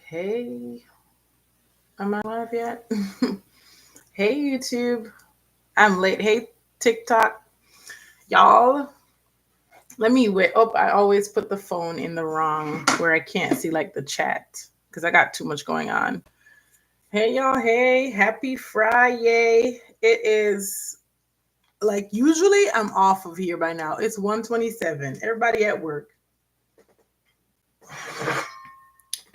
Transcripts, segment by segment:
Hey, am I live yet? Hey, YouTube. I'm late. Hey, TikTok. Y'all, let me wait. Oh, I always put the phone in the wrong where I can't see like the chat because I got too much going on. Hey, y'all. Hey, happy Friday. It is like usually I'm off of here by now. It's 1:27. Everybody at work.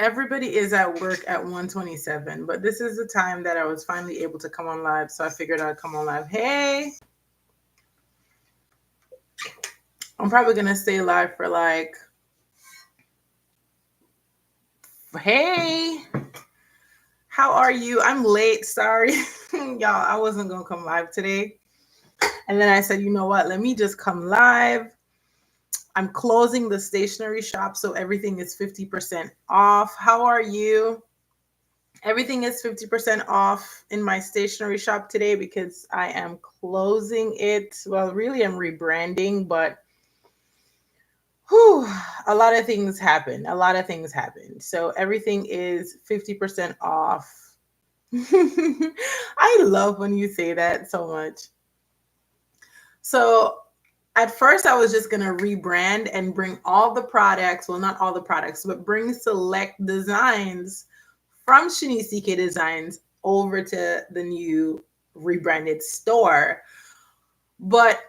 Everybody is at work at 1:27, but this is the time that I was finally able to come on live, so I figured I'd come on live. Hey, I'm probably gonna stay live for like, hey, how are you? I'm late, sorry. Y'all, I wasn't gonna come live today. And then I said, you know what? Let me just come live. I'm closing the stationery shop, so everything is 50% off. How are you? Everything is 50% off in my stationery shop today because I am closing it. Well, really, I'm rebranding, but whew, a lot of things happen. A lot of things happen. So everything is 50% off. I love when you say that so much. So at first, I was just going to rebrand and bring all the products, well, not all the products, but bring select designs from Shanice CK Designs over to the new rebranded store. But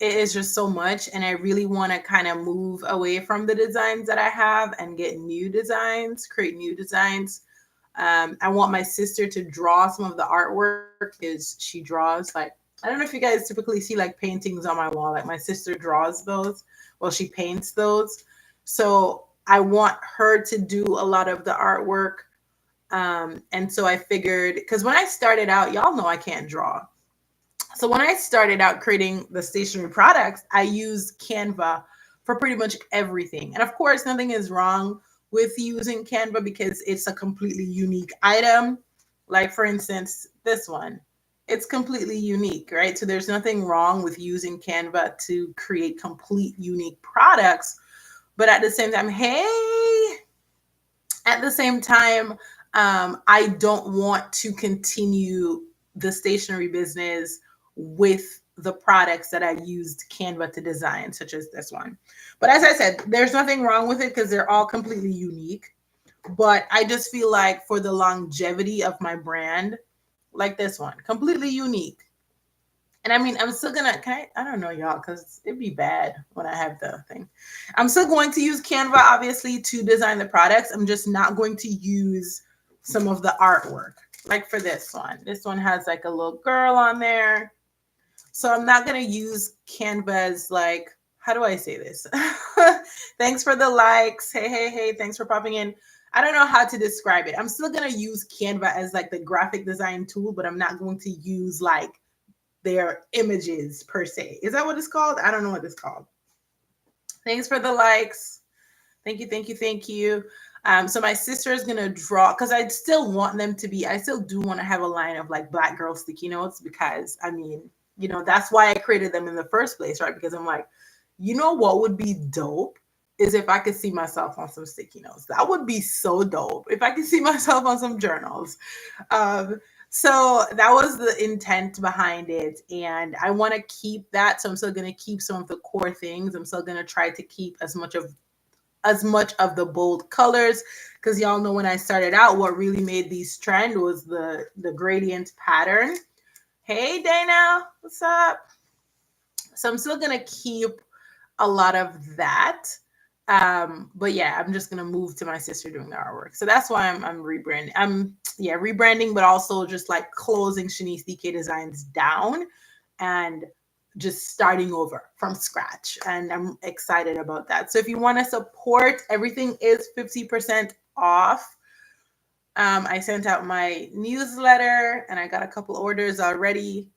it is just so much. And I really want to kind of move away from the designs that I have and get new designs, create new designs. I want my sister to draw some of the artwork because she draws like, I don't know if you guys typically see like paintings on my wall. Like my sister draws those. Well, she paints those. So I want her to do a lot of the artwork. And so I figured, because when I started out, y'all know I can't draw. So when I started out creating the stationery products, I used Canva for pretty much everything. And of course, nothing is wrong with using Canva because it's a completely unique item. Like for instance, this one. It's completely unique, right? So there's nothing wrong with using Canva to create complete unique products. But at the same time, hey, at the same time, I don't want to continue the stationery business with the products that I used Canva to design, such as this one. But as I said, there's nothing wrong with it because they're all completely unique. But I just feel like for the longevity of my brand, like this one, completely unique. And I mean, I'm still gonna, I don't know, y'all, because it'd be bad when I have the thing. I'm still going to use Canva, obviously, to design the products. I'm just not going to use some of the artwork. Like for this one. This one has like a little girl on there. So I'm not going to use Canva as like, how do I say this? Thanks for the likes. Hey, hey, hey, thanks for popping in. I don't know how to describe it. I'm still going to use Canva as like the graphic design tool, but I'm not going to use like their images per se. Is that what it's called? I don't know what it's called. Thanks for the likes. Thank you, thank you, thank you. So my sister is gonna draw because I still want them to be. I still do want to have a line of like Black girl sticky notes because I mean, that's why I created them in the first place, right? Because I'm like, what would be dope is if I could see myself on some sticky notes. That would be so dope if I could see myself on some journals. So that was the intent behind it. And I want to keep that. So I'm still going to keep some of the core things. I'm still going to try to keep as much of the bold colors because y'all know when I started out, what really made these trend was the gradient pattern. Hey, Dana, what's up? So I'm still going to keep a lot of that. But yeah, I'm just gonna move to my sister doing the artwork. So that's why I'm rebranding. Rebranding, but also just like closing Shanice DK Designs down and just starting over from scratch. And I'm excited about that. So if you want to support, everything is 50% off. I sent out my newsletter and I got a couple orders already.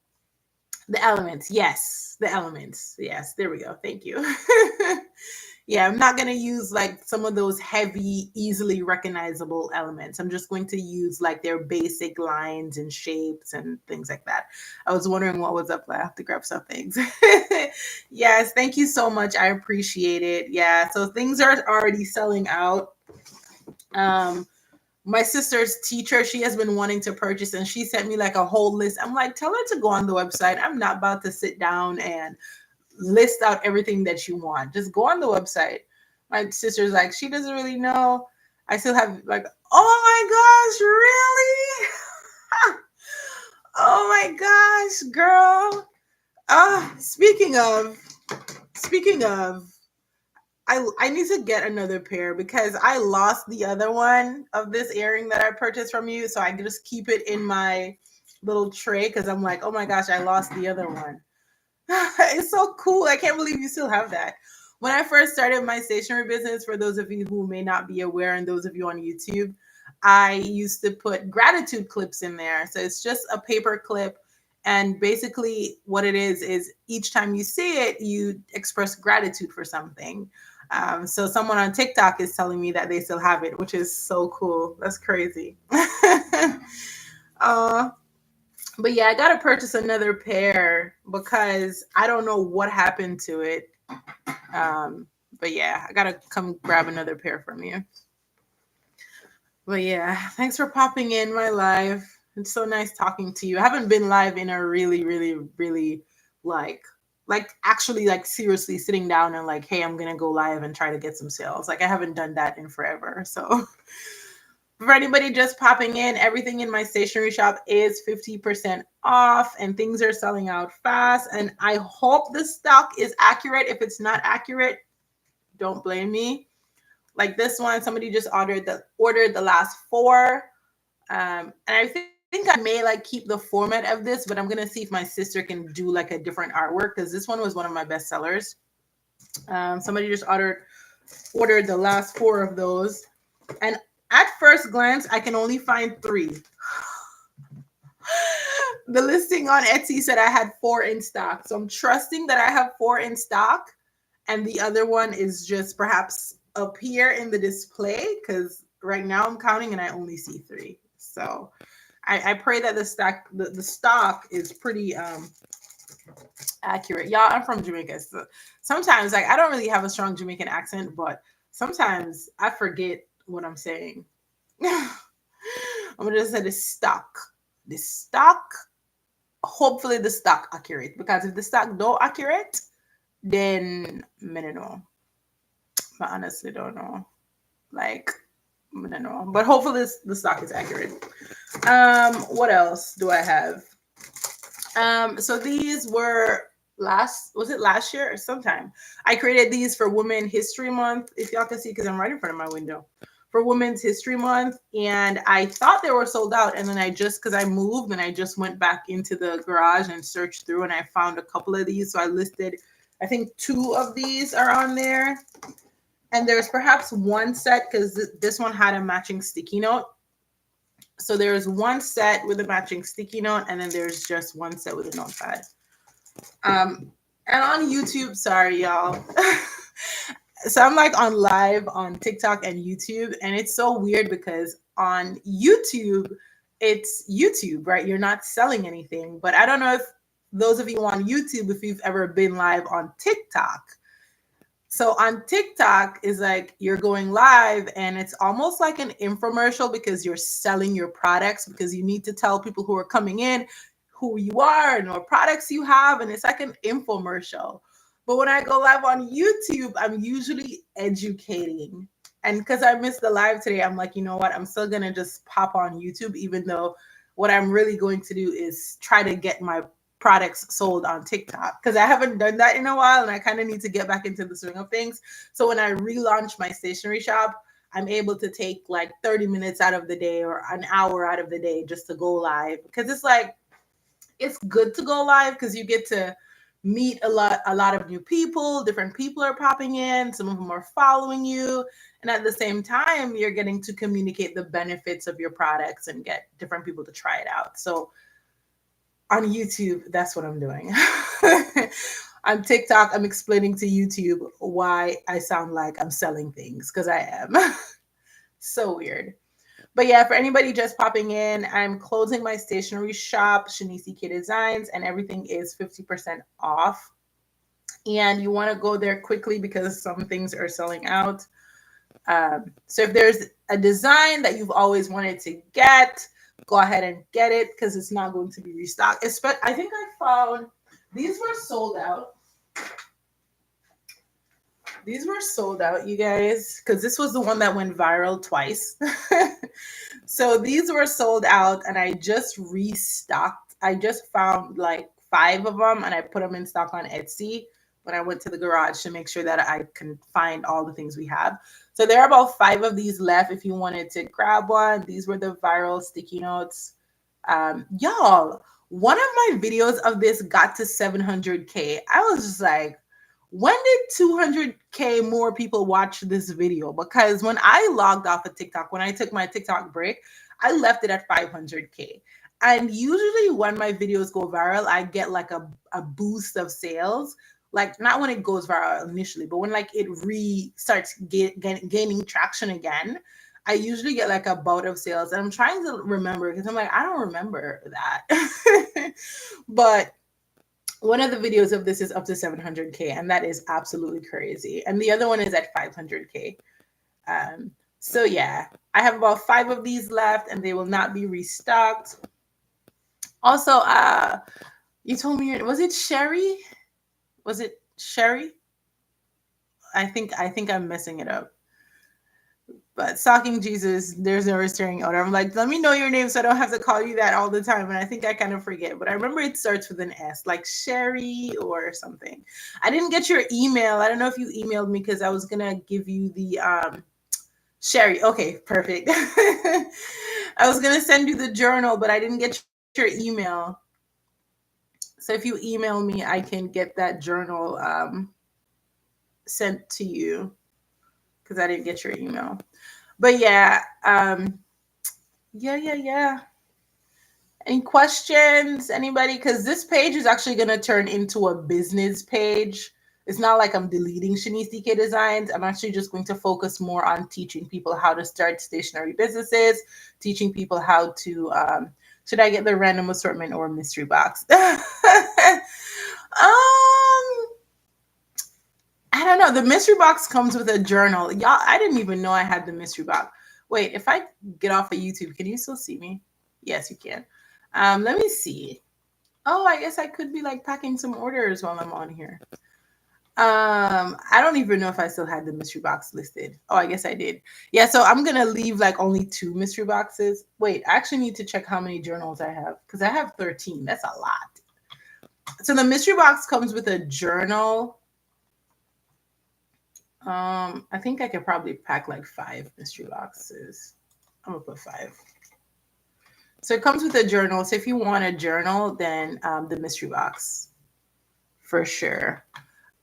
The elements, yes, the elements, yes, there we go. Thank you. Yeah, I'm not going to use like some of those heavy, easily recognizable elements. I'm just going to use like their basic lines and shapes and things like that. I was wondering what was up. I have to grab some things. Yes, thank you so much. I appreciate it. Yeah, so things are already selling out. My sister's teacher, she has been wanting to purchase and she sent me like a whole list. I'm like, tell her to go on the website. I'm not about to sit down and list out everything that you want. Just go on the website. My sister's like, she doesn't really know. I still have like, oh my gosh, really? Oh my gosh, girl. Speaking of, I need to get another pair because I lost the other one of this earring that I purchased from you. So I can just keep it in my little tray because I'm like, oh my gosh, I lost the other one. It's so cool. I can't believe you still have that. When I first started my stationery business, for those of you who may not be aware and those of you on YouTube, I used to put gratitude clips in there. So it's just a paper clip. And basically, what it is each time you see it, you express gratitude for something. So someone on TikTok is telling me that they still have it, which is so cool. That's crazy. uh, but yeah, I gotta purchase another pair because I don't know what happened to it. But yeah, I gotta come grab another pair from you. But yeah, thanks for popping in my live. It's so nice talking to you. I haven't been live in a really, really, really like actually like seriously sitting down and like, hey, I'm gonna go live and try to get some sales. Like I haven't done that in forever. So for anybody just popping in, everything in my stationery shop is 50% off and things are selling out fast. And I hope the stock is accurate. If it's not accurate, don't blame me. Like this one, somebody just ordered the last four. And I think I may like keep the format of this, but I'm gonna see if my sister can do like a different artwork because this one was one of my best sellers. Somebody just ordered the last four of those, and at first glance, I can only find three. The listing on Etsy said I had four in stock, so I'm trusting that I have four in stock, and the other one is just perhaps up here in the display because right now I'm counting and I only see three. So I pray that the stock is pretty accurate. Y'all, I'm from Jamaica. So sometimes like I don't really have a strong Jamaican accent, but sometimes I forget what I'm saying. I'm gonna just say the stock. The stock, hopefully the stock accurate. Because if the stock don't accurate, then I don't know. I honestly don't know. Like I don't know. But hopefully the stock is accurate. What else do I have? So these were was it last year or sometime? I created these for Women History Month. If y'all can see, because I'm right in front of my window. For Women's History Month, and I thought they were sold out, and then I just because I moved and I just went back into the garage and searched through, and I found a couple of these. So I listed, I think two of these are on there, and there's perhaps one set because this one had a matching sticky note. So there's one set with a matching sticky note, and then there's just one set with a notepad. And on YouTube, sorry y'all. So I'm like on live on TikTok and YouTube, and it's so weird because on YouTube, it's YouTube, right? You're not selling anything. But I don't know if those of you on YouTube, if you've ever been live on TikTok. So on TikTok is like you're going live and it's almost like an infomercial because you're selling your products because you need to tell people who are coming in who you are and what products you have, and it's like an infomercial. But when I go live on YouTube, I'm usually educating. And because I missed the live today, I'm like, you know what? I'm still going to just pop on YouTube, even though what I'm really going to do is try to get my products sold on TikTok because I haven't done that in a while and I kind of need to get back into the swing of things. So when I relaunch my stationery shop, I'm able to take like 30 minutes out of the day or an hour out of the day just to go live because it's like it's good to go live because you get to meet a lot of new people. Different people are popping in, some of them are following you, and at the same time you're getting to communicate the benefits of your products and get different people to try it out. So on YouTube, that's what I'm doing. On TikTok, I'm explaining to YouTube why I sound like I'm selling things because I am. So weird. But yeah, for anybody just popping in, I'm closing my stationery shop, Shanice K Designs, and everything is 50% off. And you want to go there quickly because some things are selling out. So if there's a design that you've always wanted to get, go ahead and get it because it's not going to be restocked. I think I found these were sold out. These were sold out, you guys, because this was the one that went viral twice. So these were sold out, and I just restocked. I just found like 5 of them, and I put them in stock on Etsy when I went to the garage to make sure that I can find all the things we have. So there are about 5 of these left if you wanted to grab one. These were the viral sticky notes. Y'all, one of my videos of this got to 700K. I was just like, when did 200K more people watch this video? Because when I logged off of TikTok, when I took my TikTok break, I left it at 500K. And usually when my videos go viral, I get like a boost of sales. Like not when it goes viral initially, but when like it starts gaining traction again, I usually get like a bout of sales. And I'm trying to remember because I'm like, I don't remember that. But one of the videos of this is up to 700K, and that is absolutely crazy. And the other one is at 500K. So yeah, I have about 5 of these left, and they will not be restocked. Also, you told me, was it Sherry? Was it Sherry? I think I'm messing it up. But Stalking Jesus, there's no restraining order. I'm like, let me know your name so I don't have to call you that all the time. And I think I kind of forget. But I remember it starts with an S, like Sherry or something. I didn't get your email. I don't know if you emailed me because I was going to give you the Sherry. Okay, perfect. I was going to send you the journal, but I didn't get your email. So if you email me, I can get that journal sent to you because I didn't get your email. But yeah, yeah. Any questions, anybody? Because this page is actually going to turn into a business page. It's not like I'm deleting Shanice DK Designs. I'm actually just going to focus more on teaching people how to start stationery businesses, teaching people how to, should I get the random assortment or mystery box? I don't know. The mystery box comes with a journal. Y'all, I didn't even know I had the mystery box. Wait, if I get off of YouTube, can you still see me? Yes, you can. Let me see. Oh, I guess I could be like packing some orders while I'm on here. I don't even know if I still had the mystery box listed. Oh, I guess I did. Yeah, so I'm gonna leave like only 2 mystery boxes. Wait, I actually need to check how many journals I have because I have 13. That's a lot. So the mystery box comes with a journal. I think I could probably pack like 5 mystery boxes. I'm gonna put 5. So it comes with a journal. So if you want a journal, then the mystery box for sure.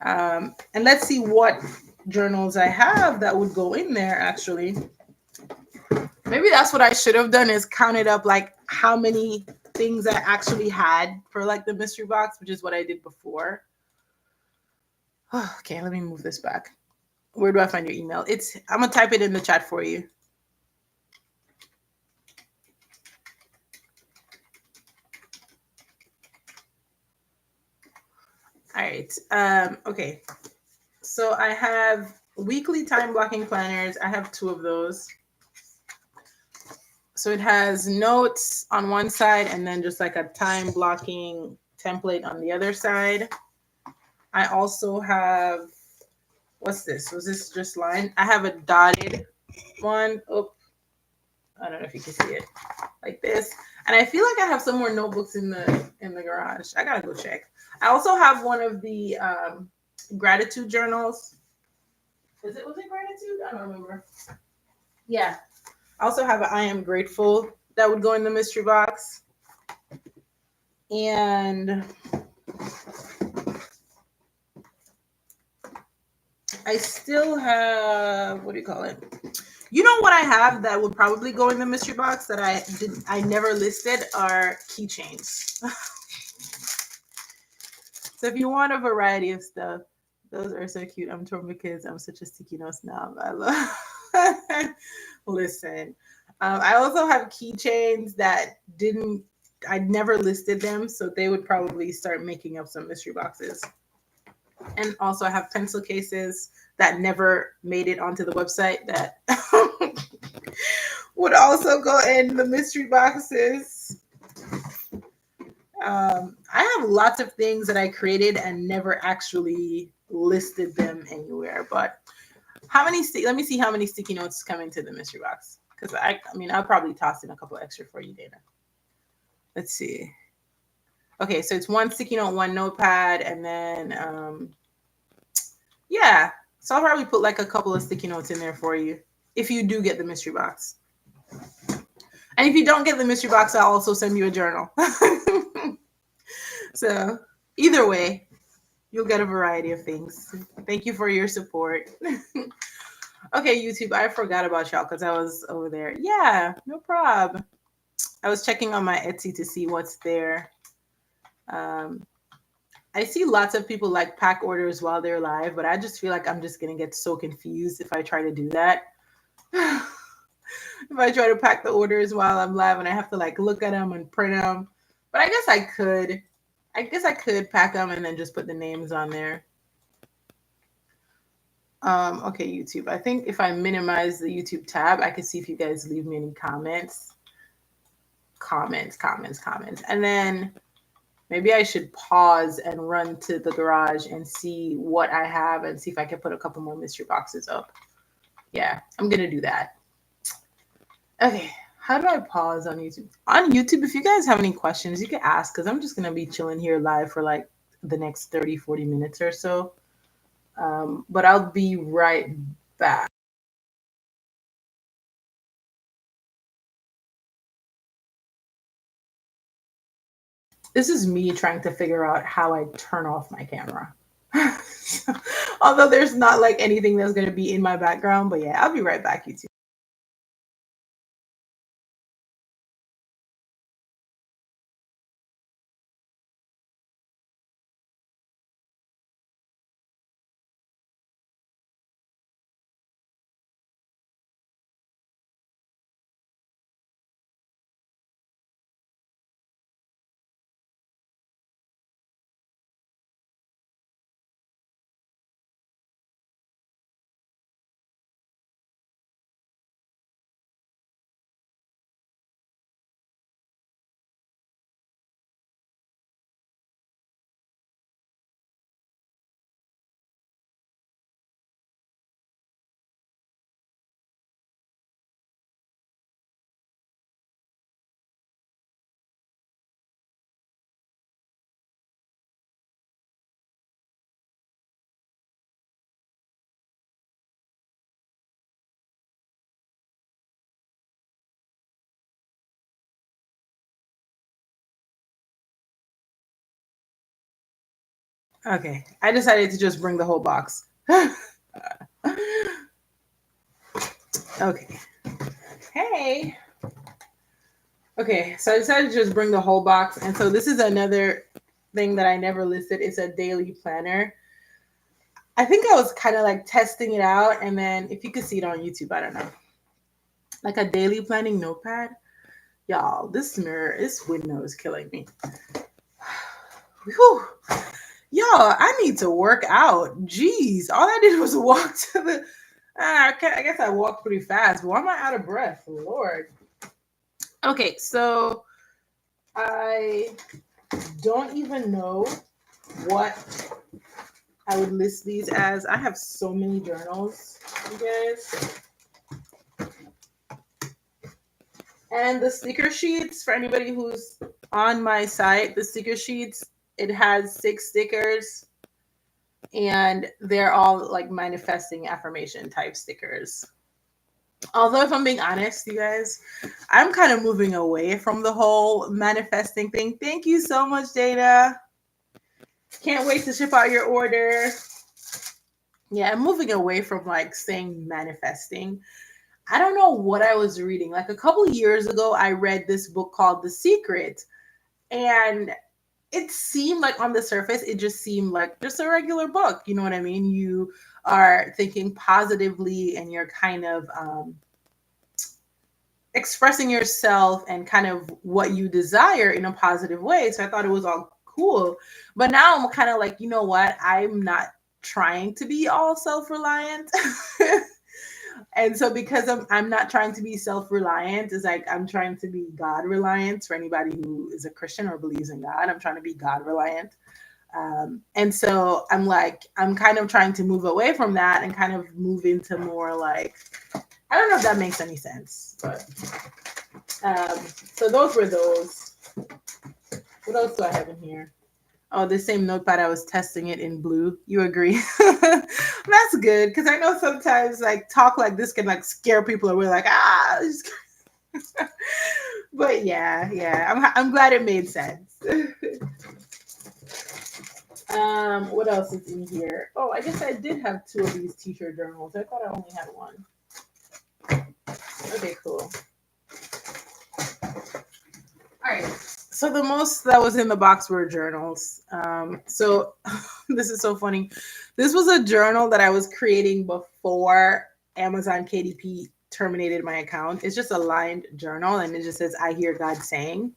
And let's see what journals I have that would go in there actually. Maybe that's what I should have done is counted up like how many things I actually had for like the mystery box, which is what I did before. Oh, okay, let me move this back. Where do I find your email? I'm gonna type it in the chat for you. All right. Okay. So I have weekly time blocking planners. I have 2 of those. So it has notes on one side and then just like a time blocking template on the other side. I also have, what's this? Was this just line? I have a dotted one. Oh, I don't know if you can see it like this. And I feel like I have some more notebooks in the garage. I gotta go check. I also have one of the gratitude journals. Was it gratitude? I don't remember. Yeah. I also have an I am grateful that would go in the mystery box. And I still have, what do you call it? You know what I have that would probably go in the mystery box that I never listed are keychains. So if you want a variety of stuff, those are so cute. I'm torn because I'm such a sticky note snob. I love. Listen, I also have keychains that I never listed them, so they would probably start making up some mystery boxes. And also I have pencil cases that never made it onto the website that would also go in the mystery boxes. I have lots of things that I created and never actually listed them anywhere. But how many? Let me see how many sticky notes come into the mystery box. Because I mean, I'll probably toss in a couple extra for you, Dana. Let's see. Okay, so it's one sticky note, one notepad, and then yeah. So I'll probably put like a couple of sticky notes in there for you if you do get the mystery box. And if you don't get the mystery box, I'll also send you a journal. So either way, you'll get a variety of things. Thank you for your support. Okay, YouTube, I forgot about y'all because I was over there. Yeah, no problem. I was checking on my Etsy to see what's there. Um, I see lots of people like pack orders while they're live, but I just feel like I'm just gonna get so confused if I try to do that. If I try to pack the orders while I'm live and I have to like look at them and print them. But I guess I could. I guess I could pack them and then just put the names on there. Okay, YouTube. I think if I minimize the YouTube tab, I can see if you guys leave me any comments. Comments. And then maybe I should pause and run to the garage and see what I have and see if I can put a couple more mystery boxes up. Yeah, I'm going to do that. Okay, how do I pause on YouTube? On YouTube, if you guys have any questions, you can ask because I'm just going to be chilling here live for like the next 30, 40 minutes or so. But I'll be right back. This is me trying to figure out how I turn off my camera. Although there's not like anything that's going to be in my background, but yeah, I'll be right back, YouTube. Okay, I decided to just bring the whole box. Okay. Hey. Okay, so I decided to just bring the whole box. And so this is another thing that I never listed. It's a daily planner. I think I was kind of like testing it out. And then if you could see it on YouTube, I don't know. Like a daily planning notepad. Y'all, this mirror, this window is killing me. Whew. Y'all, I need to work out. Jeez, all I did was walk to the. I guess I walked pretty fast. But why am I out of breath? Lord. Okay, so I don't even know what I would list these as. I have so many journals, you guys. And the sticker sheets, for anybody who's on my site, the sticker sheets, it has 6 stickers. And they're all like manifesting affirmation type stickers. Although, if I'm being honest, you guys, I'm kind of moving away from the whole manifesting thing. Thank you so much, Dana. Can't wait to ship out your order. Yeah, I'm moving away from like saying manifesting. I don't know what I was reading. Like a couple years ago, I read this book called The Secret. And it seemed like on the surface, it just seemed like just a regular book. You know what I mean? You are thinking positively and you're kind of expressing yourself and kind of what you desire in a positive way. So I thought it was all cool. But now I'm kind of like, you know what? I'm not trying to be all self-reliant. And so because I'm not trying to be self-reliant, it's like I'm trying to be God reliant. For anybody who is a Christian or believes in God, I'm trying to be God reliant. And so I'm like, I'm kind of trying to move away from that and kind of move into more like, I don't know if that makes any sense, but so those were those. What else do I have in here? Oh, the same notepad. I was testing it in blue. You agree? That's good because I know sometimes like talk like this can like scare people away. Like but yeah. I'm glad it made sense. What else is in here? Oh, I guess I did have two of these t-shirt journals. I thought I only had one. Okay, cool. All right. So the most that was in the box were journals. So this is so funny. This was a journal that I was creating before Amazon KDP terminated my account. It's just a lined journal and it just says, I hear God saying.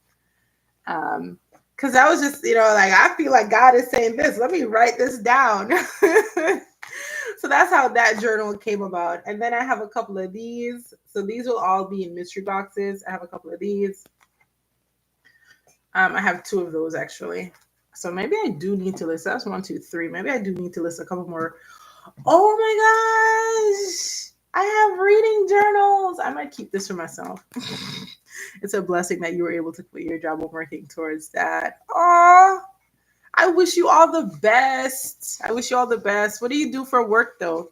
Because I was just, like, I feel like God is saying this. Let me write this down. So that's how that journal came about. And then I have a couple of these. So these will all be in mystery boxes. I have a couple of these. I have two of those actually. So maybe I do need to list. That's 1, 2, 3. Maybe I do need to list a couple more. Oh my gosh. I have reading journals. I might keep this for myself. It's a blessing that you were able to quit your job while working towards that. Oh, I wish you all the best. I wish you all the best. What do you do for work though?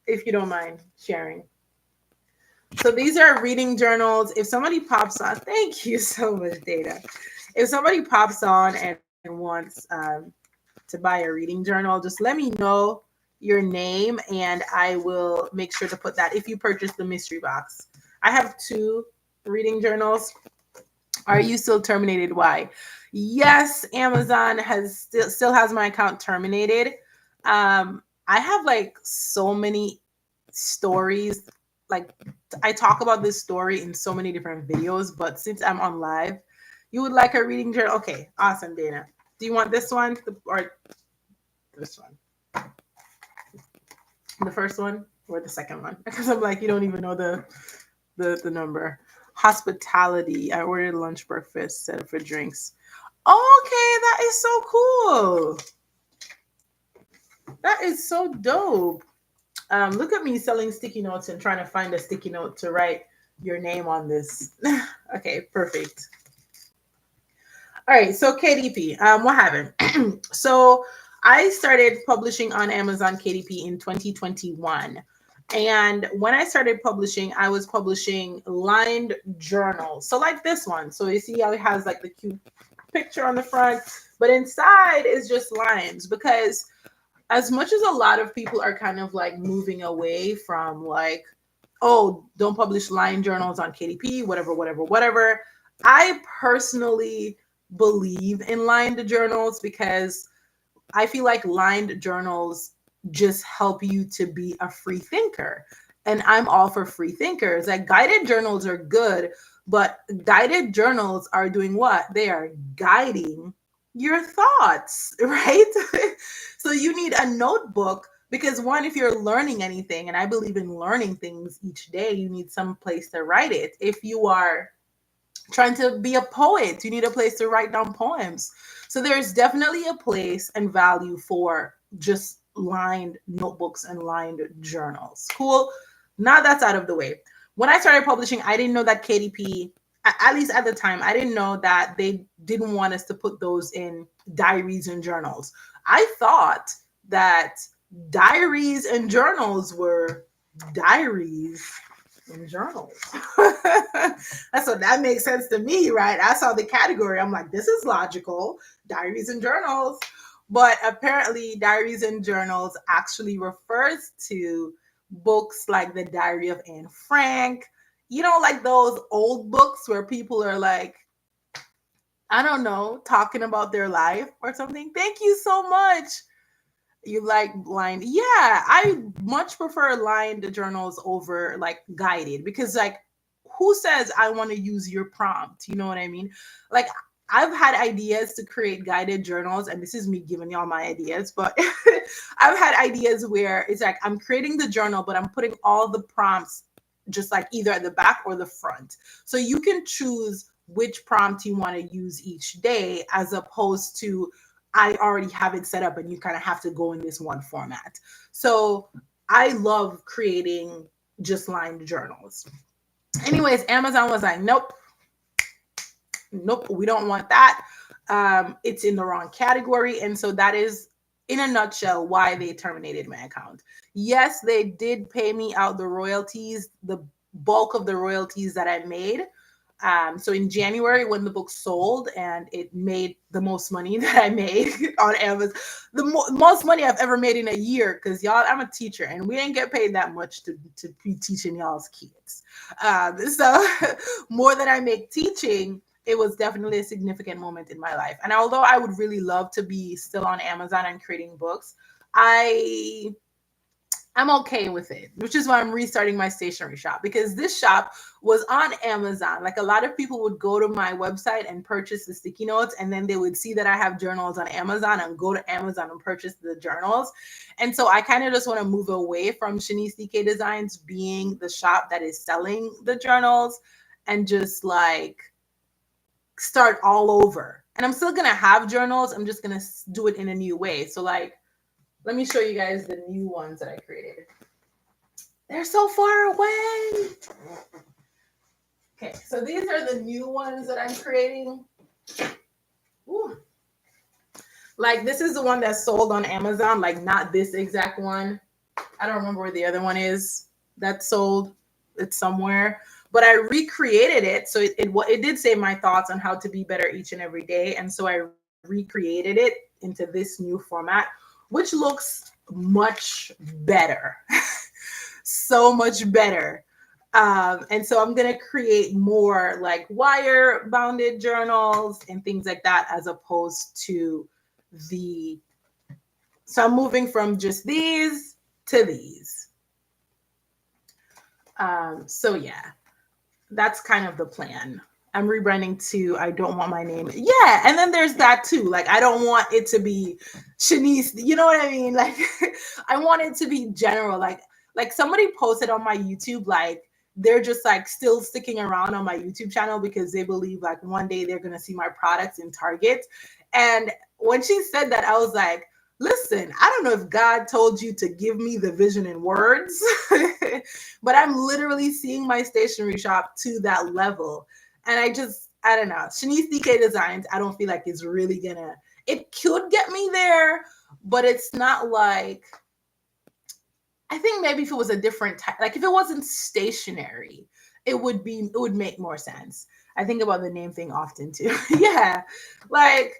If you don't mind sharing. So these are reading journals. If somebody pops on, thank you so much, Data. If somebody pops on and wants to buy a reading journal, just let me know your name and I will make sure to put that if you purchase the mystery box. I have 2 reading journals. Are you still terminated? Why? Yes, Amazon still has my account terminated. I have like so many stories. Like I talk about this story in so many different videos, but since I'm on live, you would like a reading journal? Okay, awesome, Dana. Do you want this one or this one? The first one or the second one? Because I'm like, you don't even know the number. Hospitality. I ordered lunch, breakfast, set up for drinks. Okay, that is so cool. That is so dope. Look at me selling sticky notes and trying to find a sticky note to write your name on this. Okay, perfect. All right, so KDP, what happened? So I started publishing on Amazon KDP in 2021. And when I started publishing, I was publishing lined journals. So like this one. So you see how it has like the cute picture on the front, but inside is just lines because as much as a lot of people are kind of like moving away from like, oh, don't publish line journals on KDP, whatever. I personally believe in lined journals because I feel like lined journals just help you to be a free thinker. And I'm all for free thinkers. Like guided journals are good, but guided journals are doing what? They are guiding your thoughts, right? So you need a notebook because one, if you're learning anything, and I believe in learning things each day, you need some place to write it. If you are trying to be a poet, you need a place to write down poems. So there's definitely a place and value for just lined notebooks and lined journals. Cool. Now that's out of the way. When I started publishing, I didn't know that KDP, at least at the time, I didn't know that they didn't want us to put those in diaries and journals. I thought that diaries and journals were diaries and journals. That's what that makes sense to me, right? I saw the category. I'm like, this is logical. Diaries and journals. But apparently, diaries and journals actually refers to books like the Diary of Anne Frank, like those old books where people are like, I don't know, talking about their life or something. Thank you so much. You like lined? Yeah, I much prefer lined journals over like guided because like who says I want to use your prompt? You know what I mean? Like I've had ideas to create guided journals, and this is me giving y'all my ideas, but I've had ideas where it's like I'm creating the journal, but I'm putting all the prompts just like either at the back or the front. So you can choose which prompt you want to use each day, as opposed to I already have it set up and you kind of have to go in this one format. So I love creating just lined journals. Anyways, Amazon was like, nope, we don't want that. It's in the wrong category. And so that is, in a nutshell, why they terminated my account. Yes, they did pay me out the royalties, the bulk of the royalties that I made. So in January, when the book sold and it made the most money that I made on Amazon, the most money I've ever made in a year, because y'all, I'm a teacher and we didn't get paid that much to be teaching y'all's kids. So more than I make teaching, it was definitely a significant moment in my life. And although I would really love to be still on Amazon and creating books, I'm okay with it, which is why I'm restarting my stationery shop, because this shop was on Amazon. Like, a lot of people would go to my website and purchase the sticky notes, and then they would see that I have journals on Amazon and go to Amazon and purchase the journals. And so I kind of just want to move away from Shanice DK Designs being the shop that is selling the journals and just like start all over. And I'm still going to have journals. I'm just going to do it in a new way. So like, let me show you guys the new ones that I created. They're so far away. Okay, so these are the new ones that I'm creating. Ooh. Like, this is the one that's sold on Amazon, like not this exact one. I don't remember where the other one is that's sold. It's somewhere. But I recreated it. So it did say my thoughts on how to be better each and every day. And so I recreated it into this new format, which looks much better. So much better. And so I'm going to create more like wire bounded journals and things like that, as opposed to so I'm moving from just these to these. So yeah, that's kind of the plan. I'm rebranding to I don't want my name. Yeah, and then there's that too. Like, I don't want it to be Shanice. You know what I mean? Like, I want it to be general. Like somebody posted on my YouTube, like they're just like still sticking around on my YouTube channel because they believe like one day they're gonna see my products in Target. And when she said that, I was like, listen, I don't know if God told you to give me the vision in words, but I'm literally seeing my stationery shop to that level. And I don't know. Shanice DK Designs, I don't feel like it's really gonna, it could get me there, but it's not like, I think maybe if it was a different type, like if it wasn't stationery, it would make more sense. I think about the name thing often too. Yeah. Like,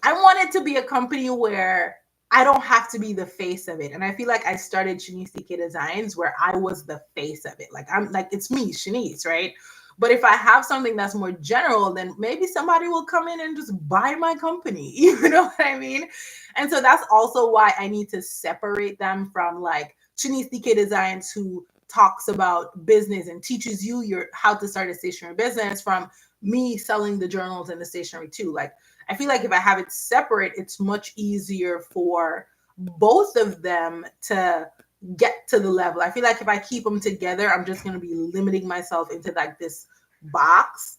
I want it to be a company where I don't have to be the face of it. And I feel like I started Shanice DK Designs where I was the face of it. Like, I'm like, it's me, Shanice, right? But if I have something that's more general, then maybe somebody will come in and just buy my company. You know what I mean? And so that's also why I need to separate them from like Shanice DK Designs, who talks about business and teaches you how to start a stationery business, from me selling the journals and the stationery too. Like, I feel like if I have it separate, it's much easier for both of them to get to the level. I feel like if I keep them together, I'm just going to be limiting myself into like this box.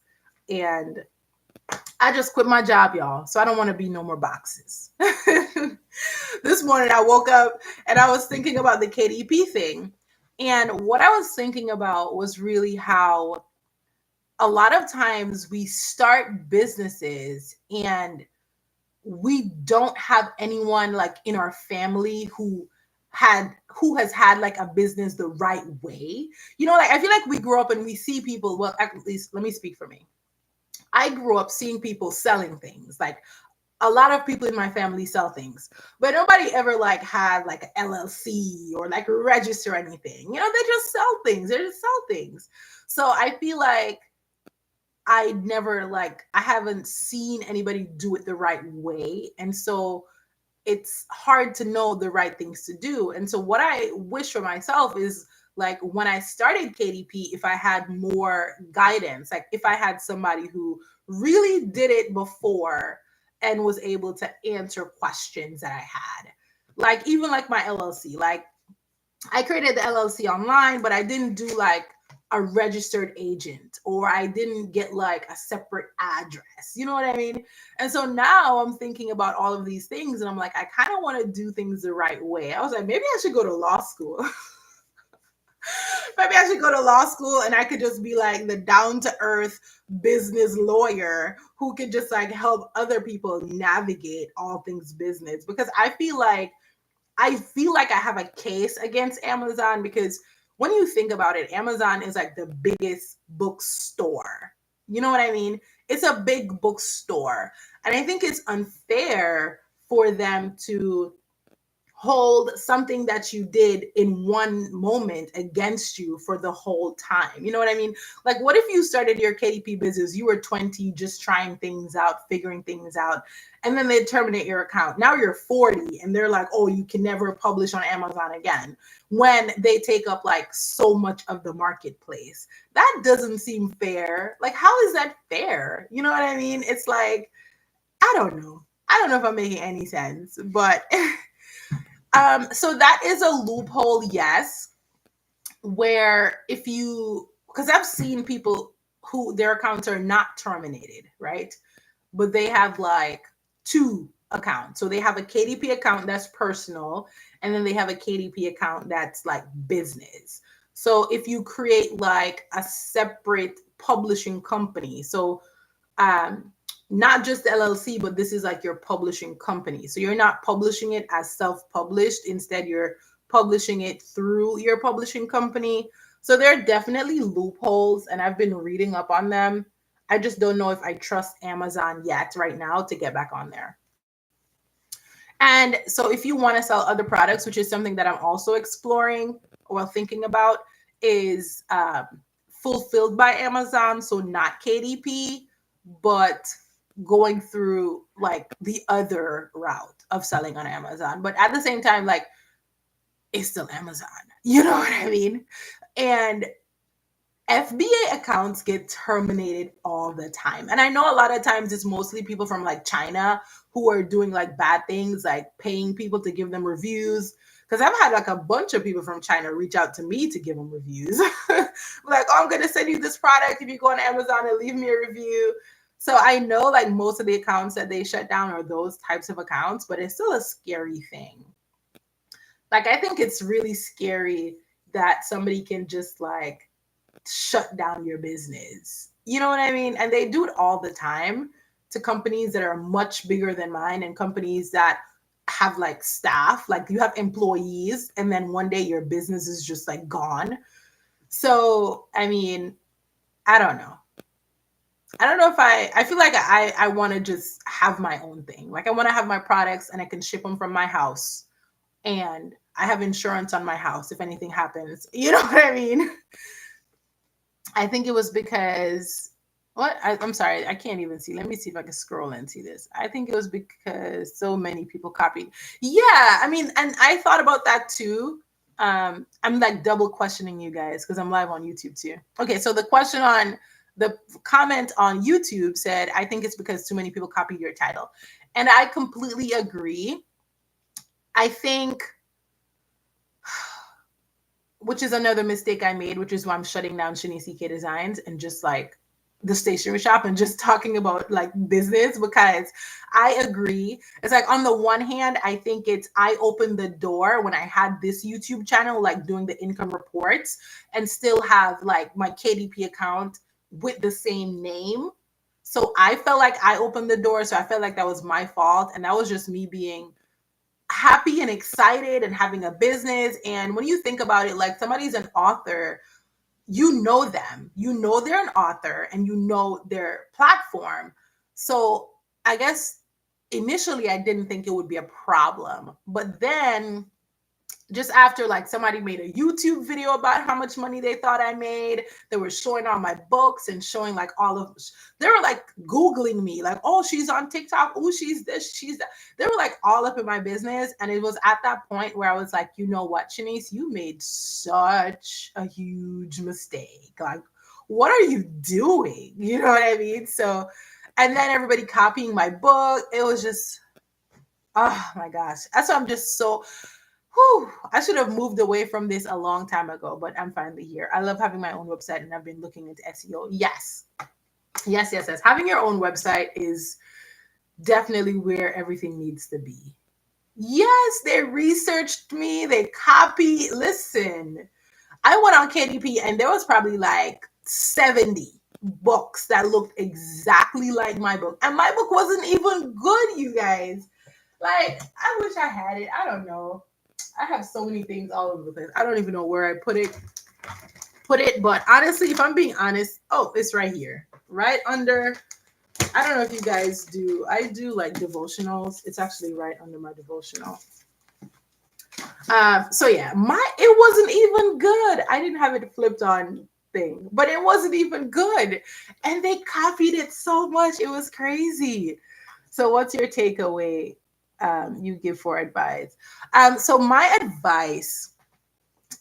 And I just quit my job, y'all. So I don't want to be no more boxes. This morning I woke up and I was thinking about the KDP thing. And what I was thinking about was really how a lot of times we start businesses and we don't have anyone like in our family who has had like a business the right way. You know, like I feel like we grew up and we see people, well, at least let me speak for me. I grew up seeing people selling things. Like, a lot of people in my family sell things, but nobody ever like had like an LLC or like register anything. You know, they just sell things. They just sell things. So I feel like I haven't seen anybody do it the right way. And so it's hard to know the right things to do. And so what I wish for myself is like when I started KDP, if I had more guidance, like if I had somebody who really did it before and was able to answer questions that I had. Like even like my LLC, like I created the LLC online, but I didn't do like a registered agent, or I didn't get like a separate address. You know what I mean? And so now I'm thinking about all of these things and I'm like, I kind of want to do things the right way. I was like, maybe I should go to law school. Maybe I should go to law school and I could just be like the down to earth business lawyer who could just like help other people navigate all things business, because I feel like I have a case against Amazon, because when you think about it, Amazon is like the biggest bookstore. You know what I mean? It's a big bookstore. And I think it's unfair for them to hold something that you did in one moment against you for the whole time. You know what I mean? Like, what if you started your KDP business, you were 20, just trying things out, figuring things out, and then they terminate your account. Now you're 40 and they're like, oh, you can never publish on Amazon again, when they take up like so much of the marketplace. That doesn't seem fair. Like, how is that fair? You know what I mean? It's like, I don't know. I don't know if I'm making any sense, but so that is a loophole, yes, where if you, because I've seen people who their accounts are not terminated, right? But they have like two accounts. So they have a KDP account that's personal, and then they have a KDP account that's like business. So if you create like a separate publishing company, so um, not just the LLC, but this is like your publishing company. So you're not publishing it as self-published. Instead, you're publishing it through your publishing company. So there are definitely loopholes, and I've been reading up on them. I just don't know if I trust Amazon yet right now to get back on there. And so if you want to sell other products, which is something that I'm also exploring or thinking about, is fulfilled by Amazon. So not KDP, but going through like the other route of selling on Amazon. But at the same time, like, it's still Amazon. You know what I mean? And FBA accounts get terminated all the time. And I know a lot of times it's mostly people from like China who are doing like bad things, like paying people to give them reviews. Because I've had like a bunch of people from China reach out to me to give them reviews. Like, oh, I'm going to send you this product if you go on Amazon and leave me a review. So I know like most of the accounts that they shut down are those types of accounts, but it's still a scary thing. Like, I think it's really scary that somebody can just like shut down your business. You know what I mean? And they do it all the time to companies that are much bigger than mine, and companies that have like staff, like you have employees, and then one day your business is just like gone. So, I mean, I don't know. I don't know if I feel like I want to just have my own thing. Like, I want to have my products and I can ship them from my house, and I have insurance on my house if anything happens. You know what I mean? I think it was because I'm sorry, I can't even see. Let me see if I can scroll and see this. I think it was because so many people copied. Yeah, I mean, and I thought about that too. I'm like double questioning you guys because I'm live on YouTube too. Okay, so the comment on YouTube said, I think it's because too many people copied your title. And I completely agree. I think, which is another mistake I made, which is why I'm shutting down Shanice K Designs and just like the stationery shop and just talking about like business, because I agree. It's like, on the one hand, I think I opened the door when I had this YouTube channel, like doing the income reports, and still have like my KDP account with the same name. So I felt like I opened the door. So I felt like that was my fault. And that was just me being happy and excited and having a business. And when you think about it, like, somebody's an author, you know them, you know they're an author, and you know their platform. So I guess initially I didn't think it would be a problem, but then just after like somebody made a YouTube video about how much money they thought I made. They were showing all my books and showing like they were like Googling me, like, oh, she's on TikTok. Oh, she's this, she's that. They were like all up in my business. And it was at that point where I was like, you know what, Shanice, you made such a huge mistake. Like, what are you doing? You know what I mean? So, and then everybody copying my book. It was just, oh my gosh. That's why I'm just so, whew, I should have moved away from this a long time ago, but I'm finally here. I love having my own website and I've been looking into SEO. Yes. Yes, yes, yes. Having your own website is definitely where everything needs to be. Yes, they researched me, they copy. Listen, I went on KDP and there was probably like 70 books that looked exactly like my book. And my book wasn't even good, you guys. Like, I wish I had it. I don't know. I have so many things all over the place. I don't even know where I put it. But honestly, if I'm being honest, oh, it's right here. Right under, I don't know if you guys do. I do like devotionals. It's actually right under my devotional. So yeah, it wasn't even good. I didn't have it flipped on thing, but it wasn't even good. And they copied it so much. It was crazy. So what's your takeaway you give for advice? So my advice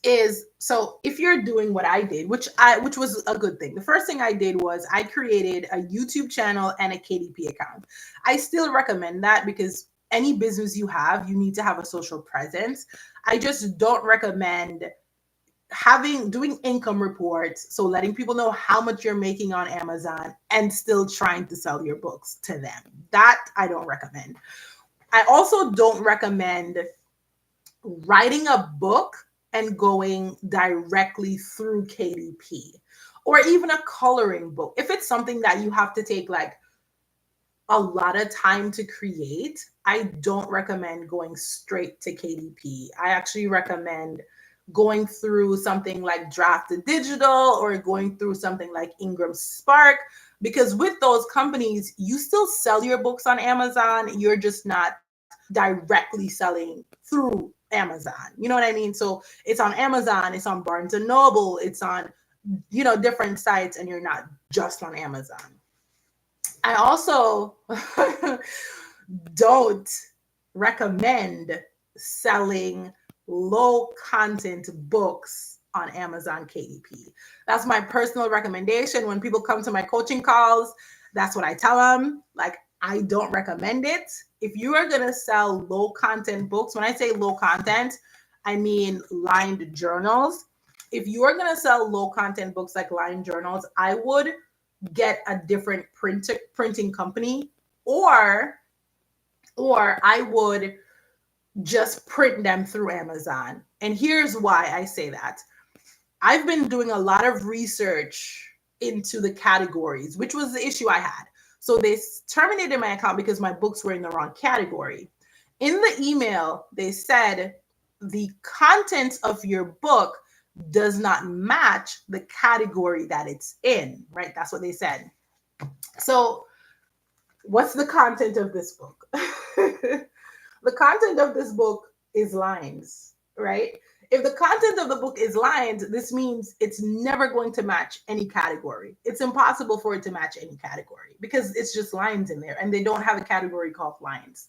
is, so if you're doing what I did, which was a good thing. The first thing I did was I created a YouTube channel and a KDP account. I still recommend that because any business you have, you need to have a social presence. I just don't recommend doing income reports, so letting people know how much you're making on Amazon and still trying to sell your books to them. That I don't recommend. I also don't recommend writing a book and going directly through KDP, or even a coloring book. If it's something that you have to take like a lot of time to create, I don't recommend going straight to KDP. I actually recommend going through something like Drafted Digital or going through something like Ingram Spark, because with those companies, you still sell your books on Amazon. You're just not directly selling through Amazon. You know what I mean? So it's on Amazon, it's on Barnes and Noble, it's on, different sites, and you're not just on Amazon. I also don't recommend selling low content books on Amazon KDP. That's my personal recommendation. When people come to my coaching calls, that's what I tell them. Like, I don't recommend it. If you are going to sell low content books, when I say low content, I mean lined journals. If you are going to sell low content books like lined journals, I would get a different printing company, or I would just print them through Amazon. And here's why I say that. I've been doing a lot of research into the categories, which was the issue I had. So they terminated my account because my books were in the wrong category. In the email, they said the content of your book does not match the category that it's in, right? That's what they said. So what's the content of this book? The content of this book is lines, right? If the content of the book is lines, this means it's never going to match any category. It's impossible for it to match any category because it's just lines in there, and they don't have a category called lines.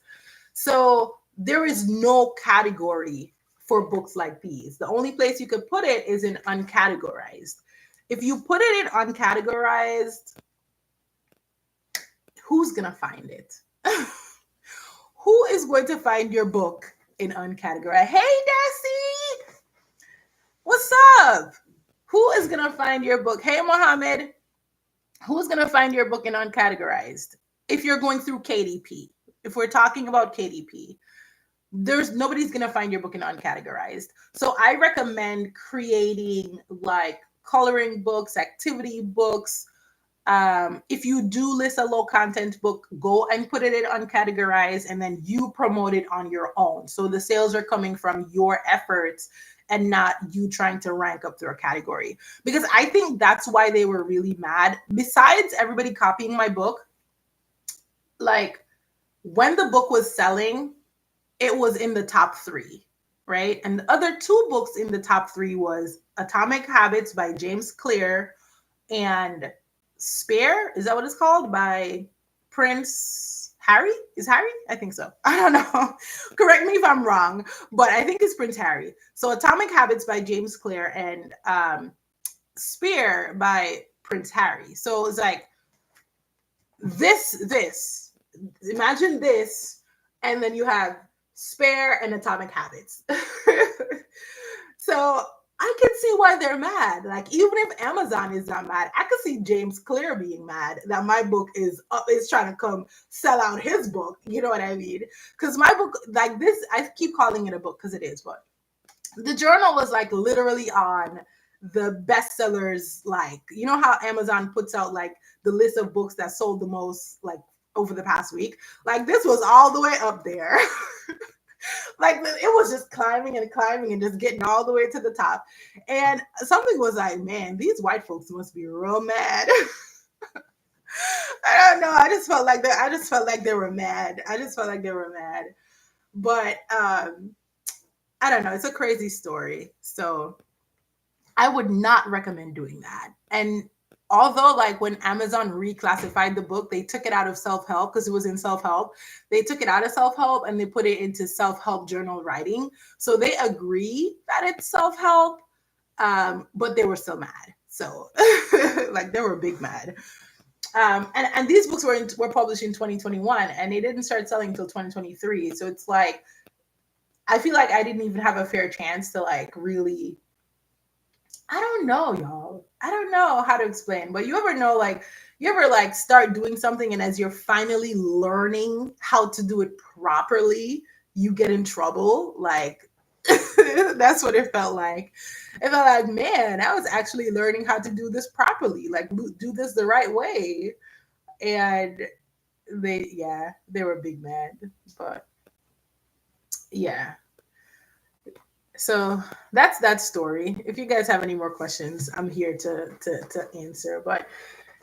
So there is no category for books like these. The only place you could put it is in uncategorized. If you put it in uncategorized, who's going to find it? Who is going to find your book in uncategorized? Hey, Desi, what's up? Who is going to find your book? Hey, Mohammed, who's going to find your book in uncategorized? If you're going through KDP, if we're talking about KDP, nobody's going to find your book in uncategorized. So I recommend creating like coloring books, activity books. If you do list a low content book, go and put it in uncategorized, and then you promote it on your own. So the sales are coming from your efforts and not you trying to rank up through a category. Because I think that's why they were really mad. Besides everybody copying my book, like when the book was selling, it was in the top 3, right? And the other two books in the top three was Atomic Habits by James Clear and Spare, is that what it's called? By Prince Harry? Is Harry? I think so. I don't know. Correct me if I'm wrong, but I think it's Prince Harry. So Atomic Habits by James Clear and Spear by Prince Harry. So it's like this. Imagine this, and then you have Spare and Atomic Habits. So I can see why they're mad. Like even if Amazon is not mad, I could see James Clear being mad that my book is trying to come sell out his book. You know what I mean? Because my book, like this, I keep calling it a book because it is, but the journal was like literally on the bestsellers. Like you know how Amazon puts out like the list of books that sold the most like over the past week. Like this was all the way up there. Like it was just climbing and climbing and just getting all the way to the top. And something was like, man, these white folks must be real mad. I don't know. I just felt like that. I just felt like they were mad. I just felt like they were mad. But I don't know. It's a crazy story. So I would not recommend doing that. And although like when Amazon reclassified the book, they took it out of self-help because it was in self-help. They took it out of self-help and they put it into self-help journal writing. So they agree that it's self-help, but they were still mad. So like they were big mad. And these books were published in 2021 and they didn't start selling until 2023. So it's like I feel like I didn't even have a fair chance to like really. I don't know, y'all. I don't know how to explain, but you ever know, like, you ever like start doing something and as you're finally learning how to do it properly, you get in trouble? Like, that's what it felt like. It felt like, man, I was actually learning how to do this properly, like, do this the right way. And they were big mad, but yeah. So that's that story. If you guys have any more questions, I'm here to answer. But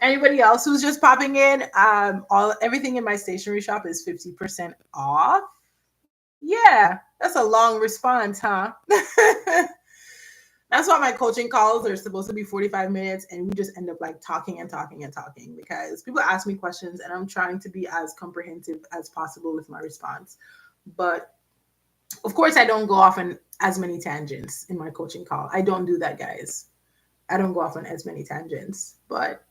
anybody else who's just popping in, all everything in my stationery shop is 50% off. Yeah, that's a long response, huh? That's why my coaching calls are supposed to be 45 minutes and we just end up like talking and talking and talking because people ask me questions and I'm trying to be as comprehensive as possible with my response. But of course, I don't go off on as many tangents in my coaching call. I don't do that, guys. I don't go off on as many tangents, but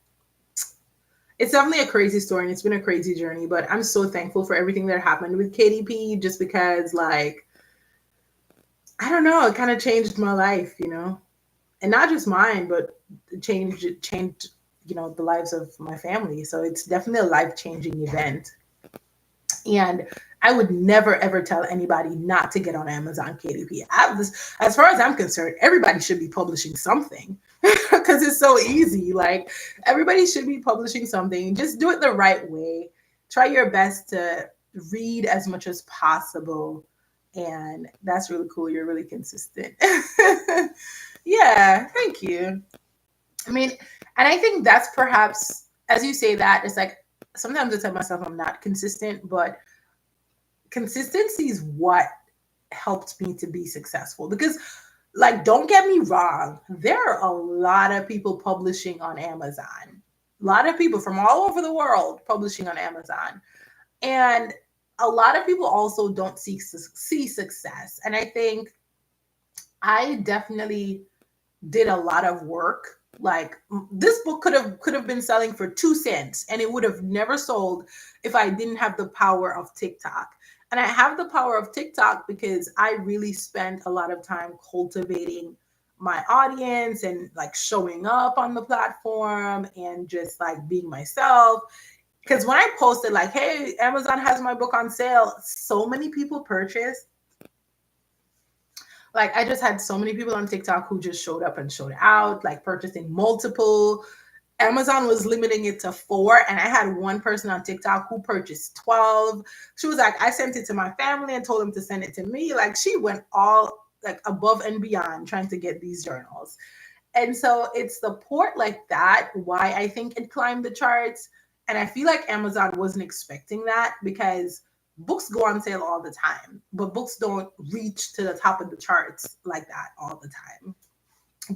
it's definitely a crazy story and it's been a crazy journey. But I'm so thankful for everything that happened with KDP just because, like, I don't know, it kind of changed my life, you know, and not just mine, but changed, you know, the lives of my family. So it's definitely a life changing event. And I would never ever tell anybody not to get on Amazon KDP. As far as I'm concerned, everybody should be publishing something because it's so easy. Like everybody should be publishing something. Just do it the right way. Try your best to read as much as possible. And that's really cool. You're really consistent. Yeah, thank you. I mean, and I think that's perhaps, as you say that, it's like sometimes I tell myself I'm not consistent, but consistency is what helped me to be successful. Because, like, don't get me wrong, there are a lot of people publishing on Amazon, a lot of people from all over the world publishing on Amazon. And a lot of people also don't see success. And I think I definitely did a lot of work. Like this book could have been selling for 2 cents and it would have never sold if I didn't have the power of TikTok. And I have the power of TikTok because I really spent a lot of time cultivating my audience and like showing up on the platform and just like being myself. Because when I posted like, hey, Amazon has my book on sale, so many people purchased. Like I just had so many people on TikTok who just showed up and showed out, like purchasing multiple. Amazon was limiting it to 4, and I had one person on TikTok who purchased 12. She was like, I sent it to my family and told them to send it to me. Like she went all like above and beyond trying to get these journals. And so it's support like that why I think it climbed the charts. And I feel like Amazon wasn't expecting that because books go on sale all the time, but books don't reach to the top of the charts like that all the time.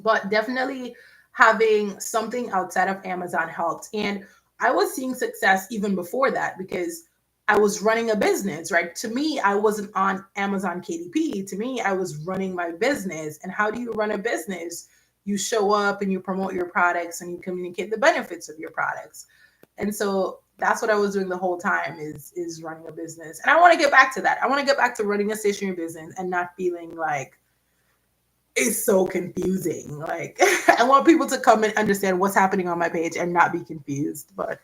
But definitely having something outside of Amazon helped. And I was seeing success even before that because I was running a business, right? To me, I wasn't on Amazon KDP. To me, I was running my business. And how do you run a business? You show up and you promote your products and you communicate the benefits of your products. And so that's what I was doing the whole time is running a business. And I want to get back to that. I want to get back to running a stationery business and not feeling like it's so confusing. Like I want people to come and understand what's happening on my page and not be confused. But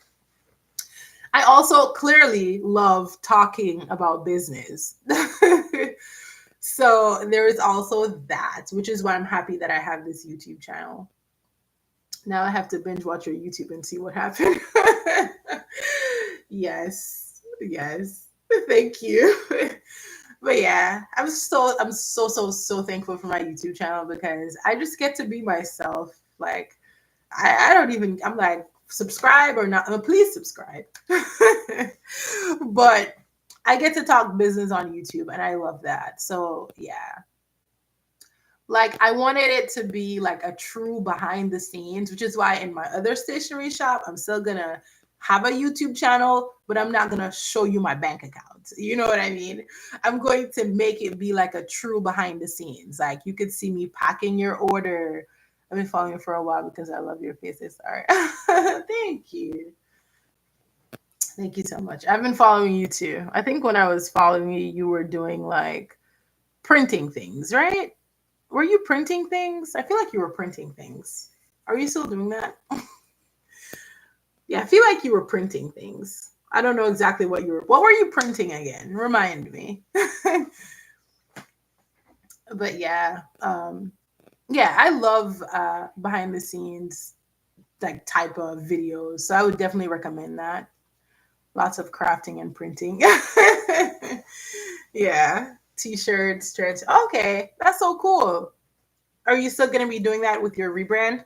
I also clearly love talking about business. So there is also that, which is why I'm happy that I have this YouTube channel. Now I have to binge watch your YouTube and see what happened. Yes. Yes. Thank you. But yeah, I'm so thankful for my YouTube channel because I just get to be myself. Like I don't even I'm like subscribe or not. Please subscribe. But I get to talk business on YouTube and I love that. So yeah. Like I wanted it to be like a true behind the scenes, which is why in my other stationery shop, I'm still gonna have a YouTube channel, but I'm not gonna show you my bank account. You know what I mean? I'm going to make it be like a true behind the scenes. Like you could see me packing your order. I've been following you for a while because I love your faces. Art. Thank you. Thank you so much. I've been following you too. I think when I was following you, you were doing like printing things, right? Were you printing things? I feel like you were printing things. Are you still doing that? Yeah, I feel like you were printing things. I don't know exactly what were you printing again? Remind me. But yeah, yeah, I love behind the scenes like type of videos. So I would definitely recommend that. Lots of crafting and printing. Yeah, t-shirts, shirts. Okay, that's so cool. Are you still gonna be doing that with your rebrand?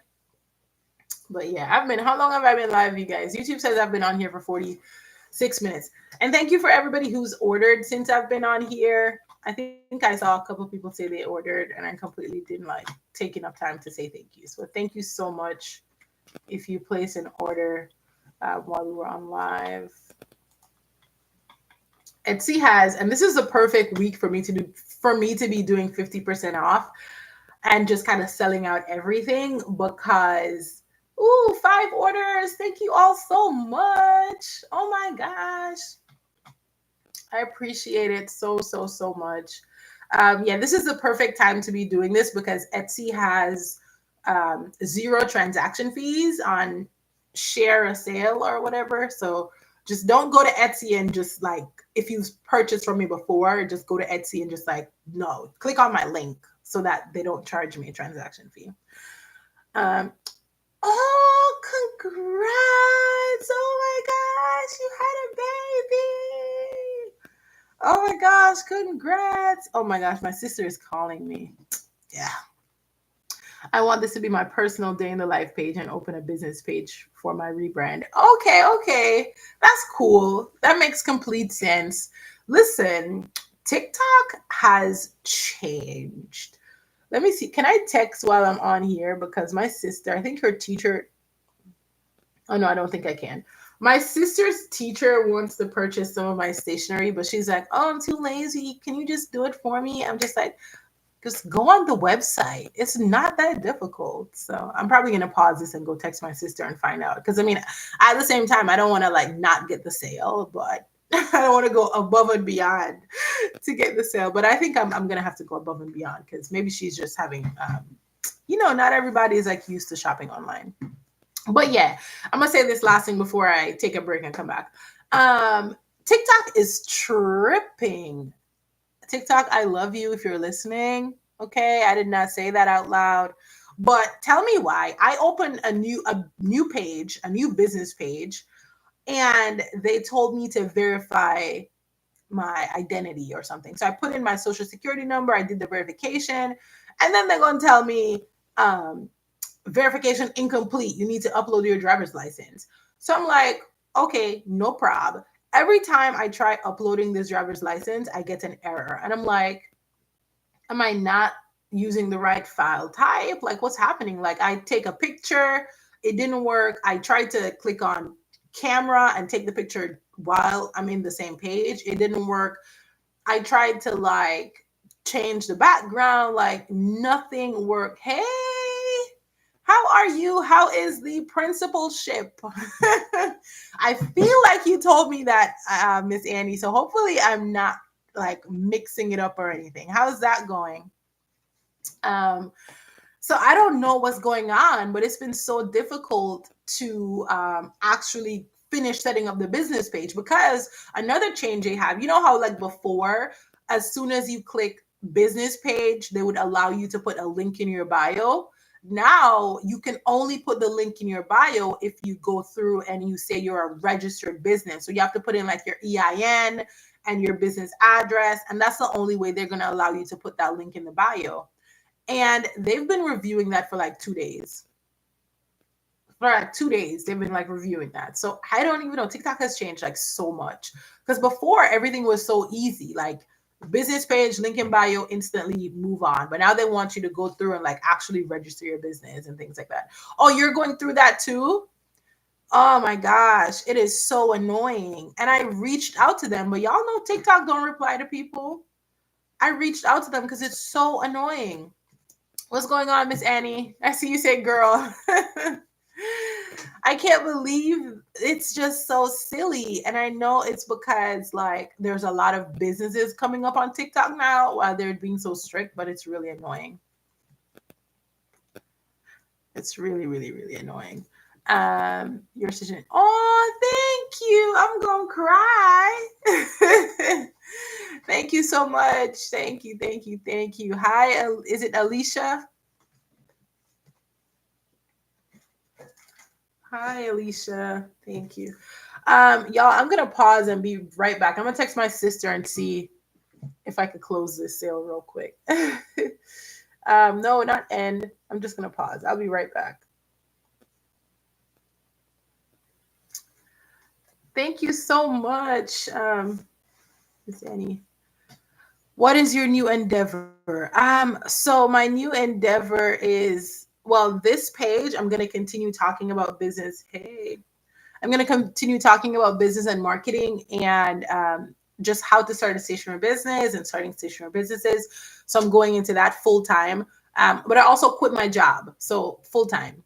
But yeah, how long have I been live, you guys? YouTube says I've been on here for 46 minutes. And thank you for everybody who's ordered since I've been on here. I think I saw a couple people say they ordered and I completely didn't like take enough time to say thank you. So thank you so much if you place an order while we were on live. Etsy has, and this is a perfect week for me to be doing 50% off and just kind of selling out everything because, ooh, 5 orders. Thank you all so much. Oh my gosh. I appreciate it so much. Yeah, this is the perfect time to be doing this because Etsy has 0 transaction fees on share a sale or whatever. So just don't go to Etsy and just like, if you've purchased from me before, just go to Etsy and just like, no, click on my link so that they don't charge me a transaction fee. Oh, congrats. Oh my gosh, you had a baby. Oh my gosh, congrats. Oh my gosh, my sister is calling me. Yeah. I want this to be my personal day in the life page and open a business page for my rebrand. Okay. That's cool. That makes complete sense. Listen, TikTok has changed. Let me see. Can I text while I'm on here? Because my sister, I think her teacher, oh no, I don't think I can. My sister's teacher wants to purchase some of my stationery, but she's like, oh, I'm too lazy. Can you just do it for me? I'm just like, just go on the website. It's not that difficult. So I'm probably going to pause this and go text my sister and find out. Because I mean, at the same time, I don't want to like not get the sale, but I don't want to go above and beyond to get the sale. But I think I'm going to have to go above and beyond because maybe she's just having, not everybody is like used to shopping online. But yeah, I'm going to say this last thing before I take a break and come back. TikTok is tripping. TikTok, I love you if you're listening. Okay, I did not say that out loud, but tell me why. I opened a new page, a new business page, and they told me to verify my identity or something. So I put in my social security number, I did the verification, and then they're going to tell me verification incomplete. You need to upload your driver's license. So I'm like, okay, no problem. Every time I try uploading this driver's license, I get an error. And I'm like, am I not using the right file type? Like, what's happening? Like, I take a picture, it didn't work. I tried to click on camera and take the picture while I'm in the same page, it didn't work. I tried to like change the background, like nothing worked. Hey, how are you? How is the principalship? I feel like you told me that, Miss Annie. So hopefully I'm not like mixing it up or anything. How's that going? Um, so I don't know what's going on, but it's been so difficult to actually finish setting up the business page because another change they have, you know how like before, as soon as you click business page, they would allow you to put a link in your bio. Now you can only put the link in your bio if you go through and you say you're a registered business. So you have to put in like your EIN and your business address. And that's the only way they're going to allow you to put that link in the bio. And they've been reviewing that for like 2 days. For like 2 days, they've been like reviewing that. So I don't even know. TikTok has changed like so much. Because before everything was so easy. Like business page, link in bio, instantly move on. But now they want you to go through and like actually register your business and things like that. Oh, you're going through that too? Oh my gosh, it is so annoying. And I reached out to them, but y'all know TikTok don't reply to people. I reached out to them because it's so annoying. What's going on, Miss Annie? I see you say girl. I can't believe it's just so silly. And I know it's because like there's a lot of businesses coming up on TikTok now while they're being so strict, but it's really annoying. It's really, really, really annoying. Your decision. Oh, thank you. I'm gonna cry. Thank you so much. Thank you, thank you, thank you. Hi, is it Alicia? Hi, Alicia. Thank you. Y'all, I'm gonna pause and be right back. I'm gonna text my sister and see if I could close this sale real quick. No, not end. I'm just gonna pause. I'll be right back. Thank you so much, Miss Annie. What is your new endeavor? So my new endeavor is, well, this page, I'm gonna continue talking about business. Hey, I'm going to continue talking about business and marketing and just how to start a stationery business and starting stationery businesses. So I'm going into that full time. But I also quit my job, so full time.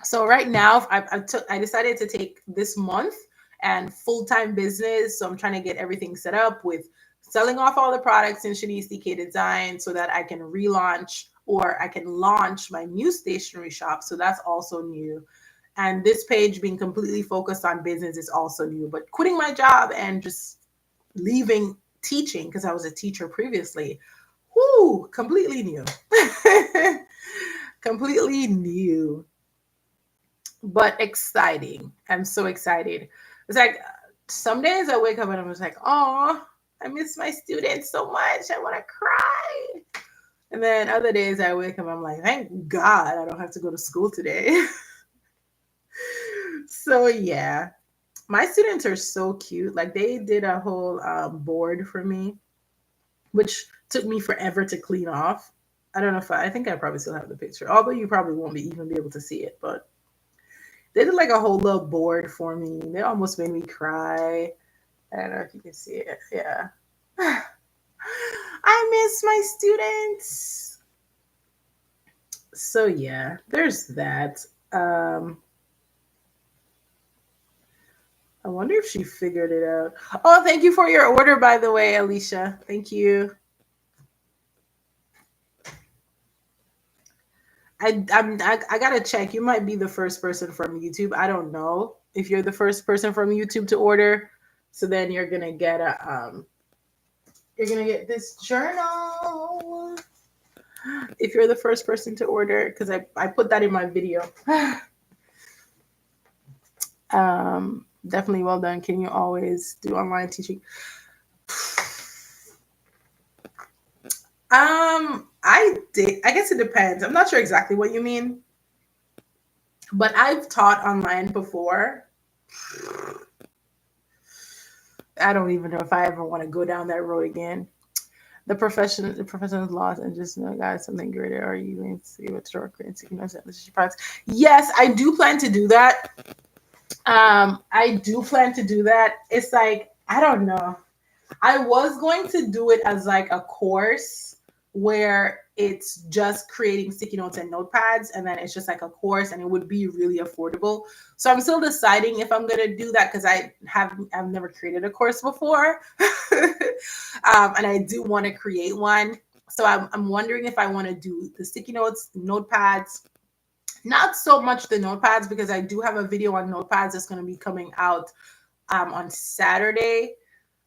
So right now, I decided to take this month and full time business. So I'm trying to get everything set up with selling off all the products in Shanice DK Design so that I can relaunch or I can launch my new stationery shop. So that's also new. And this page being completely focused on business is also new. But quitting my job and just leaving teaching because I was a teacher previously, whoo, completely new. Completely new, but exciting. I'm so excited. It's like some days I wake up and I'm just like, oh, I miss my students so much. I want to cry. And then other days I wake up, I'm like, thank God I don't have to go to school today. So yeah, my students are so cute. Like they did a whole board for me, which took me forever to clean off. I don't know if I think I probably still have the picture, although you probably won't even be able to see it. But they did like a whole little board for me. They almost made me cry. I don't know if you can see it. Yeah. I miss my students. So yeah, there's that. I wonder if she figured it out. Oh, thank you for your order, by the way, Alicia. Thank you. I gotta check. You might be the first person from YouTube. I don't know if you're the first person from YouTube to order. So then you're gonna get this journal if you're the first person to order because I put that in my video. Definitely well done. Can you always do online teaching? I did. I guess it depends. I'm not sure exactly what you mean, but I've taught online before. I don't even know if I ever want to go down that road again. The profession is lost and just know guys something greater. Are you going to see what store currency parts? Yes, I do plan to do that. I do plan to do that. It's like, I don't know. I was going to do it as like a course where it's just creating sticky notes and notepads, and then it's just like a course, and it would be really affordable. So I'm still deciding if I'm gonna do that because I've never created a course before, and I do want to create one. So I'm wondering if I want to do the sticky notes, notepads, not so much the notepads because I do have a video on notepads that's going to be coming out on Saturday.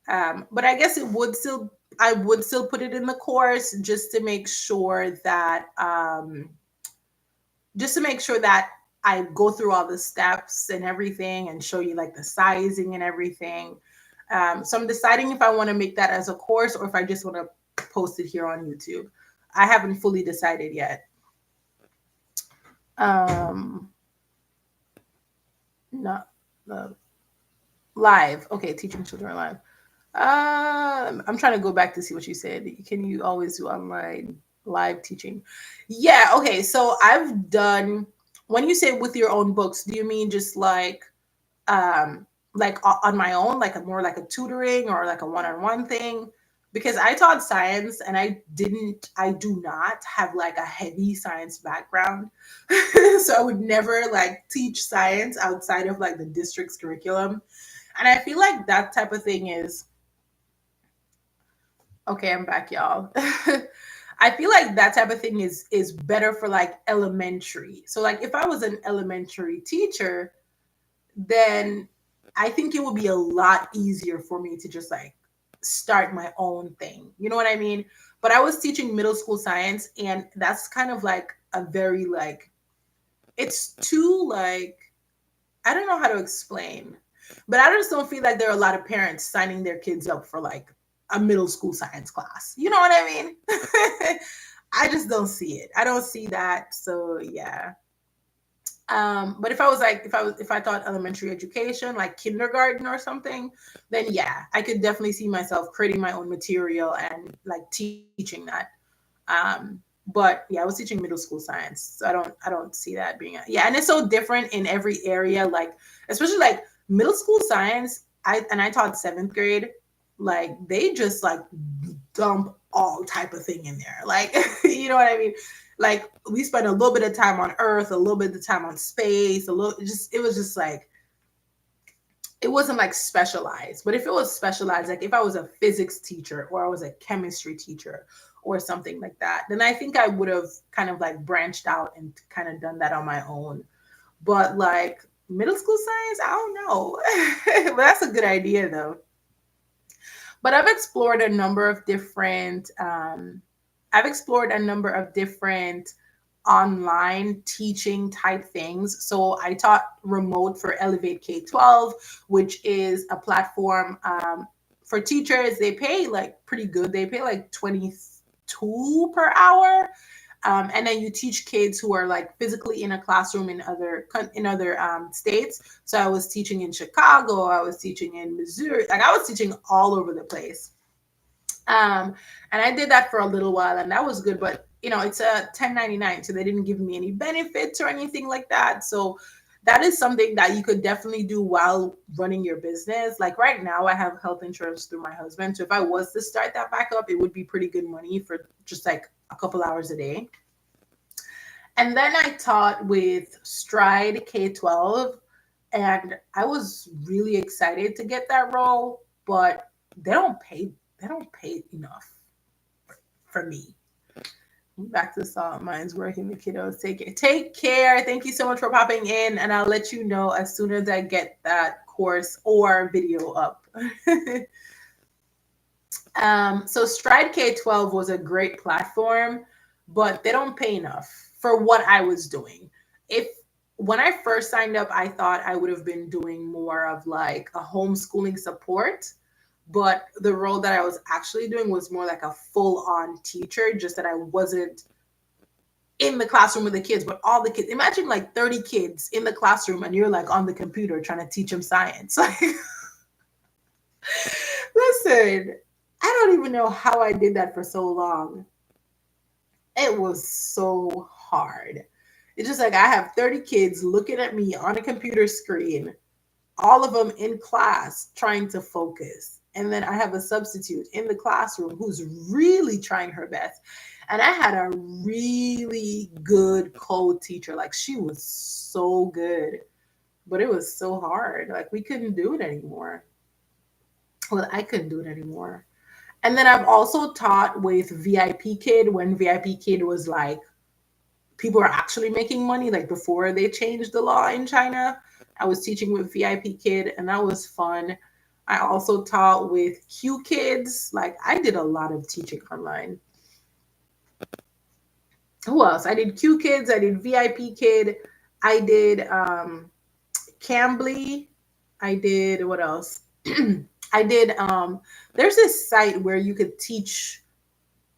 But I guess it would still I would still put it in the course just to make sure that I go through all the steps and everything and show you like the sizing and everything. So I'm deciding if I want to make that as a course or if I just want to post it here on YouTube. I haven't fully decided yet. Um, not the live. Okay, teaching children live. I'm trying to go back to see what you said. Can you always do online live teaching? Yeah, okay. So I've done, when you say with your own books, do you mean just um like on my own, like a more like a tutoring or like a one-on-one thing? Because I taught science and I do not have like a heavy science background. So I would never like teach science outside of like the district's curriculum. And I feel like that type of thing is okay, I'm back, y'all. I feel like that type of thing is better for like elementary. So like if I was an elementary teacher, then I think it would be a lot easier for me to just like start my own thing. You know what I mean? But I was teaching middle school science, and that's kind of like a very like it's too like I don't know how to explain, but I just don't feel like there are a lot of parents signing their kids up for like a middle school science class. You know what I mean? I just don't see it. I don't see that. So yeah. But if I was like, if I thought elementary education, like kindergarten or something, then yeah, I could definitely see myself creating my own material and like teaching that. But yeah, I was teaching middle school science, so I don't see that being yeah, and it's so different in every area. Like especially like middle school science, I taught seventh grade. Like they just like dump all type of thing in there. Like you know what I mean? Like we spent a little bit of time on Earth, a little bit of time on space, a little just it was just like it wasn't like specialized. But if it was specialized, like if I was a physics teacher or I was a chemistry teacher or something like that, then I think I would have kind of like branched out and kind of done that on my own. But like middle school science, I don't know. But that's a good idea though. But I've explored a number of different online teaching type things. So I taught remote for Elevate K-12, which is a platform for teachers. They pay like pretty good. They pay like 22 per hour. And then you teach kids who are like physically in a classroom in other states. So I was teaching in Chicago, I was teaching in Missouri, like I was teaching all over the place. Um, and I did that for a little while, and that was good. But it's a 1099, so they didn't give me any benefits or anything like that. So that is something that you could definitely do while running your business. Like right now, I have health insurance through my husband. So if I was to start that back up, it would be pretty good money for just like a couple hours a day. And then I taught with Stride K-12, and I was really excited to get that role, but they don't pay they don't pay enough for me. Back to the song. Mine's working. The kiddos take care. Take care. Thank you so much for popping in, and I'll let you know as soon as I get that course or video up. So Stride K-12 was a great platform, but they don't pay enough for what I was doing. If When I first signed up, I thought I would have been doing more of like a homeschooling support, but the role that I was actually doing was more like a full-on teacher, just that I wasn't in the classroom with the kids, but all the kids. Imagine like 30 kids in the classroom and you're like on the computer trying to teach them science. Listen, I don't even know how I did that for so long. It was so hard. It's just like I have 30 kids looking at me on a computer screen, all of them in class trying to focus. And then I have a substitute in the classroom who's really trying her best. And I had a really good code teacher. Like she was so good, but it was so hard. Like we couldn't do it anymore. Well, I couldn't do it anymore. And then I've also taught with VIP Kid when VIP Kid was like people are actually making money, like before they changed the law in China. I was teaching with VIP Kid, and that was fun. I also taught with Q Kids. Like I did a lot of teaching online. Who else? I did Q Kids. I did VIP Kid. I did Cambly. I did what else? I did. There's this site where you could teach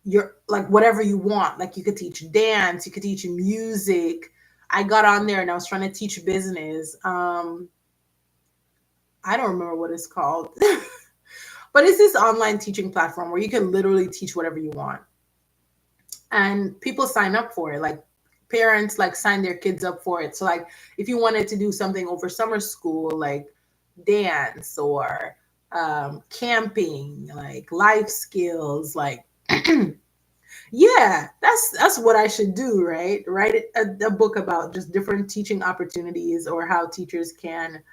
your like whatever you want. Like you could teach dance, you could teach music. I got on there and I was trying to teach business. I don't remember what it's called. But it's this online teaching platform where you can literally teach whatever you want. And people sign up for it. Like parents like sign their kids up for it. So like if you wanted to do something over summer school, like dance or camping, like life skills, like yeah, that's what I should do, right? Write a book about just different teaching opportunities or how teachers can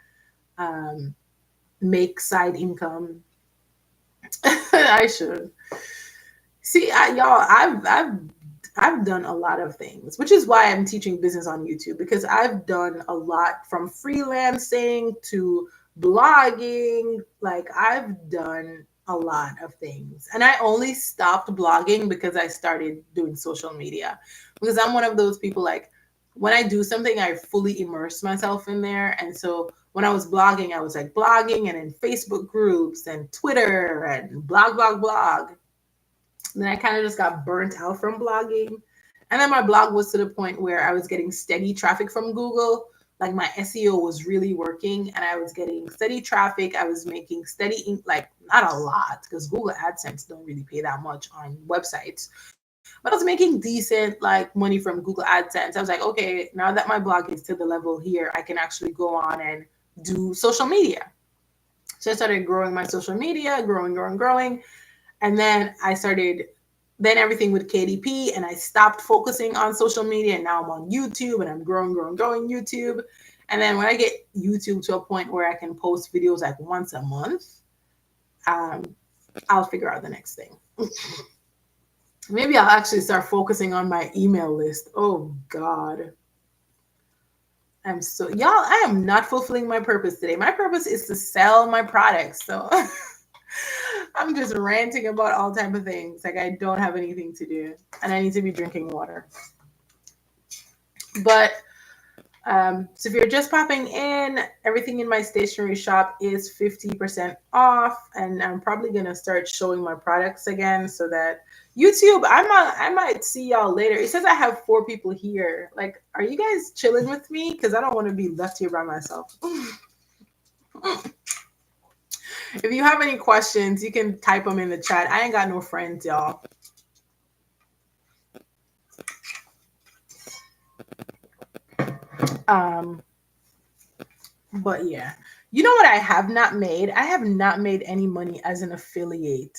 um, make side income. I should see, I've done a lot of things, which is why I'm teaching business on YouTube because I've done a lot from freelancing to blogging. Like I've done a lot of things. And I only stopped blogging because I started doing social media. Because I'm one of those people like when I do something, I fully immerse myself in there. And so when I was blogging, I was like blogging and in Facebook groups and Twitter and blog. And then I kind of just got burnt out from blogging. And then my blog was to the point where I was getting steady traffic from Google. Like my SEO was really working and I was getting steady traffic. I was making like not a lot because Google AdSense don't really pay that much on websites. But I was making decent like money from Google AdSense. I was like, okay, now that my blog is to the level here, I can actually go on and do social media. So I started growing my social media, growing. And then I started then everything with KDP and I stopped focusing on social media and now I'm on YouTube and I'm growing YouTube. And then when I get YouTube to a point where I can post videos like once a month, um, I'll figure out the next thing. Maybe I'll actually start focusing on my email list. Oh God. I am not fulfilling my purpose today. My purpose is to sell my products. So I'm just ranting about all type of things. Like I don't have anything to do, and I need to be drinking water. But so if you're just popping in, everything in my stationery shop is 50% off, and I'm probably gonna start showing my products again so that YouTube. I might see y'all later. It says I have 4 people here. Like, are you guys chilling with me? Because I don't want to be left here by myself. If you have any questions, you can type them in the chat. I ain't got no friends, y'all. Um, but yeah. You know what I have not made? I have not made any money as an affiliate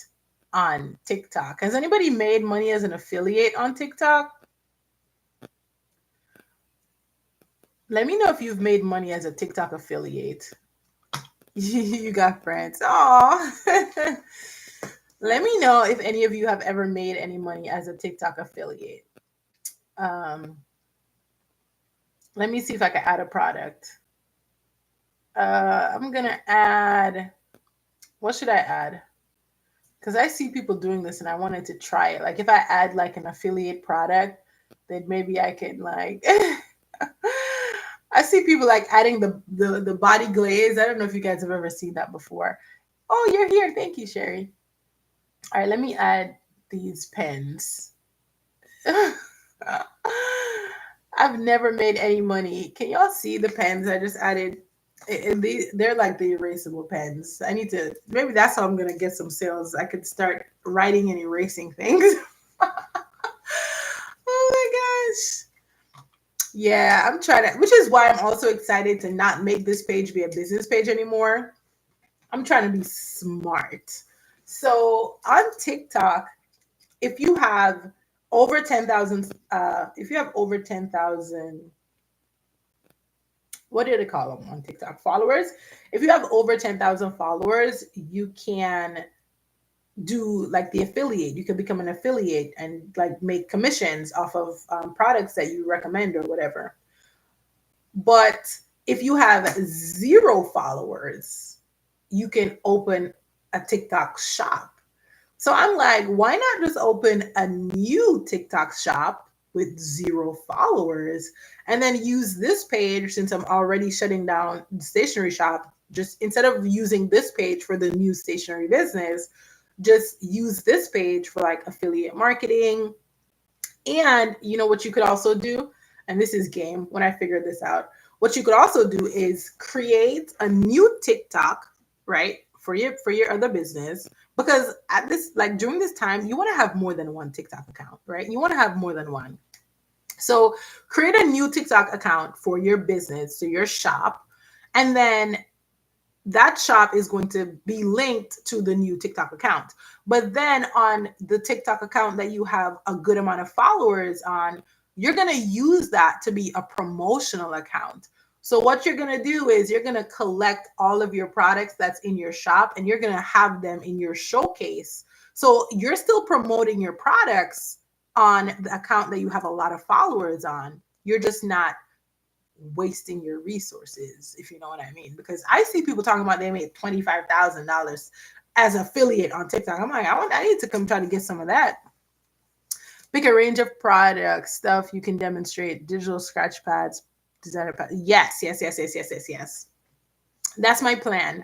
on TikTok. Has anybody made money as an affiliate on TikTok? Let me know if you've made money as a TikTok affiliate. You got friends. Oh. Let me know if any of you have ever made any money as a TikTok affiliate. Um, let me see if I can add a product. I'm gonna add. What should I add? Because I see people doing this, and I wanted to try it. Like if I add like an affiliate product, then maybe I can like. I see people like adding the body glaze. I don't know if you guys have ever seen that before. Oh, you're here. Thank you, Sherry. All right, let me add these pens. I've never made any money. Can y'all see the pens I just added? They're like the erasable pens. I need to, maybe that's how I'm gonna get some sales. I could start writing and erasing things. Oh my gosh. Yeah, I'm trying to, which is why I'm also excited to not make this page be a business page anymore. I'm trying to be smart. So on TikTok, if you have over 10,000, if you have over 10,000, what did it call them on TikTok? Followers. If you have over 10,000 followers, you can do like the affiliate. You can become an affiliate and like make commissions off of products that you recommend or whatever. But if you have zero followers, you can open a TikTok shop. So I'm like, why not just open a new TikTok shop with zero followers and then use this page since I'm already shutting down the stationery shop? Just instead of using this page for the new stationery business, just use this page for like affiliate marketing. And you know what you could also do? And this is game when I figured this out. What you could also do is create a new TikTok, right? For your other business. Because at this, like during this time, you want to have more than one TikTok account, right? You want to have more than one. So create a new TikTok account for your business, so your shop, and then that shop is going to be linked to the new TikTok account. But then on the TikTok account that you have a good amount of followers on, you're going to use that to be a promotional account. So what you're going to do is you're going to collect all of your products that's in your shop and you're going to have them in your showcase. So you're still promoting your products on the account that you have a lot of followers on. You're just not wasting your resources, if you know what I mean. Because I see people talking about they made $25,000 as affiliate on TikTok. I'm like, I need to come try to get some of that. Pick a range of products, stuff you can demonstrate, digital scratch pads, designer pads. Yes, yes, yes, yes, yes, yes, yes. That's my plan.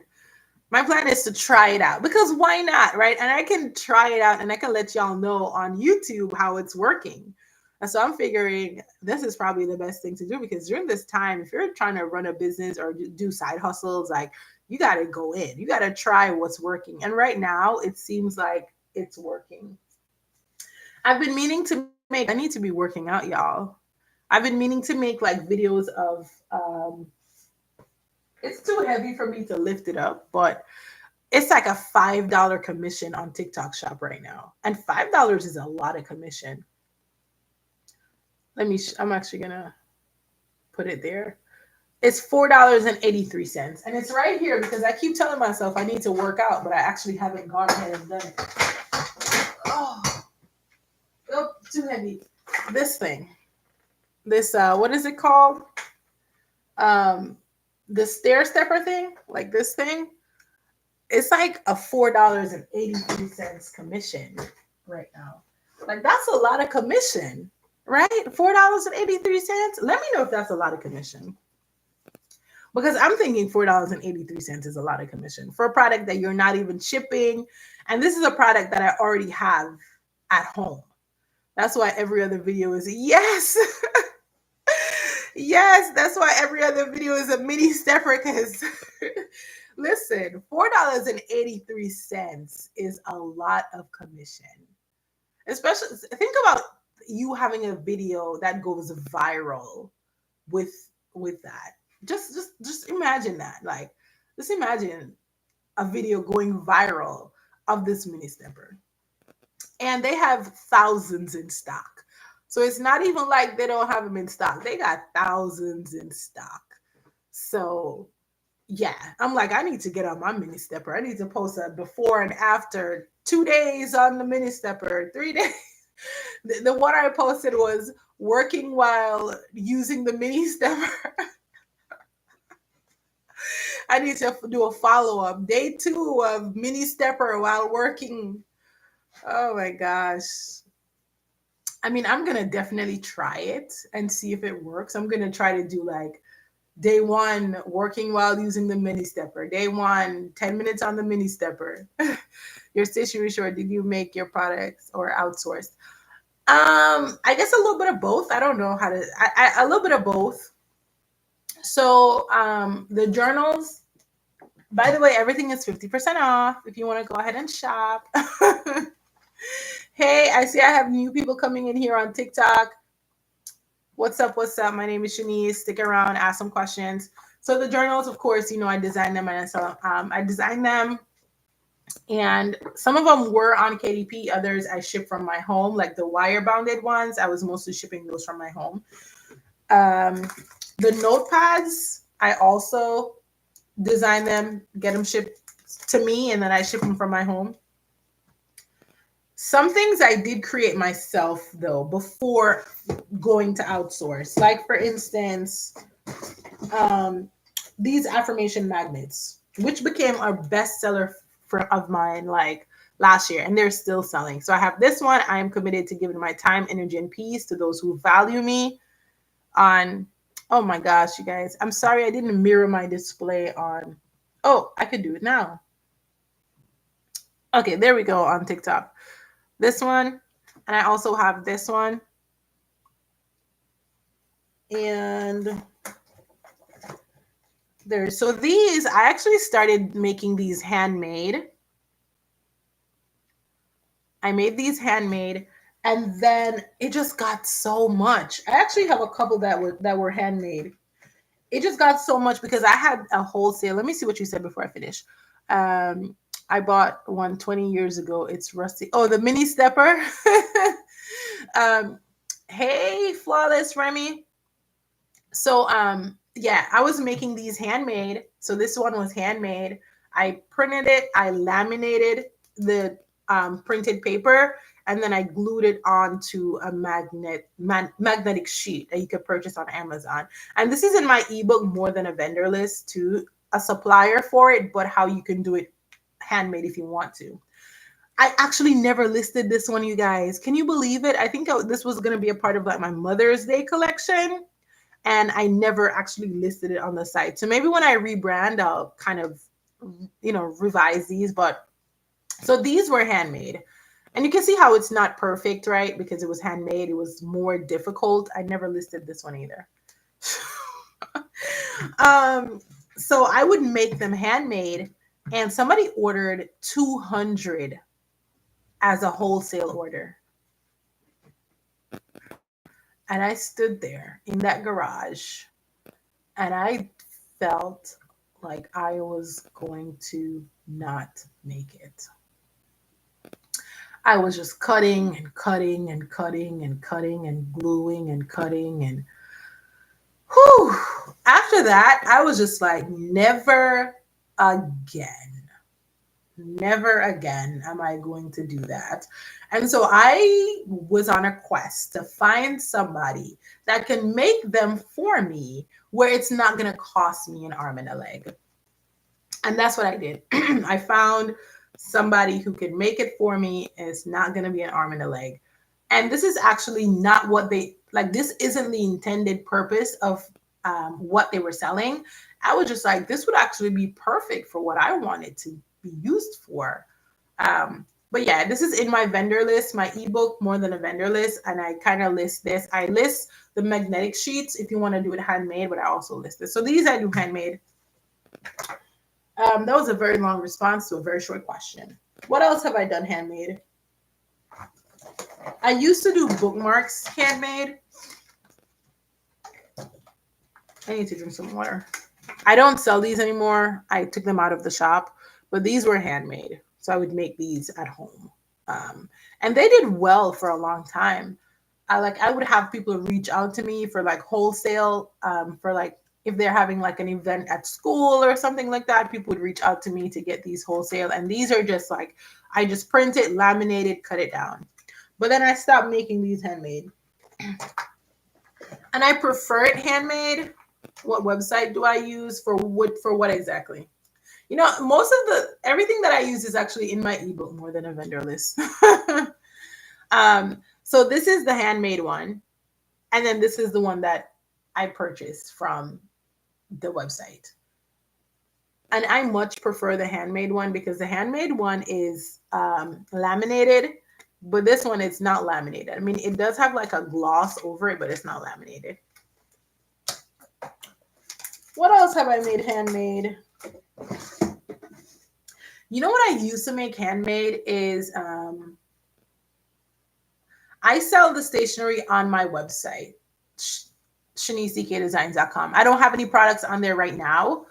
My plan is to try it out because why not, right? And I can try it out and I can let y'all know on YouTube how it's working. And so I'm figuring this is probably the best thing to do because during this time, if you're trying to run a business or do side hustles, like you got to go in, you got to try what's working. And right now, it seems like it's working. I've been meaning to make, I need to be working out, y'all. I've been meaning to make like videos of, it's too heavy for me to lift it up, but it's like a $5 commission on TikTok shop right now. And $5 is a lot of commission. I'm actually gonna put it there. It's $4.83. And it's right here because I keep telling myself I need to work out, but I actually haven't gone ahead and done it. Oh, oh too heavy. This thing. This what is it called? Um the stair stepper thing, like this thing. It's like a $4.83 commission right now. Like that's a lot of commission, right? $4.83. Let me know if that's a lot of commission. Because I'm thinking $4.83 is a lot of commission for a product that you're not even shipping. And this is a product that I already have at home. That's why every other video is yes. Yes, that's why every other video is a mini stepper because listen, $4.83 is a lot of commission. Especially think about you having a video that goes viral with that. Just imagine that. Like just imagine a video going viral of this mini stepper. And they have thousands in stock. So it's not even like they don't have them in stock. They got thousands in stock. So yeah, I'm like, I need to get on my mini stepper. I need to post a before and after 2 days on the mini stepper, 3 days. The one I posted was working while using the mini stepper. I need to do a follow up. Day 2 of mini stepper while working. Oh my gosh. I mean, I'm gonna definitely try it and see if it works. I'm gonna try to do like day 1 working while using the mini stepper. Day 1, 10 minutes on the mini stepper. Your stationery short, did you make your products or outsourced? I guess a little bit of both. I don't know how to. A little bit of both. So the journals, by the way, everything is 50% off if you want to go ahead and shop. Hey, I see I have new people coming in here on TikTok. What's up? What's up? My name is Shanice. Stick around, ask some questions. So the journals, of course, I design them, and so I design them, and some of them were on KDP. Others I ship from my home, like the wire bounded ones. I was mostly shipping those from my home. Um, the notepads, I also design them, get them shipped to me, and then I ship them from my home. Some things I did create myself though before going to outsource. Like for instance, um, these affirmation magnets, which became a bestseller of mine like last year, and they're still selling. So I have this one. I am committed to giving my time, energy, and peace to those who value me. On, oh my gosh, you guys, I'm sorry I didn't mirror my display on. Oh, I could do it now. Okay, there we go on TikTok. This one, and I also have this one. And so these, I actually started making these handmade. I made these handmade, and then it just got so much. I actually have a couple that were handmade. It just got so much because I had a wholesale. Let me see what you said before I finish. Um, I bought one 20 years ago. It's rusty. Oh, the mini stepper. um, hey, flawless Remy. So yeah, I was making these handmade. So this one was handmade. I printed it, I laminated the printed paper, and then I glued it onto a magnetic sheet that you could purchase on Amazon. And this is in my ebook, More Than a Vendor List, to a supplier for it, but how you can do it handmade if you want to. I actually never listed this one, you guys. Can you believe it? I think this was going to be a part of like my Mother's Day collection, and I never actually listed it on the site. So maybe when I rebrand, I'll kind of, revise these. But so these were handmade. And you can see how it's not perfect, right? Because it was handmade, it was more difficult. I never listed this one either. um, so I would make them handmade, and somebody ordered 200 as a wholesale order. And I stood there in that garage, and I felt like I was going to not make it. I was just cutting and cutting and cutting and cutting and gluing and cutting, and whew. After that, I was just like, never again. Never again am I going to do that. And so I was on a quest to find somebody that can make them for me where it's not going to cost me an arm and a leg. And that's what I did. I found somebody who could make it for me, and it's not going to be an arm and a leg. And this is actually not what they like. This isn't the intended purpose of what they were selling. I was just like, this would actually be perfect for what I wanted to be used for. But yeah, this is in my vendor list, my ebook, More Than a Vendor List. And I kind of list this. I list the magnetic sheets if you want to do it handmade, but I also list this. So these I do handmade. That was a very long response to a very short question. What else have I done handmade? I used to do bookmarks handmade. I need to drink some water. I don't sell these anymore. I took them out of the shop, but these were handmade. So I would make these at home. And they did well for a long time. I would have people reach out to me for like wholesale, for like if they're having like an event at school or something like that, people would reach out to me to get these wholesale. And these are just like, I just print it, laminate it, cut it down. But then I stopped making these handmade. And I prefer it handmade. What website do I use for what exactly? Most of everything that I use is actually in my ebook, More Than a Vendor List. So this is the handmade one. And then this is the one that I purchased from the website. And I much prefer the handmade one because the handmade one is laminated, but this one is not laminated. I mean, it does have like a gloss over it, but it's not laminated. What else have I made handmade? You know what I used to make handmade is I sell the stationery on my website, ShaniceCKDesigns.com. I don't have any products on there right now,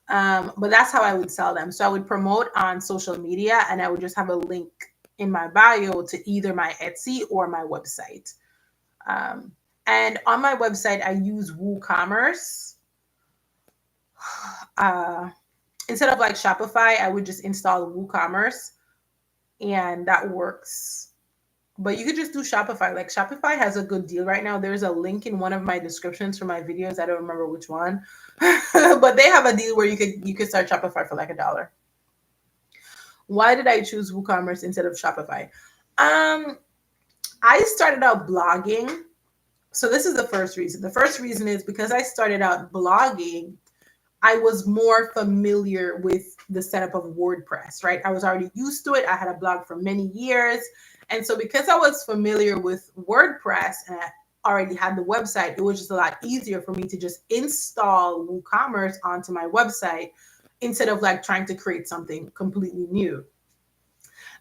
but that's how I would sell them. So I would promote on social media and I would just have a link in my bio to either my Etsy or my website. Um, and on my website, I use WooCommerce. Uh, Instead of like Shopify, I would just install WooCommerce and that works. But you could just do Shopify. Like Shopify has a good deal right now. There's a link in one of my descriptions for my videos. I don't remember which one, but they have a deal where you could start Shopify for like $1. Why did I choose WooCommerce instead of Shopify? I started out blogging. So this is the first reason. The first reason is because I started out blogging, I was more familiar with the setup of WordPress, right? I was already used to it. I had a blog for many years. And so because I was familiar with WordPress and I already had the website, it was just a lot easier for me to just install WooCommerce onto my website instead of like trying to create something completely new.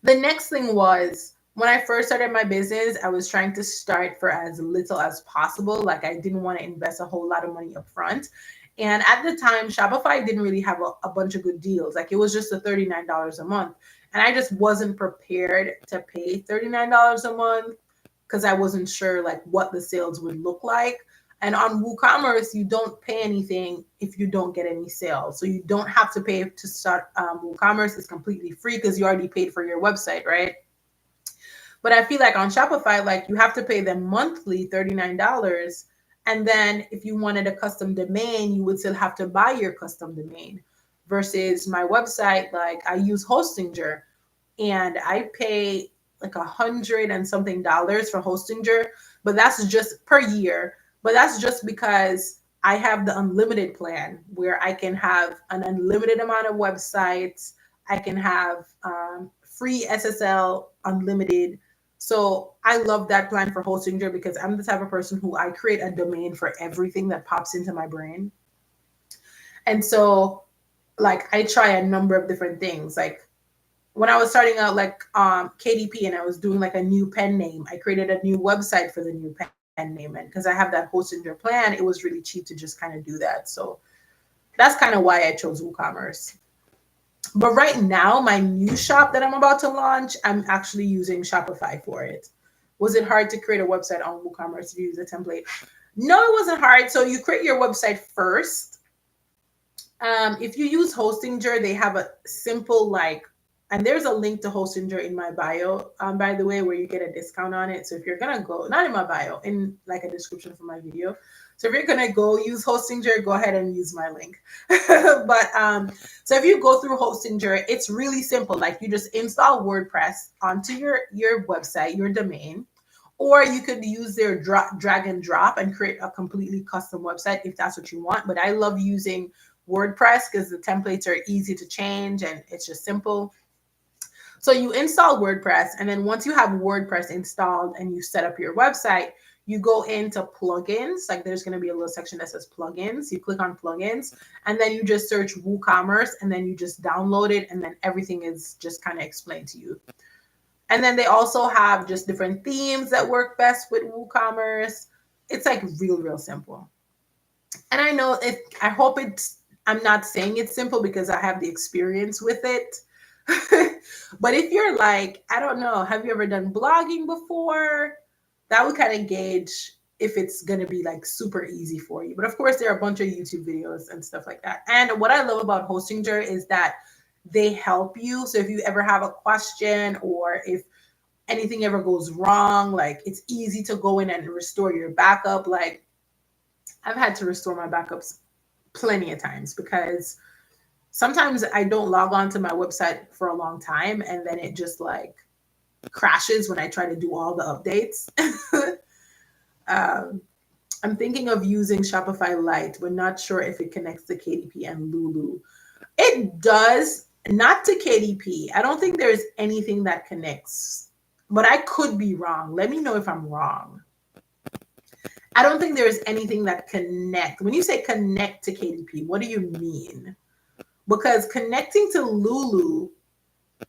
The next thing was when I first started my business, I was trying to start for as little as possible. Like I didn't want to invest a whole lot of money up front. And at the time, Shopify didn't really have a bunch of good deals. Like it was just the $39 a month. And I just wasn't prepared to pay $39 a month because I wasn't sure like what the sales would look like. And on WooCommerce, you don't pay anything if you don't get any sales. So you don't have to pay to start WooCommerce. It's completely free because you already paid for your website, right? But I feel like on Shopify, like you have to pay them monthly $39. And then if you wanted a custom domain, you would still have to buy your custom domain. Versus my website, like I use Hostinger and I pay like $100 for Hostinger, but that's just per year. But that's just because I have the unlimited plan where I can have an unlimited amount of websites. I can have free SSL unlimited. So I love that plan for Hostinger because I'm the type of person who I create a domain for everything that pops into my brain. And so like I try a number of different things. Like when I was starting out like KDP and I was doing like a new pen name, I created a new website for the new pen name. And because I have that Hostinger plan, it was really cheap to just kind of do that. So that's kind of why I chose WooCommerce. But right now, my new shop that I'm about to launch, I'm actually using Shopify for it. Was it hard to create a website on WooCommerce to use a template? No, it wasn't hard. So you create your website first. If you use Hostinger, they have a simple like, and there's a link to Hostinger in my bio, by the way, where you get a discount on it. So if you're gonna go, not in my bio, in like a description for my video. So if you're gonna go use Hostinger, go ahead and use my link. But so if you go through Hostinger, it's really simple. Like you just install WordPress onto your website, your domain, or you could use their drag and drop and create a completely custom website if that's what you want. But I love using WordPress because the templates are easy to change and it's just simple. So you install WordPress, and then once you have WordPress installed and you set up your website, you go into plugins. Like there's going to be a little section that says plugins. You click on plugins, and then you just search WooCommerce, and then you just download it, and then everything is just kind of explained to you. And then they also have just different themes that work best with WooCommerce. It's like real simple. And I know I hope I'm not saying it's simple because I have the experience with it. But if you're like, I don't know, have you ever done blogging before? That would kind of gauge if it's going to be like super easy for you. But of course, there are a bunch of YouTube videos and stuff like that. And what I love about Hostinger is that they help you. So if you ever have a question or if anything ever goes wrong, like it's easy to go in and restore your backup. Like I've had to restore my backups plenty of times because sometimes I don't log on to my website for a long time and then it just like crashes when I try to do all the updates. I'm thinking of using Shopify Lite, but not sure if it connects to KDP and Lulu. It does, not to KDP. I don't think there's anything that connects, but I could be wrong. Let me know if I'm wrong. I don't think there's anything that connect. When you say connect to KDP, what do you mean? Because connecting to Lulu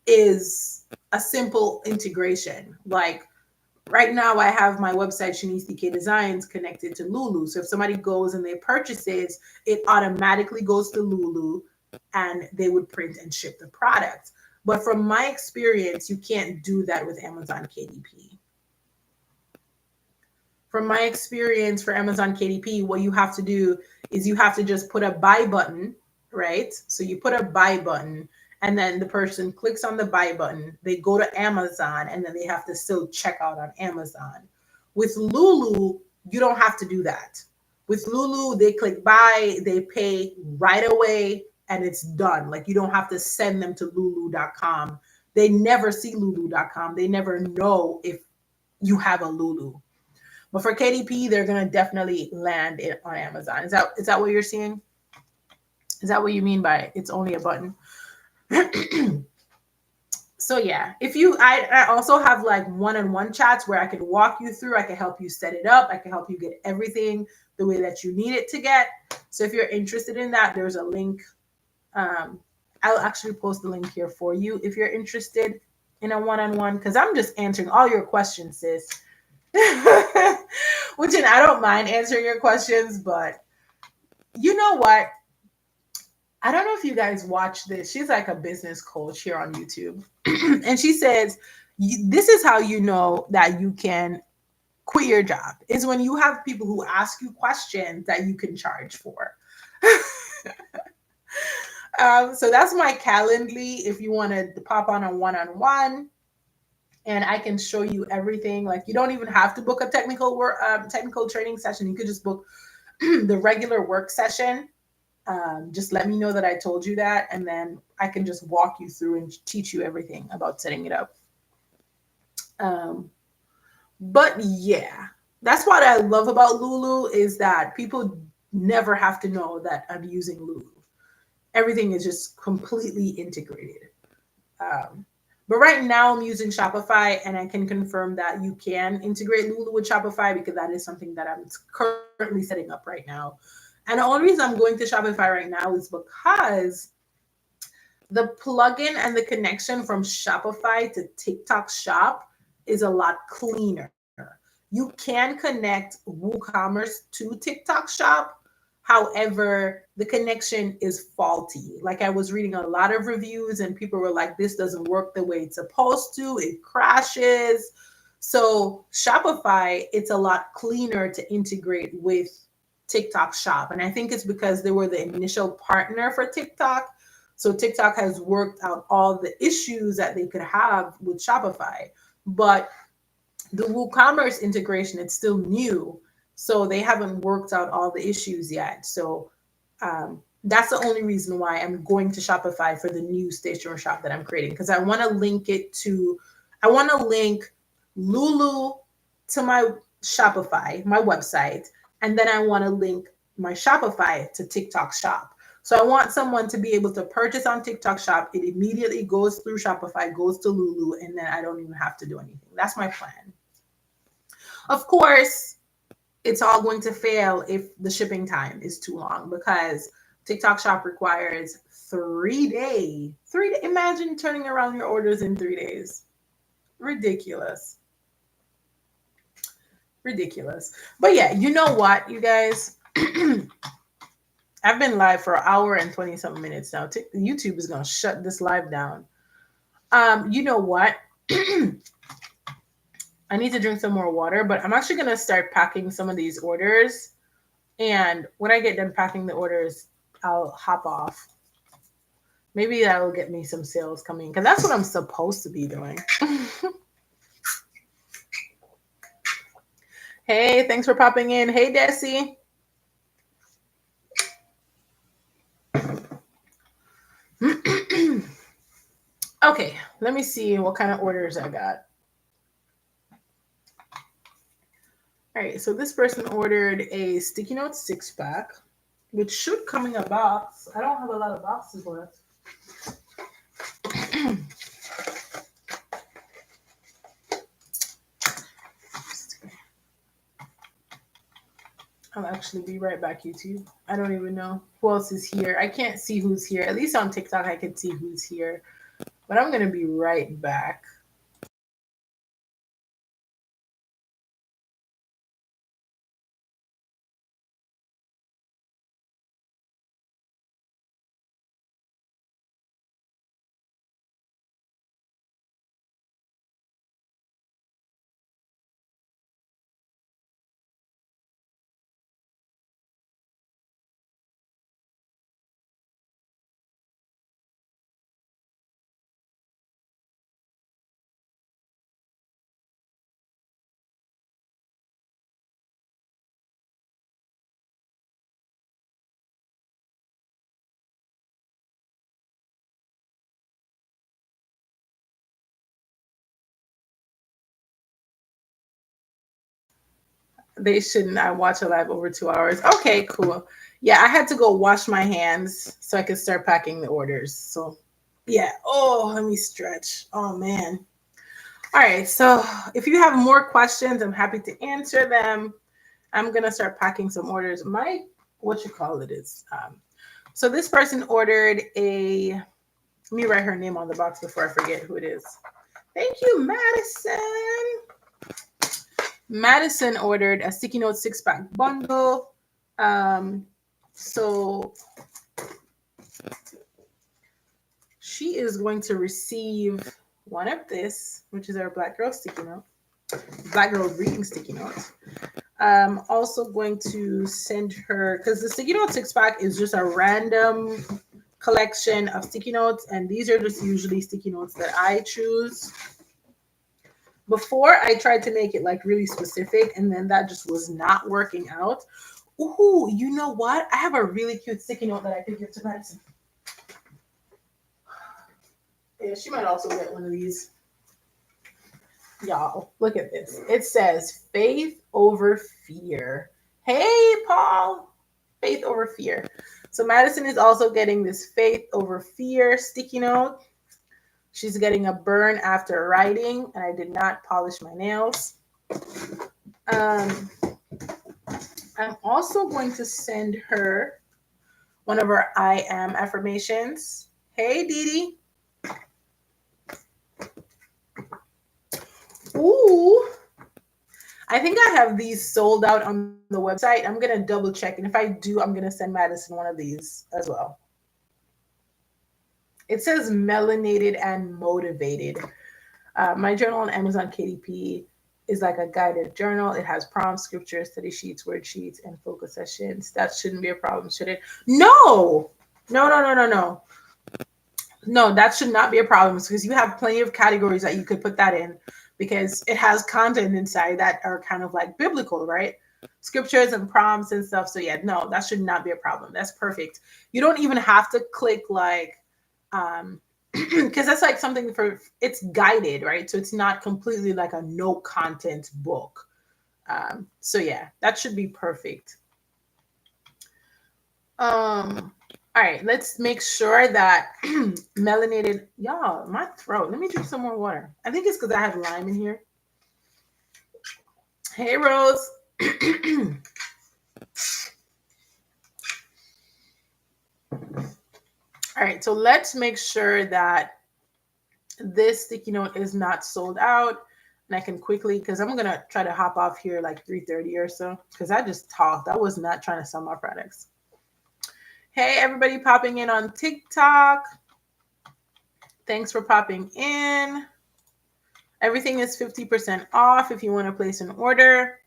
is a simple integration. Like right now, I have my website, Shanice DK Designs, connected to Lulu. So if somebody goes and they purchases, it automatically goes to Lulu and they would print and ship the product. But from my experience, you can't do that with Amazon KDP. From my experience for Amazon KDP, what you have to do is you have to just put a buy button, right? So you put a buy button and then the person clicks on the buy button, they go to Amazon and then they have to still check out on Amazon. With Lulu, you don't have to do that. With Lulu, they click buy, they pay right away and it's done. Like you don't have to send them to lulu.com. They never see lulu.com. They never know if you have a Lulu. But for KDP, they're gonna definitely land it on Amazon. Is that what you're seeing? Is that what you mean by it's only a button? So yeah, if you, I also have like one-on-one chats where I can walk you through. I can help you set it up. I can help you get everything the way that you need it to get. So if you're interested in that, there's a link. I'll actually post the link here for you if you're interested in a one-on-one, because I'm just answering all your questions, sis. Which, and I don't mind answering your questions, but you know what? I don't know if you guys watch this. She's like a business coach here on YouTube. And she says, this is how you know that you can quit your job is when you have people who ask you questions that you can charge for. So that's my Calendly if you want to pop on a one-on-one. And I can show you everything. Like you don't even have to book a technical training session. You could just book the regular work session. Just let me know that I told you that, and then I can just walk you through and teach you everything about setting it up. But yeah, that's what I love about Lulu is that people never have to know that I'm using Lulu. Everything is just completely integrated. But right now I'm using Shopify, and I can confirm that you can integrate Lulu with Shopify because that is something that I'm currently setting up right now. And the only reason I'm going to Shopify right now is because the plugin and the connection from Shopify to TikTok Shop is a lot cleaner. You can connect WooCommerce to TikTok Shop. However, the connection is faulty. Like I was reading a lot of reviews and people were like, this doesn't work the way it's supposed to. It crashes. So Shopify, it's a lot cleaner to integrate with TikTok Shop. And I think it's because they were the initial partner for TikTok. So TikTok has worked out all the issues that they could have with Shopify. But the WooCommerce integration, it's still new. So they haven't worked out all the issues yet. So that's the only reason why I'm going to Shopify for the new stationery shop that I'm creating. Because I want to link Lulu to my Shopify, my website. And then I want to link my Shopify to TikTok Shop. So I want someone to be able to purchase on TikTok Shop. It immediately goes through Shopify, goes to Lulu, and then I don't even have to do anything. That's my plan. Of course, it's all going to fail if the shipping time is too long because TikTok Shop requires 3 days. Imagine turning around your orders in 3 days. Ridiculous. Ridiculous. But yeah, you know what, you guys? I've been live for an hour and 20 something minutes now. YouTube is going to shut this live down. You know what? I need to drink some more water, but I'm actually going to start packing some of these orders. And when I get done packing the orders, I'll hop off. Maybe that will get me some sales coming because that's what I'm supposed to be doing. Hey, thanks for popping in. Hey, Desi. Okay, let me see what kind of orders I got. All right, so this person ordered a sticky note 6-pack, which should come in a box. I don't have a lot of boxes left. I'll actually be right back, YouTube. I don't even know who else is here. I can't see who's here. At least on TikTok, I can see who's here. But I'm going to be right back. They shouldn't. I watch a live over 2 hours. Okay, cool. Yeah, I had to go wash my hands so I could start packing the orders. So, yeah. Oh, let me stretch. Oh, man. All right. So, if you have more questions, I'm happy to answer them. I'm going to start packing some orders. My, what you call it is, so this person ordered a, let me write her name on the box before I forget who it is. Thank you, Madison. Madison ordered a sticky note 6-pack bundle. So she is going to receive one of this, which is our Black Girl sticky note, Black Girl reading sticky note. Also going to send her, because the sticky note 6-pack is just a random collection of sticky notes, and these are just usually sticky notes that I choose. Before I tried to make it like really specific, and then that just was not working out. Ooh, you know what? I have a really cute sticky note that I could give to Madison. Yeah, she might also get one of these. Y'all, look at this. It says faith over fear. Hey, Paul. Faith over fear. So Madison is also getting this faith over fear sticky note. She's getting a burn after writing, and I did not polish my nails. I'm also going to send her one of our I am affirmations. Hey, Dee Dee. Ooh. I think I have these sold out on the website. I'm going to double check. And if I do, I'm going to send Madison one of these as well. It says melanated and motivated. My journal on Amazon KDP is like a guided journal. It has prompts, scriptures, study sheets, word sheets, and focus sessions. That shouldn't be a problem, should it? No, no, no, no, no, no. No, that should not be a problem because you have plenty of categories that you could put that in because it has content inside that are kind of like biblical, right? Scriptures and prompts and stuff. So yeah, no, that should not be a problem. That's perfect. You don't even have to click like because that's like something for it's guided, right? So it's not completely like a no content book. So yeah, that should be perfect. All right, let's make sure that melanated, y'all, my throat. Let me drink some more water. I think it's because I have lime in here. Hey, Rose. All right, so let's make sure that this sticky note is not sold out. And I can quickly, because I'm going to try to hop off here like 3:30 or so, because I just talked. I was not trying to sell my products. Hey, everybody popping in on TikTok. Thanks for popping in. Everything is 50% off if you want to place an order.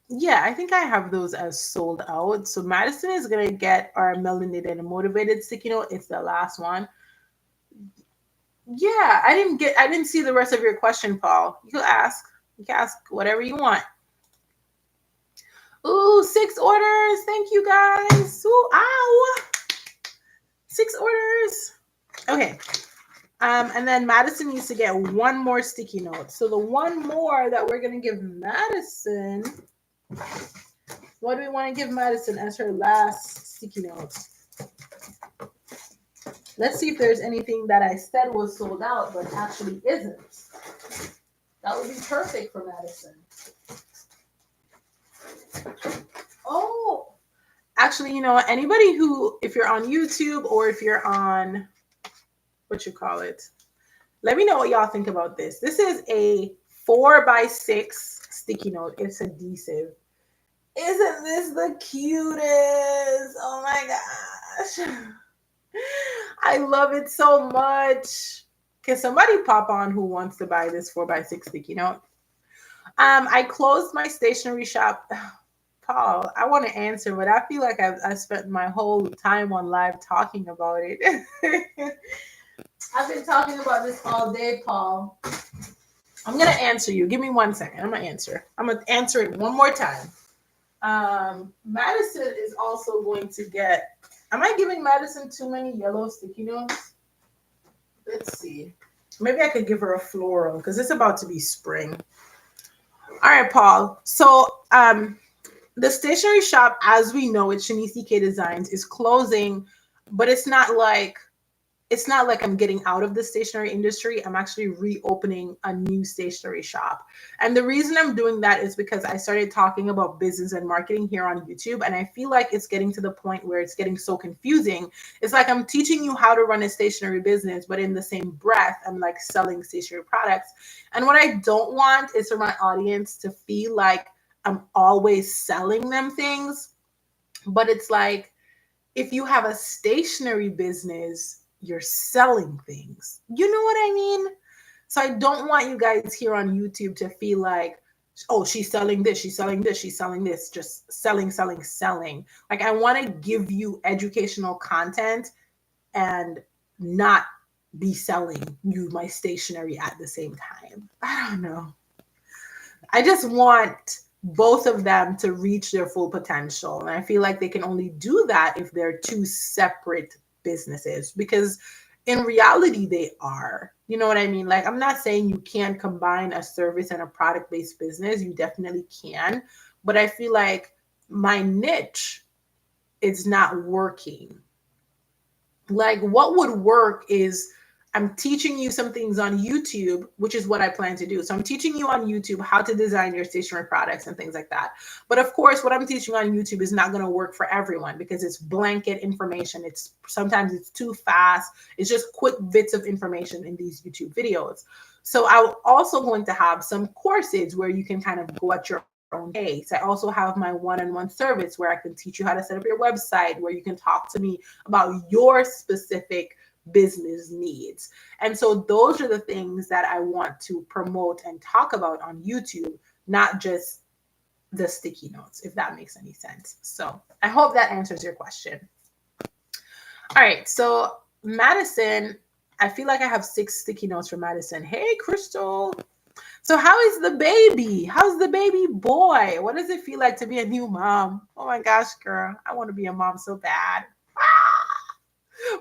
Yeah, I think I have those as sold out. So Madison is going to get our melanated and motivated sticky note. It's the last one. Yeah, I didn't see the rest of your question, Paul. You can ask whatever you want. Ooh, 6 orders. Thank you guys. Ooh, ow. 6 orders. Okay. And then Madison needs to get one more sticky note. So the one more that we're going to give Madison, what do we want to give Madison as her last sticky note? Let's see if there's anything that I said was sold out, but actually isn't. That would be perfect for Madison. Oh, actually, you know what? Anybody who, if you're on YouTube or if you're on, what you call it, let me know what y'all think about this. This is a 4x6 sticky note. It's adhesive. Isn't this the cutest? Oh my gosh. I love it so much. Can somebody pop on who wants to buy this 4x6 sticky note? I closed my stationery shop. Paul, I want to answer, but I feel like I spent my whole time on live talking about it. I've been talking about this all day, Paul. I'm going to answer you. Give me 1 second. I'm going to answer. I'm going to answer it one more time. Madison is also going to get. Am I giving Madison too many yellow sticky notes? Let's see. Maybe I could give her a floral because it's about to be spring. All right, Paul. So, the stationery shop, as we know it, Shanice K Designs, is closing, but it's not like I'm getting out of the stationery industry. I'm actually reopening a new stationery shop. And the reason I'm doing that is because I started talking about business and marketing here on YouTube. And I feel like it's getting to the point where it's getting so confusing. It's like I'm teaching you how to run a stationery business, but in the same breath, I'm like selling stationery products. And what I don't want is for my audience to feel like I'm always selling them things. But it's like, if you have a stationery business, you're selling things. You know what I mean? So I don't want you guys here on YouTube to feel like, oh, she's selling this, she's selling this, she's selling this, just selling, selling, selling. Like, I want to give you educational content and not be selling you my stationery at the same time. I don't know. I just want both of them to reach their full potential. And I feel like they can only do that if they're two separate businesses, because in reality, they are. You know what I mean? Like, I'm not saying you can't combine a service and a product based business. You definitely can. But I feel like my niche is not working. Like, what would work is I'm teaching you some things on YouTube, which is what I plan to do. So I'm teaching you on YouTube how to design your stationery products and things like that. But of course, what I'm teaching on YouTube is not going to work for everyone because it's blanket information. It's sometimes it's too fast. It's just quick bits of information in these YouTube videos. So I'm also going to have some courses where you can kind of go at your own pace. I also have my one-on-one service where I can teach you how to set up your website, where you can talk to me about your specific business needs. And so those are the things that I want to promote and talk about on YouTube, not just the sticky notes, if that makes any sense. So I hope that answers your question. All right, so Madison, I feel like I have 6 sticky notes for Madison. Hey, Crystal. So how is the baby? How's the baby boy? What does it feel like to be a new mom? Oh my gosh, girl. I want to be a mom so bad.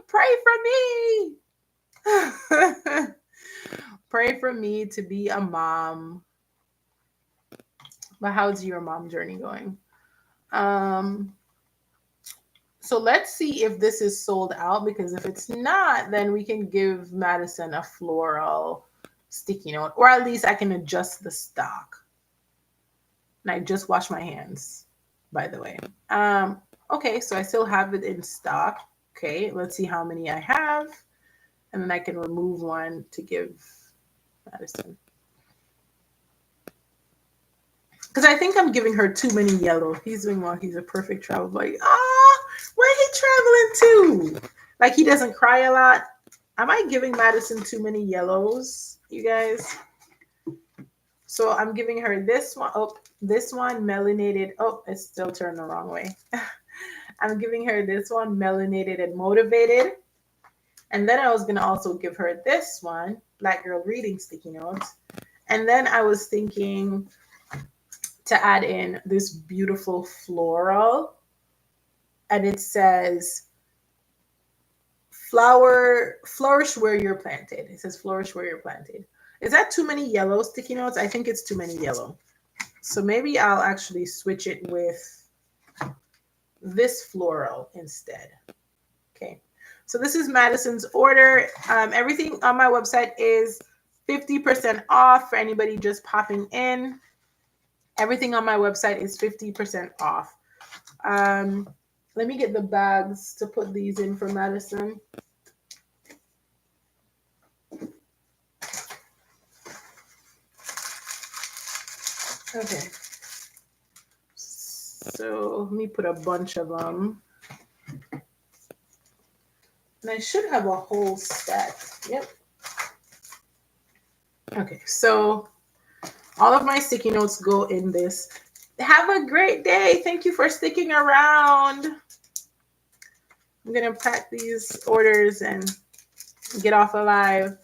Pray for me. Pray for me to be a mom. But how's your mom journey going? So let's see if this is sold out, because if it's not, then we can give Madison a floral sticky note, or at least I can adjust the stock. And I just washed my hands, by the way. Okay, so I still have it in stock. Okay, let's see how many I have. And then I can remove one to give Madison. Because I think I'm giving her too many yellow. He's doing well. He's a perfect travel buddy. Where he traveling to? Like, he doesn't cry a lot. Am I giving Madison too many yellows, you guys? So I'm giving her this one. Oh, this one melanated. Oh, it's still turned the wrong way. I'm giving her this one, melanated and motivated. And then I was going to also give her this one, Black Girl Reading sticky notes. And then I was thinking to add in this beautiful floral. And it says, flourish where you're planted. It says flourish where you're planted. Is that too many yellow sticky notes? I think it's too many yellow. So maybe I'll actually switch it with this floral instead. Okay. So this is Madison's order. Everything on my website is 50% off for anybody just popping in. Everything on my website is 50% off. Let me get the bags to put these in for Madison. Okay. So let me put a bunch of them. And I should have a whole stack. Yep. Okay, so all of my sticky notes go in this. Have a great day. Thank you for sticking around. I'm going to pack these orders and get off alive.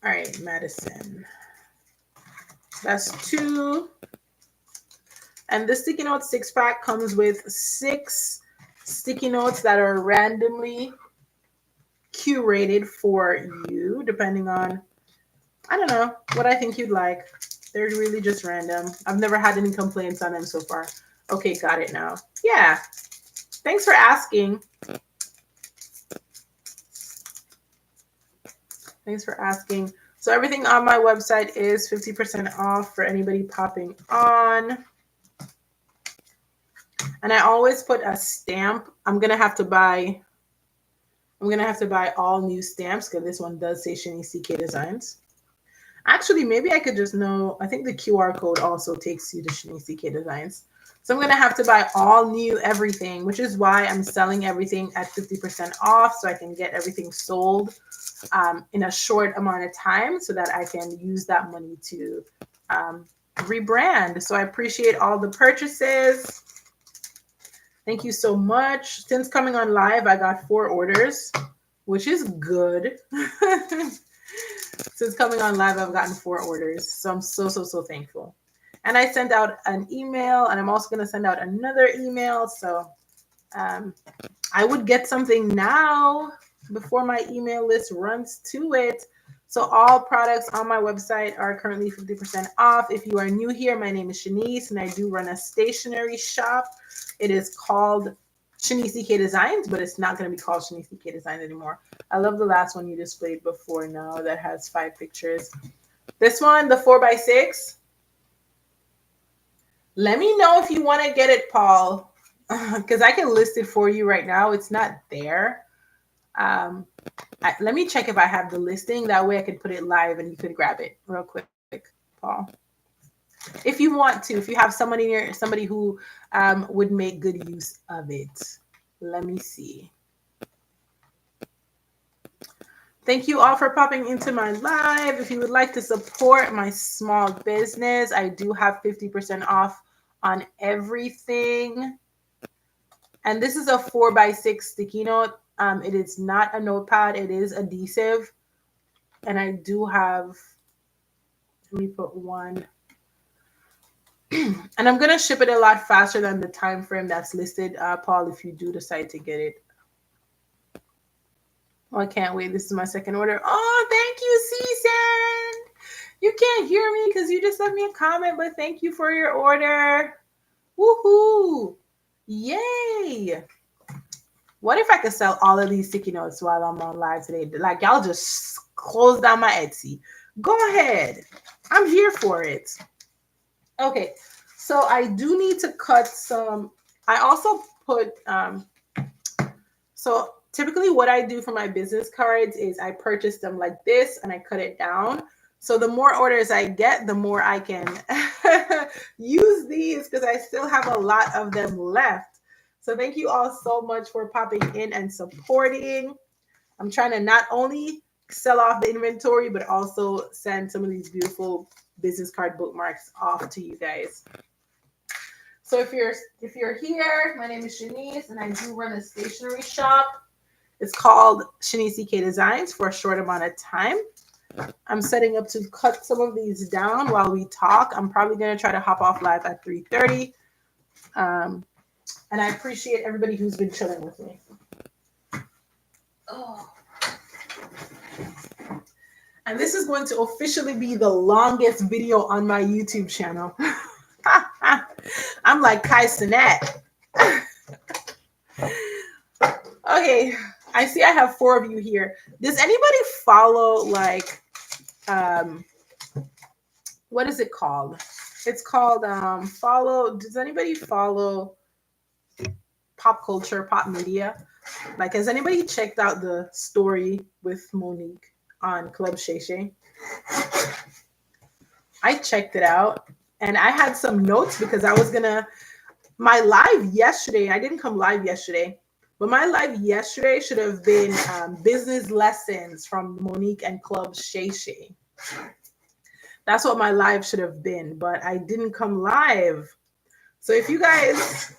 All right, Madison. That's 2. And the sticky note 6-pack comes with 6 sticky notes that are randomly curated for you, depending on, I don't know, what I think you'd like. They're really just random. I've never had any complaints on them so far. Okay, got it now. Yeah. Thanks for asking. Thanks for asking. So everything on my website is 50% off for anybody popping on. And I always put a stamp. I'm gonna have to buy all new stamps because this one does say Shanice CK Designs. Actually, maybe I could just know. I think the QR code also takes you to Shanice CK Designs. So I'm gonna have to buy all new everything, which is why I'm selling everything at 50% off, so I can get everything sold in a short amount of time, so that I can use that money to rebrand. So I appreciate all the purchases. Thank you so much. Since coming on live, I got 4 orders, which is good. Since coming on live, I've gotten 4 orders. So I'm so thankful. And I sent out an email, and I'm also going to send out another email. So I would get something now before my email list runs to it. So all products on my website are currently 50% off. If you are new here, my name is Shanice, and I do run a stationery shop. It is called Shanice CK Designs, but it's not going to be called Shanice CK Designs anymore. I love the last one you displayed before now that has 5 pictures. This one, the 4x6. Let me know if you want to get it, Paul, because I can list it for you right now. It's not there. Let me check if I have the listing. That way I could put it live and you could grab it real quick, Paul. If you want to, if you have somebody who would make good use of it. Let me see. Thank you all for popping into my live. If you would like to support my small business, I do have 50% off on everything. And this is a 4x6 sticky note. It is not a notepad. It is adhesive. And I do have, let me put 1. And I'm going to ship it a lot faster than the time frame that's listed, Paul, if you do decide to get it. Oh, I can't wait. This is my second order. Oh, thank you, Csan. You can't hear me because you just left me a comment, but thank you for your order. Woohoo. Yay. What if I could sell all of these sticky notes while I'm on live today? Like, y'all just close down my Etsy. Go ahead. I'm here for it. Okay. So I do need to cut some. I also put, so typically what I do for my business cards is I purchase them like this and I cut it down. So the more orders I get, the more I can use these because I still have a lot of them left. So thank you all so much for popping in and supporting. I'm trying to not only sell off the inventory, but also send some of these beautiful business card bookmarks off to you guys. So if you're here, my name is Shanice, and I do run a stationery shop. It's called Shanice CK Designs for a short amount of time. I'm setting up to cut some of these down while we talk. I'm probably going to try to hop off live at 3:30. And I appreciate everybody who's been chilling with me. Oh. And this is going to officially be the longest video on my YouTube channel. I'm like Kai Cenat. Okay, I see I have 4 of you here. Does anybody follow like what is it called? It's called follow. Does anybody follow pop culture, pop media? Like, has anybody checked out the story with Monique on Club Shay Shay? I checked it out and I had some notes because I was gonna my live yesterday. I didn't come live yesterday, but my live yesterday should have been business lessons from Monique and Club Shay Shay. That's what my live should have been, but I didn't come live. So if you guys,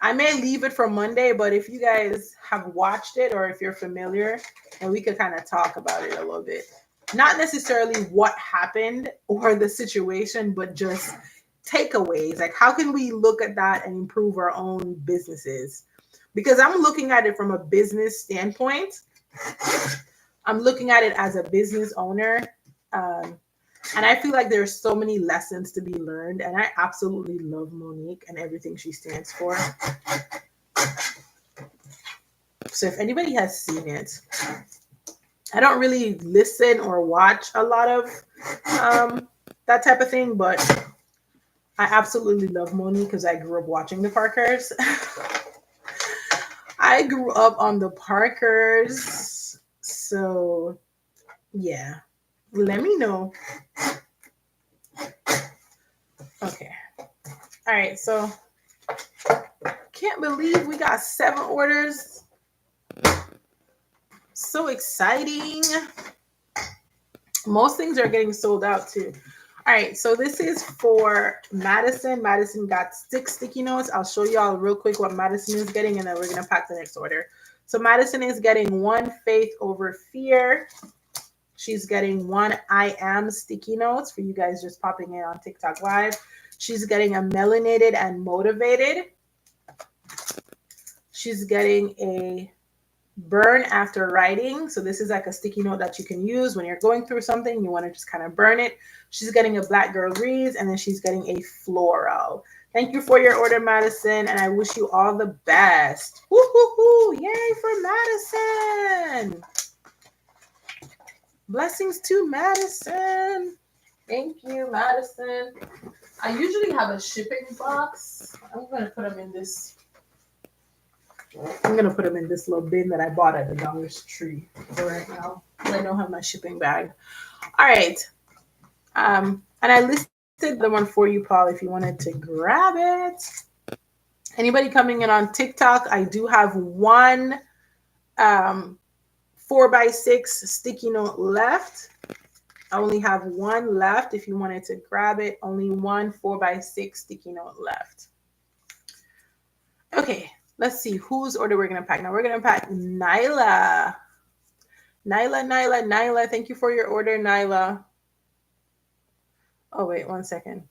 I may leave it for Monday, but if you guys have watched it or if you're familiar, and we could kind of talk about it a little bit. Not necessarily what happened or the situation, but just takeaways. Like, how can we look at that and improve our own businesses? Because I'm looking at it from a business standpoint. I'm looking at it as a business owner. Um, and I feel like there's so many lessons to be learned. And I absolutely love Monique and everything she stands for. So if anybody has seen it, I don't really listen or watch a lot of that type of thing, but I absolutely love Monique because I grew up watching the Parkers. I grew up on the Parkers. So yeah, let me know. Okay. All right. So can't believe we got 7 orders. So exciting. Most things are getting sold out too. All right, so this is for Madison. Madison got 6 sticky notes. I'll show y'all real quick what Madison is getting, and then we're gonna pack the next order. So Madison is getting 1 faith over fear. She's getting 1 I am sticky notes for you guys just popping in on TikTok Live. She's getting a melanated and motivated. She's getting a burn after writing. So this is like a sticky note that you can use when you're going through something. You want to just kind of burn it. She's getting a black girl reads, and then she's getting a floral. Thank you for your order, Madison, and I wish you all the best. Woo-hoo-hoo! Yay for Madison! Blessings to Madison. Thank you, Madison. I usually have a shipping box. I'm going to put them in this. I'm going to put them in this little bin that I bought at the Dollar Tree for right now. I don't have my shipping bag. All right. And I listed the one for you, Paul, if you wanted to grab it. Anybody coming in on TikTok, I do have 1 4x6 sticky note left. I only have 1 left. If you wanted to grab it, only 1 4x6 sticky note left. Okay, let's see whose order we're going to pack. Now we're going to pack Nyla. Nyla. Thank you for your order, Nyla. Oh, wait, 1 second.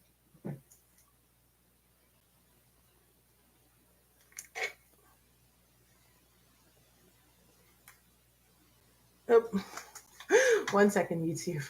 Oh. 1 second, YouTube.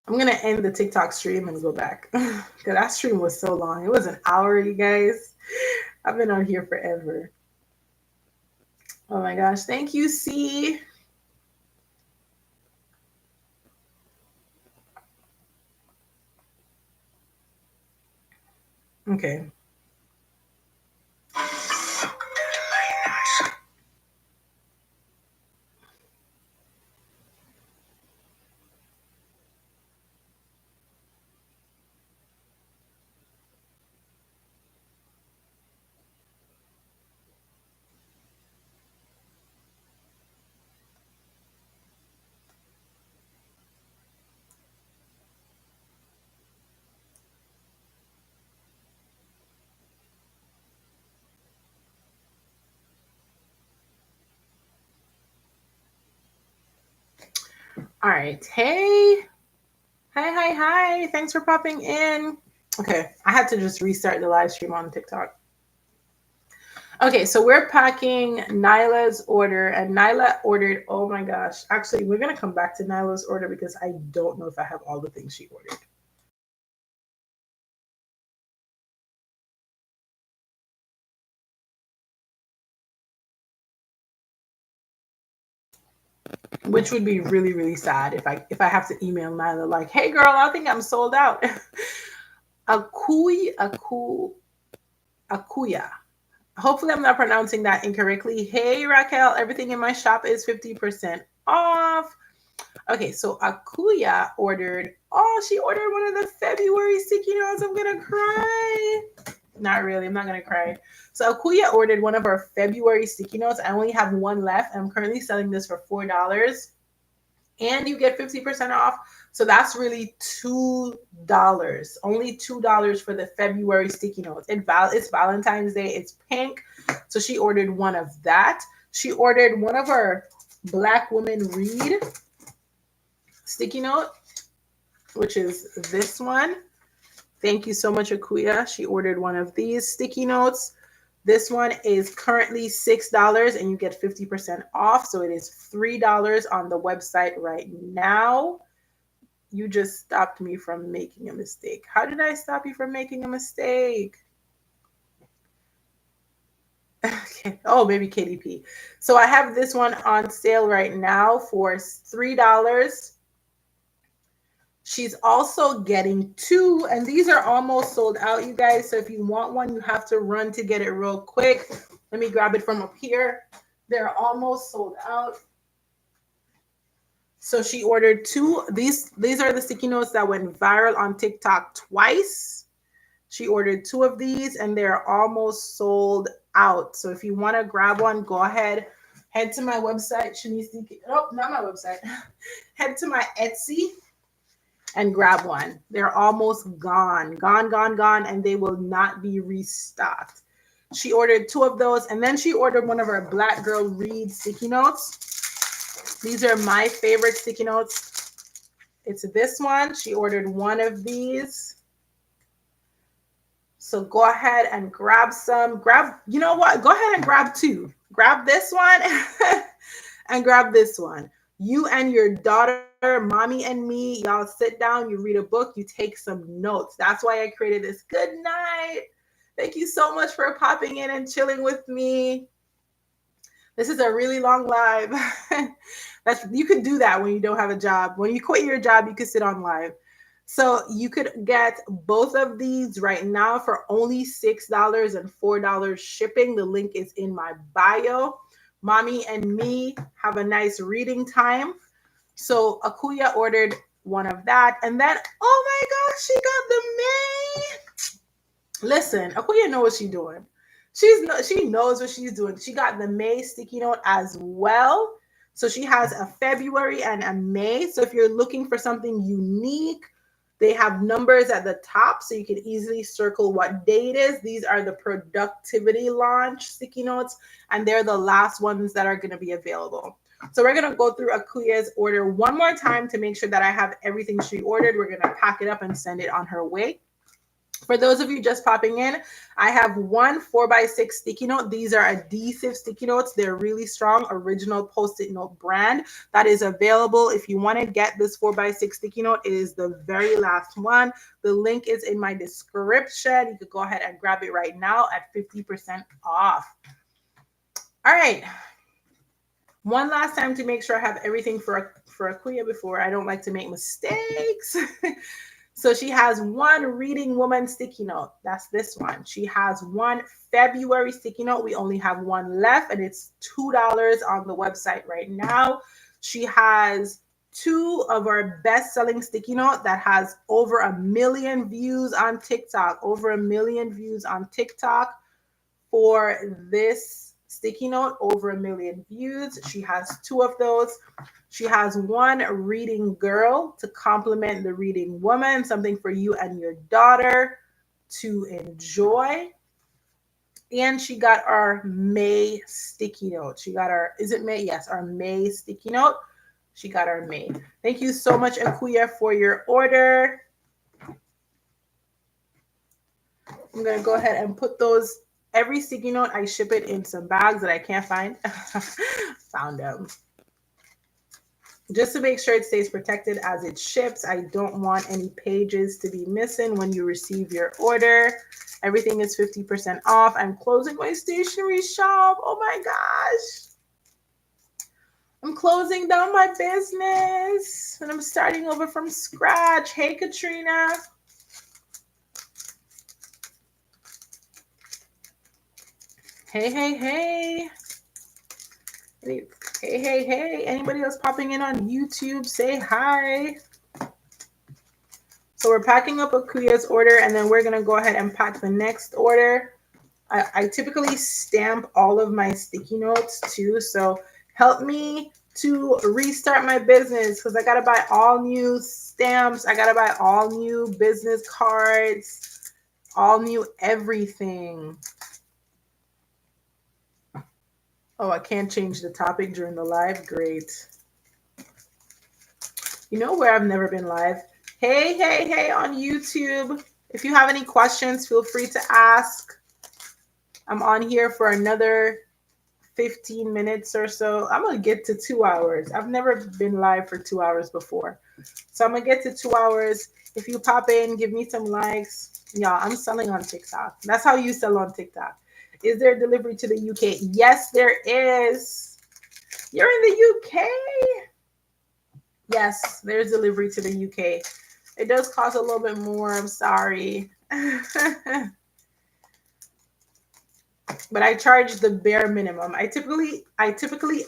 I'm going to end the TikTok stream and go back because that stream was so long. It was an hour, you guys. I've been on here forever. Oh my gosh. Thank you, C. Okay. All right. Hey. Hi. Thanks for popping in. Okay. I had to just restart the live stream on TikTok. Okay, so we're packing Nyla's order, and Nyla ordered, oh my gosh. Actually, we're going to come back to Nyla's order because I don't know if I have all the things she ordered. Which would be really, really sad if I have to email Nyla like, hey girl, I think I'm sold out. Akuya. Hopefully I'm not pronouncing that incorrectly. Hey Raquel, everything in my shop is 50% off. Okay, so Akuya ordered, oh, she ordered one of the February sticky notes. I'm gonna cry. Not really, I'm not gonna cry. So Akuya ordered one of our February sticky notes. I only have one left. I'm currently selling this for $4. And you get 50% off. So that's really $2. Only $2 for the February sticky notes. It's Valentine's Day. It's pink. So she ordered one of that. She ordered one of our Black Women Read sticky note, which is this one. Thank you so much, Akuya. She ordered one of these sticky notes. This one is currently $6 and you get 50% off. So it is $3 on the website right now. You just stopped me from making a mistake. How did I stop you from making a mistake? Okay. Oh, maybe KDP. So I have this one on sale right now for $3. She's also getting two, and these are almost sold out, you guys. So if you want one, you have to run to get it real quick. Let me grab it from up here. They're almost sold out. So she ordered two. These are the sticky notes that went viral on TikTok twice. She ordered two of these, and they're almost sold out. So if you want to grab one, go ahead. Head to my website, Oh, not my website. Head to my Etsy and grab one. They're almost gone, and they will not be restocked. She ordered two of those, and then she ordered one of our Black Girl Read sticky notes. These are my favorite sticky notes. It's this one. She ordered one of these. So go ahead and grab some. You know what? Go ahead and grab two. Grab this one and grab this one. You and your daughter, mommy and me, y'all sit down, you read a book, you take some notes. That's why I created this. Good night. Thank you so much for popping in and chilling with me. This is a really long live. You can do that when you don't have a job. When you quit your job, you can sit on live. So you could get both of these right now for only $6 and $4 shipping. The link is in my bio. Mommy and me have a nice reading time. So Akuya ordered one of that. And then, oh my gosh, she got the May. Listen, Akuya knows what she's doing. She knows what she's doing. She got the May sticky note as well. So she has a February and a May. So if you're looking for something unique, they have numbers at the top so you can easily circle what day it is. These are the productivity launch sticky notes, and they're the last ones that are going to be available. So we're going to go through Akuya's order one more time to make sure that I have everything she ordered. We're going to pack it up and send it on her way. For those of you just popping in, I have one 4x6 sticky note. These are adhesive sticky notes. They're really strong, original Post-it note brand that is available. If you want to get this 4x6 sticky note, it is the very last one. The link is in my description. You could go ahead and grab it right now at 50% off. All right. One last time to make sure I have everything for Akuya before I don't like to make mistakes. So she has one Reading Woman sticky note. That's this one. She has one February sticky note. We only have one left, and it's $2 on the website right now. She has two of our best-selling sticky note that has over 1 million views on TikTok. Over 1 million views on TikTok for this sticky note. Over 1 million views. She has two of those. She has one Reading Girl to complement the Reading Woman, something for you and your daughter to enjoy. And she got our May sticky note. She got our, is it May? Yes, our May sticky note. She got our made. Thank you so much, Akuya, for your order. I'm going to go ahead and put those, every sticky note, I ship it in some bags that I can't find. Found them. Just to make sure it stays protected as it ships. I don't want any pages to be missing when you receive your order. Everything is 50% off. I'm closing my stationery shop. Oh my gosh. I'm closing down my business and I'm starting over from scratch. Hey, Katrina. Hey, hey, hey. Hey, hey, hey. Anybody else popping in on YouTube? Say hi. So we're packing up Akuya's order and then we're going to go ahead and pack the next order. I typically stamp all of my sticky notes too. So help me to restart my business because I got to buy all new stamps. I got to buy all new business cards, all new everything. Oh, I can't change the topic during the live. Great. You know where I've never been live? Hey, hey, hey on YouTube. If you have any questions, feel free to ask. I'm on here for another 15 minutes or so. I'm going to get to 2 hours. I've never been live for 2 hours before. So I'm going to get to 2 hours. If you pop in, give me some likes. Y'all, I'm selling on TikTok. That's how you sell on TikTok. Is there delivery to the UK? Yes, there is. You're in the UK? Yes, there's delivery to the UK. It does cost a little bit more. I'm sorry. But I charge the bare minimum. I typically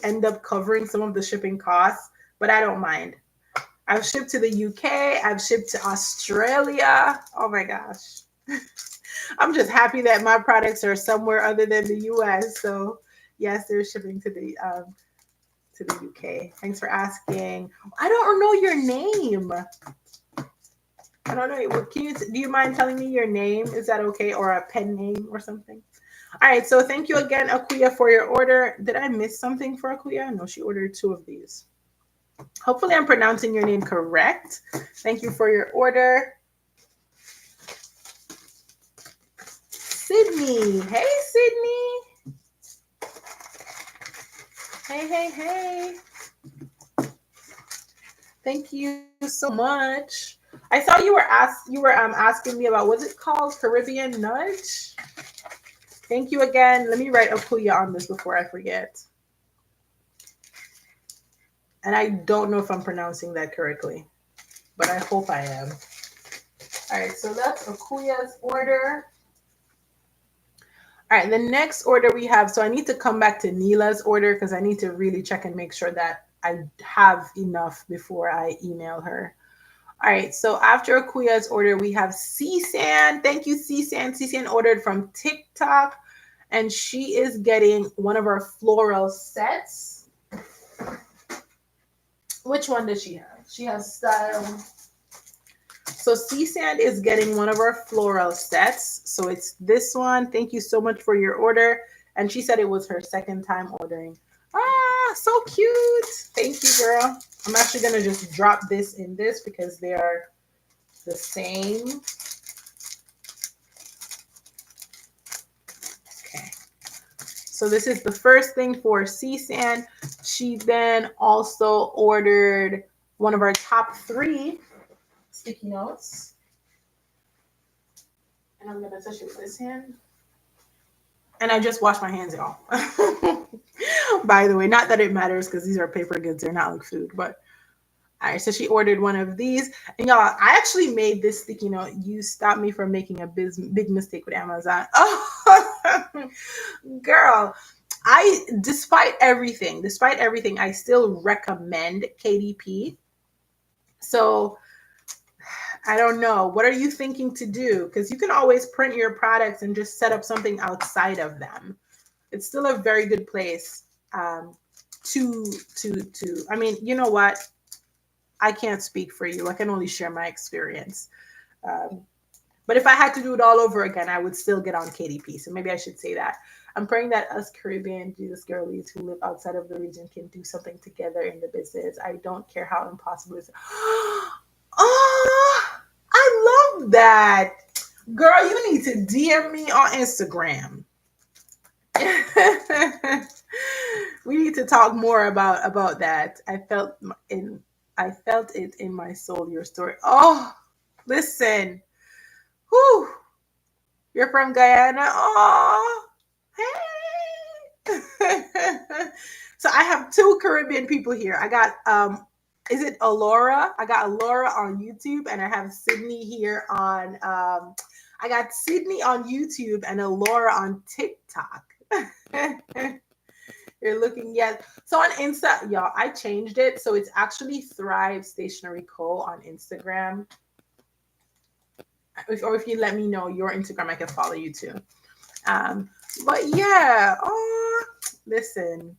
end up covering some of the shipping costs, but I don't mind. I've shipped to the UK. I've shipped to Australia. Oh my gosh. I'm just happy that my products are somewhere other than the US. So yes, they're shipping to the UK. Thanks for asking. I don't know your name. I don't know. Do you mind telling me your name? Is that okay? Or a pen name or something? All right. So thank you again, Akuya, for your order. Did I miss something for Akuya? No, she ordered 2 of these. Hopefully I'm pronouncing your name correct. Thank you for your order. Sydney. Hey, Sydney. Hey, hey, hey. Thank you so much. I saw you were asking me about, what's it called? Caribbean Nudge? Thank you again. Let me write Akuya on this before I forget. And I don't know if I'm pronouncing that correctly, but I hope I am. All right, so that's Akuya's order. All right, the next order we have, so I need to come back to Neela's order because I need to really check and make sure that I have enough before I email her. All right, so after Akuya's order, we have C-San. Thank you, C-San. C-San ordered from TikTok, and she is getting one of our floral sets. Which one does she have? She has style. So C-Sand is getting one of our floral sets. So it's this one. Thank you so much for your order. And she said it was her second time ordering. Ah, so cute. Thank you, girl. I'm actually going to just drop this in this because they are the same. Okay. So this is the first thing for C-Sand. She then also ordered one of our top 3 sticky notes. And I'm going to touch it with this hand. And I just washed my hands, y'all. By the way, not that it matters because these are paper goods. They're not like food. But all right, so she ordered one of these. And y'all, I actually made this sticky note. You stopped me from making a big mistake with Amazon. Oh, girl. Despite everything, I still recommend KDP. So I don't know. What are you thinking to do? Because you can always print your products and just set up something outside of them. It's still a very good place to. I mean, you know what? I can't speak for you. I can only share my experience. But if I had to do it all over again, I would still get on KDP. So maybe I should say that. I'm praying that us Caribbean Jesus girlies who live outside of the region can do something together in the business. I don't care how impossible it is. Oh, I love that. Girl, you need to DM me on Instagram. We need to talk more about that. I felt it in my soul, your story. Oh, listen. Whew. You're from Guyana. Oh, hey. So I have two Caribbean people here. I got is it Alora? I got Alora on YouTube, and I have Sydney here on I got Sydney on YouTube and Alora on TikTok. You're looking, yes. So on Insta, y'all, I changed it. So it's actually Thrive Stationery Co. on Instagram. Or if you let me know your Instagram, I can follow you too. Um, but yeah, oh, listen,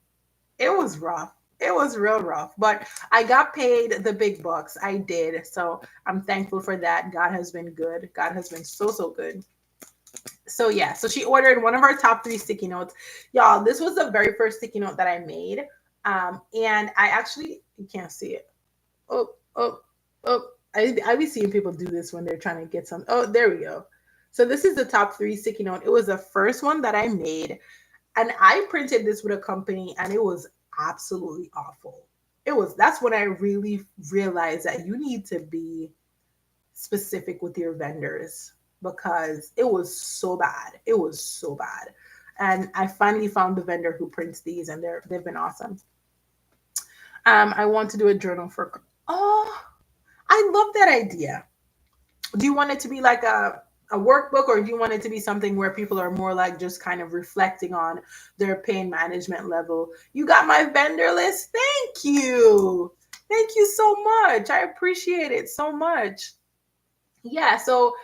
it was rough. It was real rough, but I got paid the big bucks. I did. So I'm thankful for that. God has been good. God has been so, so good. So yeah, so she ordered one of our top 3 sticky notes. Y'all, this was the very first sticky note that I made. And I actually, you can't see it. Oh, oh, oh. I be seeing people do this when they're trying to get some. Oh, there we go. So this is the top 3 sticky note. It was the first one that I made. And I printed this with a company and it was absolutely awful. That's when I really realized that you need to be specific with your vendors because it was so bad. It was so bad. And I finally found the vendor who prints these and they've been awesome. I want to do a journal for, oh, I love that idea. Do you want it to be like a workbook, or do you want it to be something where people are more like just kind of reflecting on their pain management level? You got my vendor list. Thank you. Thank you so much. I appreciate it so much. Yeah, so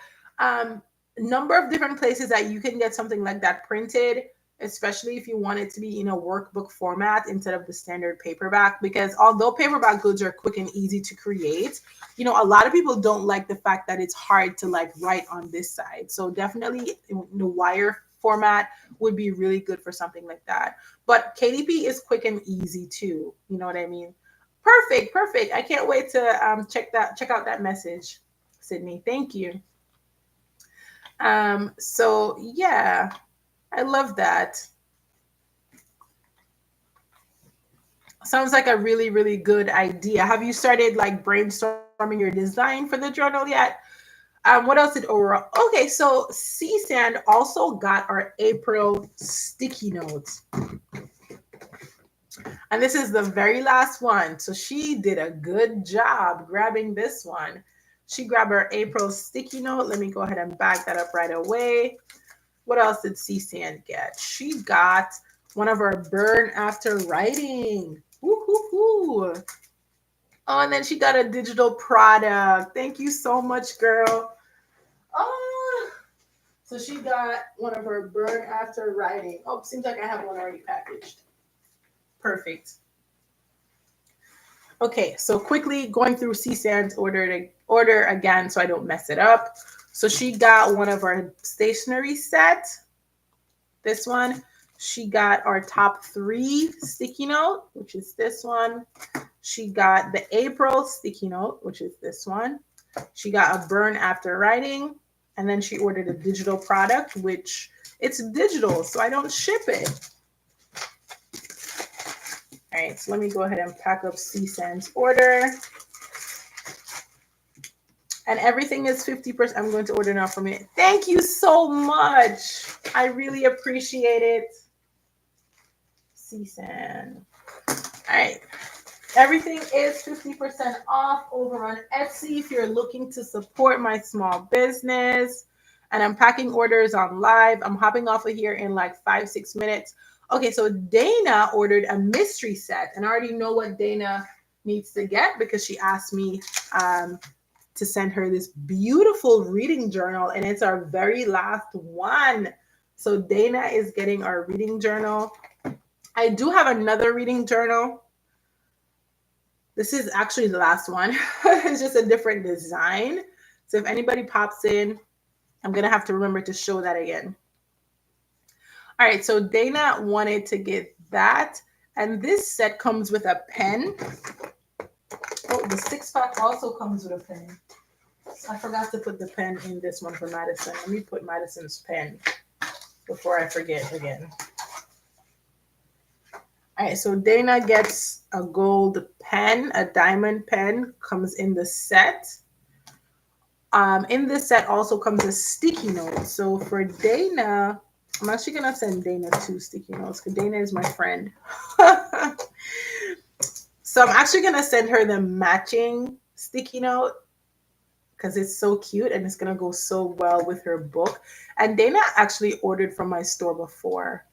number of different places that you can get something like that printed, especially if you want it to be in a workbook format instead of the standard paperback, because although paperback goods are quick and easy to create, a lot of people don't like the fact that it's hard to like write on this side. So definitely the wire format would be really good for something like that. But KDP is quick and easy too. You know what I mean? Perfect, perfect. I can't wait to check out that message, Sydney. Thank you. So yeah, I love that. Sounds like a really, really good idea. Have you started like brainstorming your design for the journal yet? What else did Aurora? Okay, so C Sand also got our April sticky notes. And this is the very last one. So she did a good job grabbing this one. She grabbed her April sticky note. Let me go ahead and back that up right away. What else did C Sand get? She got one of our burn after writing. Woo-hoo-hoo. Oh, and then she got a digital product. Thank you so much, girl. Oh, so she got one of her burn after writing. Oh, seems like I have one already packaged. Perfect. Okay, so quickly going through C-Sand's order again so I don't mess it up. So she got one of our stationery set. This one. She got our top 3 sticky note, which is this one. She got the April sticky note, which is this one. She got a burn after writing. And then she ordered a digital product, which it's digital, so I don't ship it. All right, so let me go ahead and pack up C-Sand's order. And everything is 50%. I'm going to order now from it. Thank you so much. I really appreciate it. C-Sand. All right. Everything is 50% off over on Etsy if you're looking to support my small business. And I'm packing orders on live. I'm hopping off of here in like 5-6 minutes. Okay, so Dana ordered a mystery set, and I already know what Dana needs to get because she asked me to send her this beautiful reading journal, and it's our very last one. So Dana is getting our reading journal. I do have another reading journal. This is actually the last one. It's just a different design. So if anybody pops in, I'm going to have to remember to show that again. All right, so Dana wanted to get that. And this set comes with a pen. Oh, the 6-pack also comes with a pen. I forgot to put the pen in this one for Madison. Let me put Madison's pen before I forget again. All right, so Dana gets a gold pen, a diamond pen, comes in the set. In this set also comes a sticky note. So for Dana, I'm actually gonna send Dana 2 sticky notes because Dana is my friend. So I'm actually gonna send her the matching sticky note because it's so cute and it's gonna go so well with her book. And Dana actually ordered from my store before.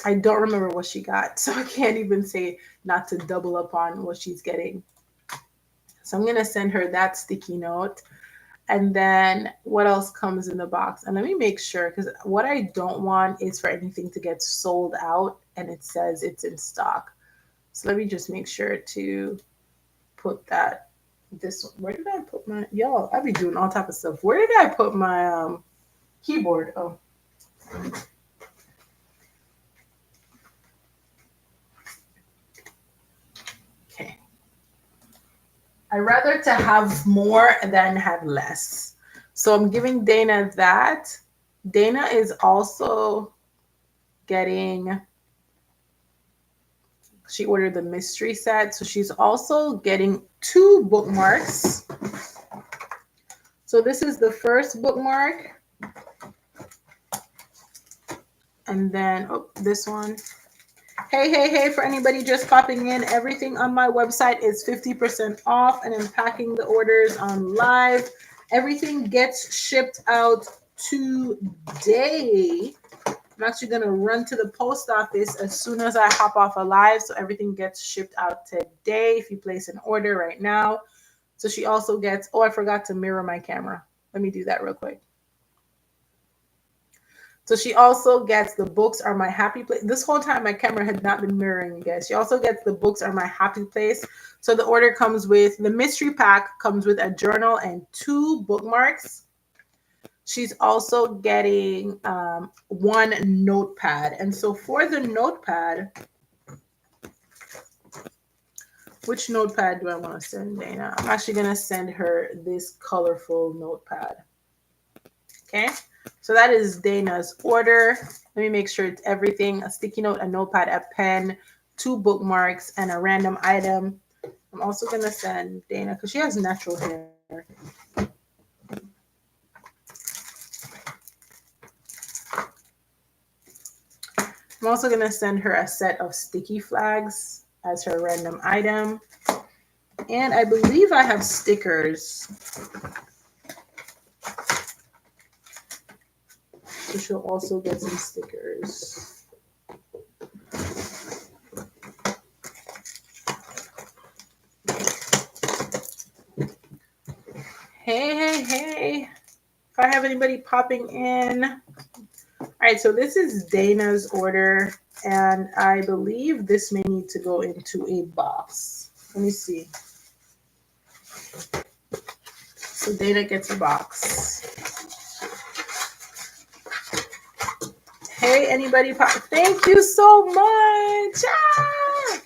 I don't remember what she got, so I can't even say not to double up on what she's getting. So I'm gonna send her that sticky note. And then what else comes in the box? And let me make sure, because what I don't want is for anything to get sold out and it says it's in stock. So let me just make sure to put that. Where did I put my, y'all, I be doing all type of stuff. Where did I put my keyboard? Oh. Okay. I rather to have more than have less. So I'm giving Dana that. Dana is also getting, she ordered the mystery set. So she's also getting 2 bookmarks. So this is the first bookmark. And then, oh, this one. Hey, hey, hey, for anybody just popping in, everything on my website is 50% off, and I'm packing the orders on live. Everything gets shipped out today. I'm actually going to run to the post office as soon as I hop off a live, so everything gets shipped out today if you place an order right now. So she also gets, oh, I forgot to mirror my camera. Let me do that real quick. So she also gets the books are my happy place. This whole time my camera had not been mirroring you guys. She also gets the books are my happy place. So the order comes with the mystery pack, comes with a journal and 2 bookmarks. She's also getting 1 notepad. And so for the notepad, which notepad do I want to send Dana? I'm actually going to send her this colorful notepad. Okay. So that is Dana's order. Let me make sure it's everything: a sticky note, a notepad, a pen, 2 bookmarks, and a random item. I'm also going to send Dana, because she has natural hair. I'm also going to send her a set of sticky flags as her random item. And I believe I have stickers. So she'll also get some stickers. Hey, hey, hey. If I have anybody popping in. All right, so this is Dana's order, and I believe this may need to go into a box. Let me see. So Dana gets a box. Hey, anybody pop? Thank you so much. Ah,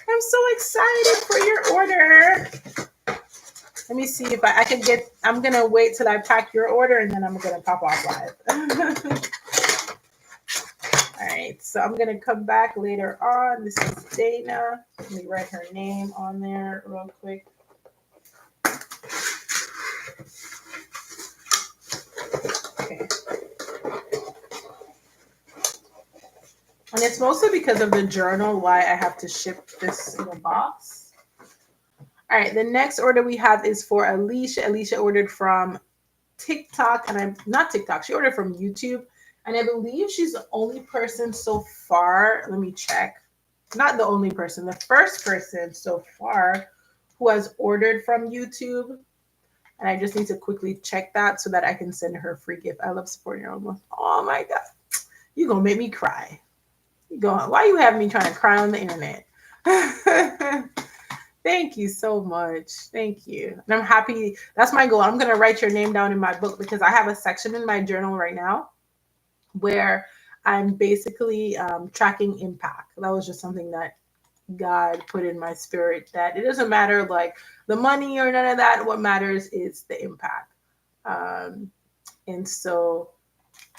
I'm so excited for your order. Let me see if I can get, I'm going to wait till I pack your order and then I'm going to pop off live. All right, so I'm going to come back later on. This is Dana. Let me write her name on there real quick. Okay. And it's mostly because of the journal why I have to ship this in a box. All right, the next order we have is for Alicia. Alicia ordered from TikTok, and I'm not TikTok. She ordered from YouTube, and I believe she's the only person so far. Let me check. Not the only person, the first person so far who has ordered from YouTube. And I just need to quickly check that so that I can send her a free gift. I love supporting your own book. Oh my God. You're going to make me cry. Why you have me trying to cry on the internet? Thank you so much. Thank you. And I'm happy. That's my goal. I'm going to write your name down in my book because I have a section in my journal right now where I'm basically tracking impact. That was just something that God put in my spirit, that it doesn't matter like the money or none of that. What matters is the impact. Um, and so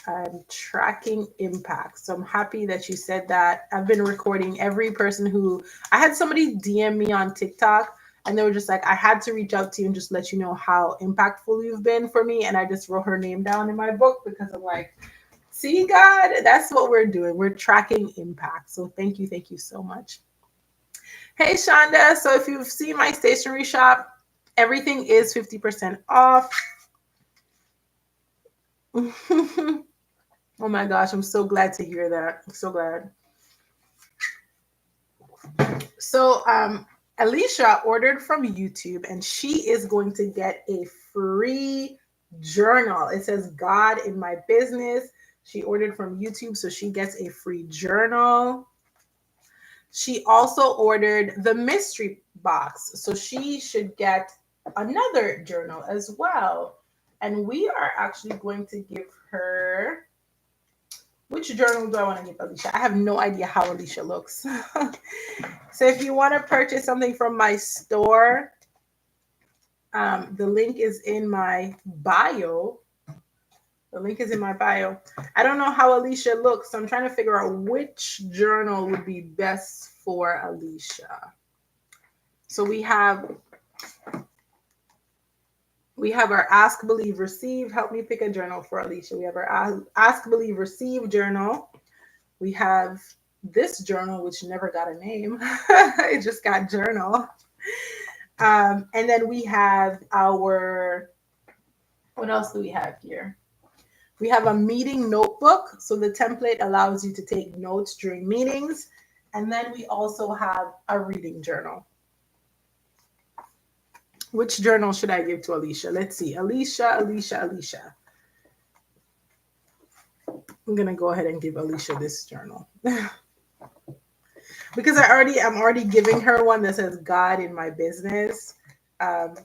I'm tracking impact. So I'm happy that you said that. I've been recording every person who I had somebody DM me on TikTok, and they were just like, I had to reach out to you and just let you know how impactful you've been for me. And I just wrote her name down in my book because I'm like, see, God, that's what we're doing. We're tracking impact. So thank you so much. Hey, Shonda. So if you've seen my stationery shop, everything is 50% off. Oh my gosh, I'm so glad to hear that. I'm so glad. So, Alicia ordered from YouTube and she is going to get a free journal. It says God in my business. She ordered from YouTube, so she gets a free journal. She also ordered the mystery box, so she should get another journal as well. And we are actually going to give her, which journal do I want to give Alicia? I have no idea how Alicia looks. So if you want to purchase something from my store, the link is in my bio. The link is in my bio. I don't know how Alicia looks, so I'm trying to figure out which journal would be best for Alicia. So we have our Ask, Believe, Receive. Help me pick a journal for Alicia. We have our Ask, Believe, Receive journal. We have this journal, which never got a name. It just got journal. And then we have our, what else do we have here? We have a meeting notebook. So the template allows you to take notes during meetings. And then we also have a reading journal. Which journal should I give to Alicia? Let's see. Alicia. I'm going to go ahead and give Alicia this journal. Because I'm already giving her one that says God in my business.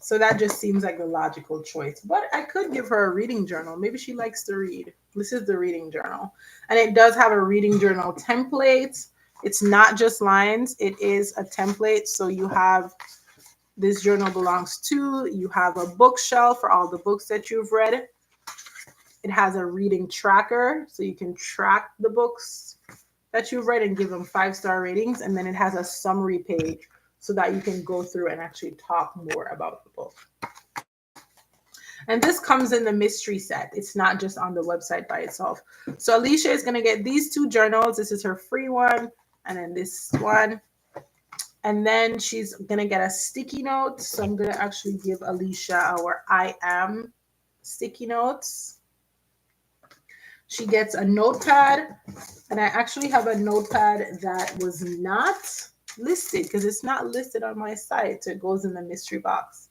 So that just seems like the logical choice. But I could give her a reading journal. Maybe she likes to read. This is the reading journal. And it does have a reading journal template. It's not just lines. It is a template. So you have, this journal belongs to, you have a bookshelf for all the books that you've read. It has a reading tracker. So you can track the books that you've read and give them 5-star ratings. And then it has a summary page so that you can go through and actually talk more about the book. And this comes in the mystery set. It's not just on the website by itself. So Alicia is going to get these 2 journals. This is her free one. And then this one. And then she's going to get a sticky note. So I'm going to actually give Alicia our I am sticky notes. She gets a notepad. And I actually have a notepad that was not listed because it's not listed on my site. So it goes in the mystery box.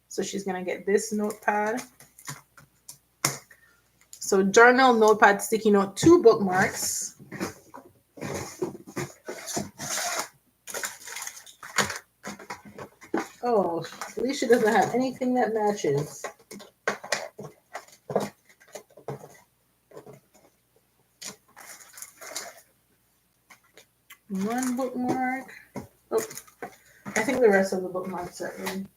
So she's going to get this notepad. So journal, notepad, sticky note, 2 bookmarks. Oh, Alicia doesn't have anything that matches. One bookmark. Oh, I think the rest of the bookmarks are in.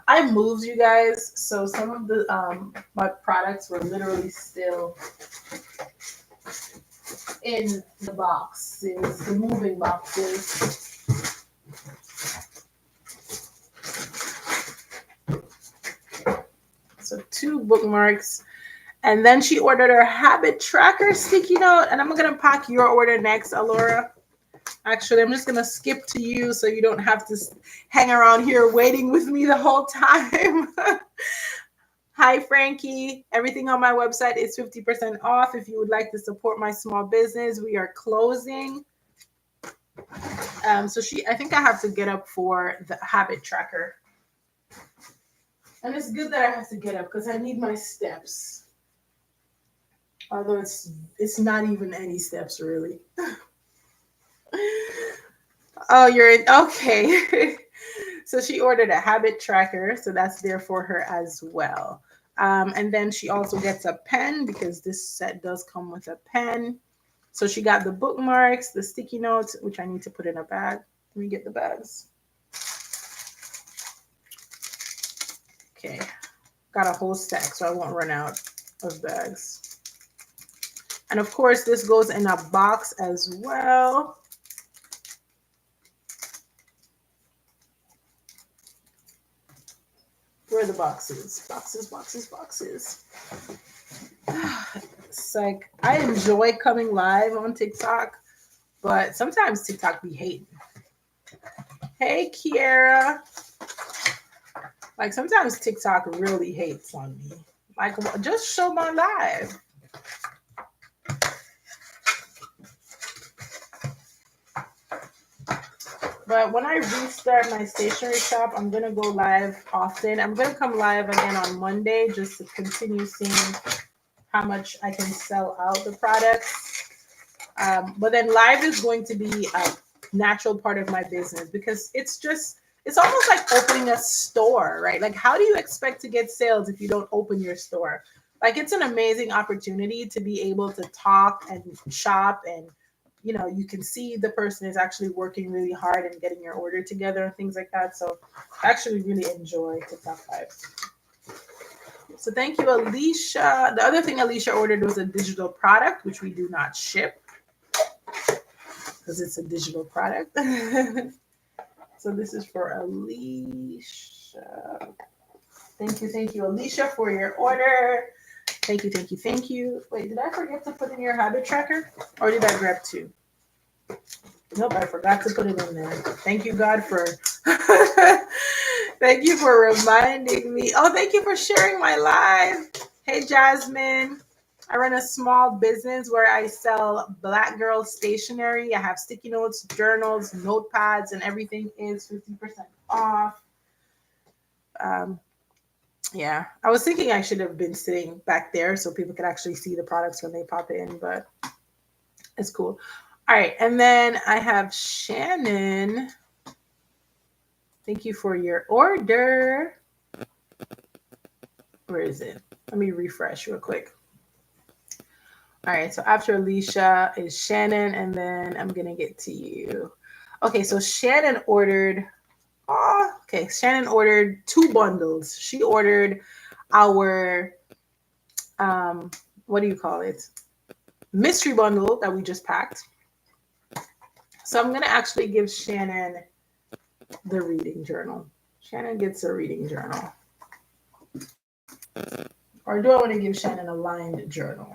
I moved, you guys, so some of the my products were literally still in the boxes, the moving boxes. So 2 bookmarks. And then she ordered her habit tracker sticky note. And I'm going to pack your order next, Alora. Actually, I'm just going to skip to you so you don't have to hang around here waiting with me the whole time. Hi, Frankie. Everything on my website is 50% off. If you would like to support my small business, we are closing. So I think I have to get up for the habit tracker. And it's good that I have to get up because I need my steps. Although it's not even any steps really. Oh, you're in. Okay. So she ordered a habit tracker. So that's there for her as well. And then she also gets a pen because this set does come with a pen. So she got the bookmarks, the sticky notes, which I need to put in a bag. Let me get the bags. Okay, got a whole stack so I won't run out of bags. And of course, this goes in a box as well. Where are the boxes? Boxes, boxes, boxes. It's like I enjoy coming live on TikTok, but sometimes TikTok be hating. Hey, Kiara. Like sometimes TikTok really hates on me. Like just show my live. But when I restart my stationery shop, I'm going to go live often. I'm going to come live again on Monday just to continue seeing how much I can sell out the products. But then live is going to be a natural part of my business because it's almost like opening a store, right? Like, how do you expect to get sales if you don't open your store? Like, it's an amazing opportunity to be able to talk and shop and you can see the person is actually working really hard and getting your order together and things like that. So I actually really enjoy TikTok Live. So thank you, Alicia. The other thing Alicia ordered was a digital product, which we do not ship because it's a digital product. So this is for Alicia. Thank you, Alicia, for your order. Thank you, thank you, thank you. Wait, did I forget to put in your habit tracker? Or did I grab two? Nope, I forgot to put it in there. Thank you, God, for thank you for reminding me. Oh, thank you for sharing my live. Hey, Jasmine. I run a small business where I sell Black girl stationery. I have sticky notes, journals, notepads, and everything is 50% off. Yeah, I was thinking I should have been sitting back there so people could actually see the products when they pop in, but it's cool. All right, and then I have Shannon. Thank you for your order. Where is it? Let me refresh real quick. All right, so after Alicia is Shannon, and then I'm going to get to you. Okay, so Shannon ordered, Shannon ordered 2 bundles. She ordered our, what do you call it? Mystery bundle that we just packed. So I'm going to actually give Shannon the reading journal. Shannon gets a reading journal. Or do I want to give Shannon a lined journal?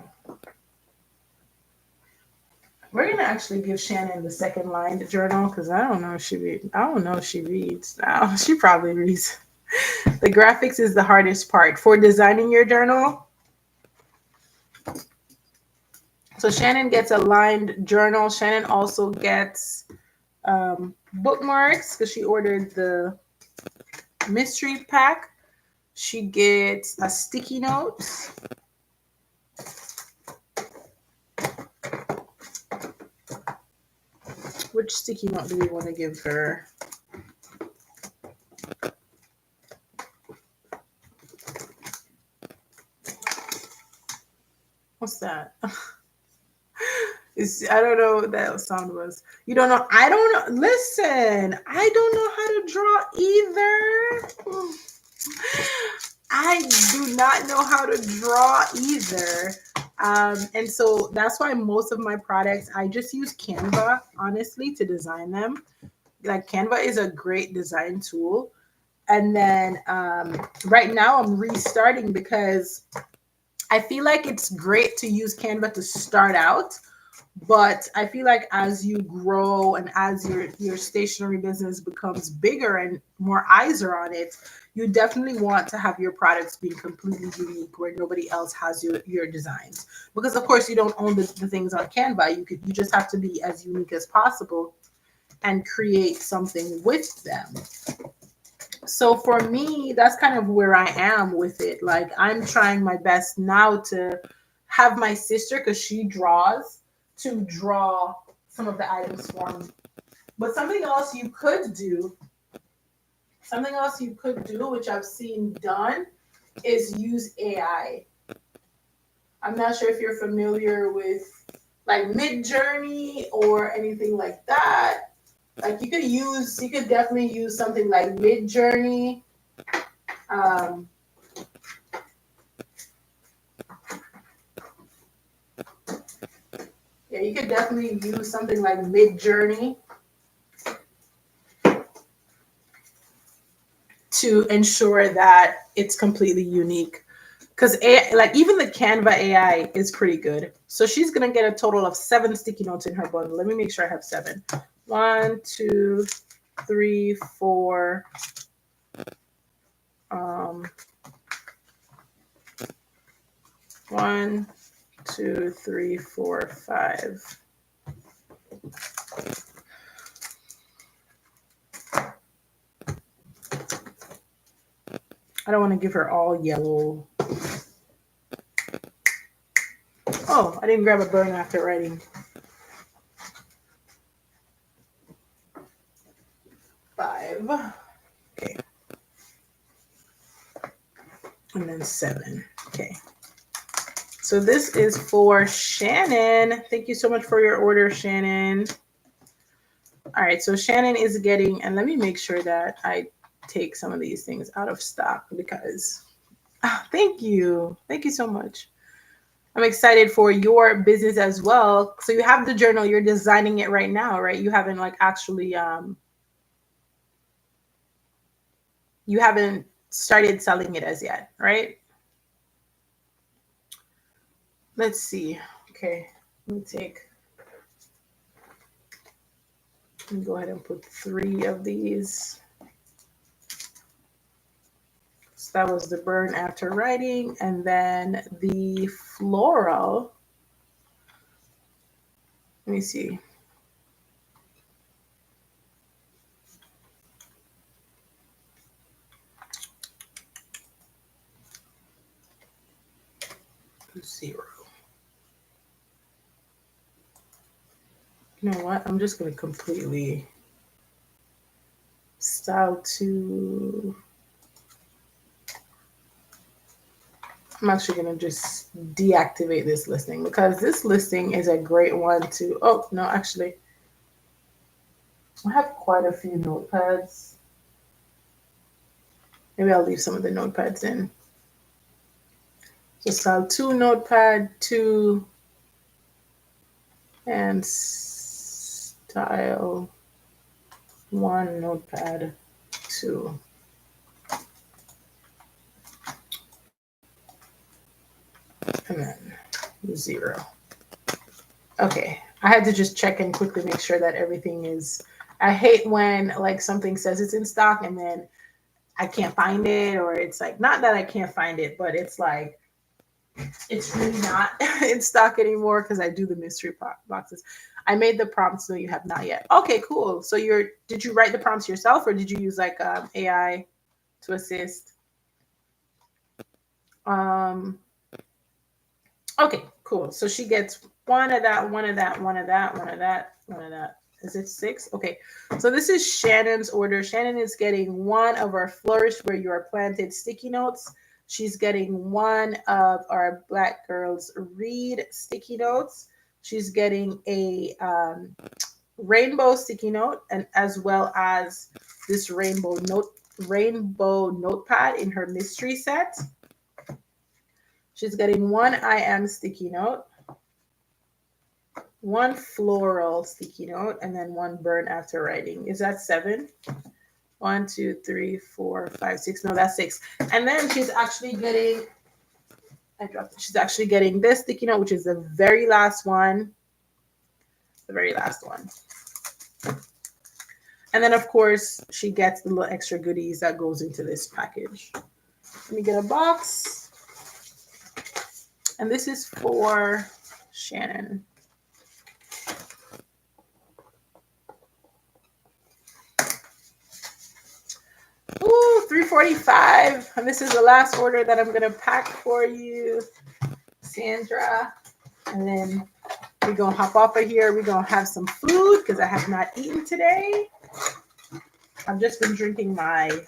We're gonna actually give Shannon the second lined journal because I don't know if she reads. I don't know if she reads. No, she probably reads. The graphics is the hardest part for designing your journal. So Shannon gets a lined journal. Shannon also gets bookmarks because she ordered the mystery pack. She gets a sticky note. Which sticky note do we want to give her? What's that? I don't know what that sound was. You don't know? I don't know. Listen, I don't know how to draw either. I do not know how to draw either. And so that's why most of my products, I just use Canva, honestly, to design them. Like Canva is a great design tool. And then right now I'm restarting because I feel like it's great to use Canva to start out. But I feel like as you grow and as your stationery business becomes bigger and more eyes are on it, you definitely want to have your products being completely unique where nobody else has your designs. Because of course you don't own the things on Canva. You just have to be as unique as possible and create something with them. So for me, that's kind of where I am with it. Like I'm trying my best now to have my sister, because she draws, to draw some of the items for me. But something else you could do, which I've seen done, is use AI. I'm not sure if you're familiar with like Mid-Journey or anything like that. Like you could definitely use something like Mid-Journey. Um, yeah, you could definitely use something like Mid-Journey to ensure that it's completely unique. Because like even the Canva AI is pretty good. So she's gonna get a total of 7 sticky notes in her bundle. Let me make sure I have 7. 1, 2, 3, 4. Um, 1, 2, 3, 4, 5. I don't want to give her all yellow. Oh, I didn't grab a burn after writing. 5. Okay. And then 7. Okay. So this is for Shannon. Thank you so much for your order, Shannon. All right, so Shannon is getting, and let me make sure that I take some of these things out of stock because thank you. Thank you so much. I'm excited for your business as well. So you have the journal, you're designing it right now, right? You haven't like actually you haven't started selling it as yet, right? Let's see. Okay, let me go ahead and put 3 of these. So that was the burn after writing, and then the floral. Let me see. Zero. You know what? I'm just going to completely style to. I'm actually going to just deactivate this listing because this listing is a great one to. Oh, no, actually, I have quite a few notepads. Maybe I'll leave some of the notepads in. So style 2 notepad 2 and style 1 notepad 2. And then 0. Okay, I had to just check and quickly make sure that everything is. I hate when like something says it's in stock and then I can't find it, or it's like not that I can't find it, but it's like it's really not in stock anymore because I do the mystery boxes. I made the prompts, so you have not yet. Okay, cool. So did you write the prompts yourself, or did you use like AI to assist? Um, Okay, cool. So she gets 1 of that, 1 of that, 1 of that, 1 of that, 1 of that. Is it 6? Okay. So this is Shannon's order. Shannon is getting 1 of our Flourish Where You Are Planted sticky notes. She's getting 1 of our Black Girls Read sticky notes. She's getting a rainbow sticky note, and as well as this rainbow notepad in her mystery set. She's getting 1 I am sticky note, 1 floral sticky note, and then 1 burn after writing. Is that 7? 1, 2, 3, 4, 5, 6. No, that's 6. And then she's actually getting, I dropped it. She's actually getting this sticky note, which is the very last one. The very last one. And then, of course, she gets the little extra goodies that goes into this package. Let me get a box. And this is for Shannon. Ooh, $3.45. And this is the last order that I'm going to pack for you, Sandra. And then we're going to hop off of here. We're going to have some food because I have not eaten today. I've just been drinking my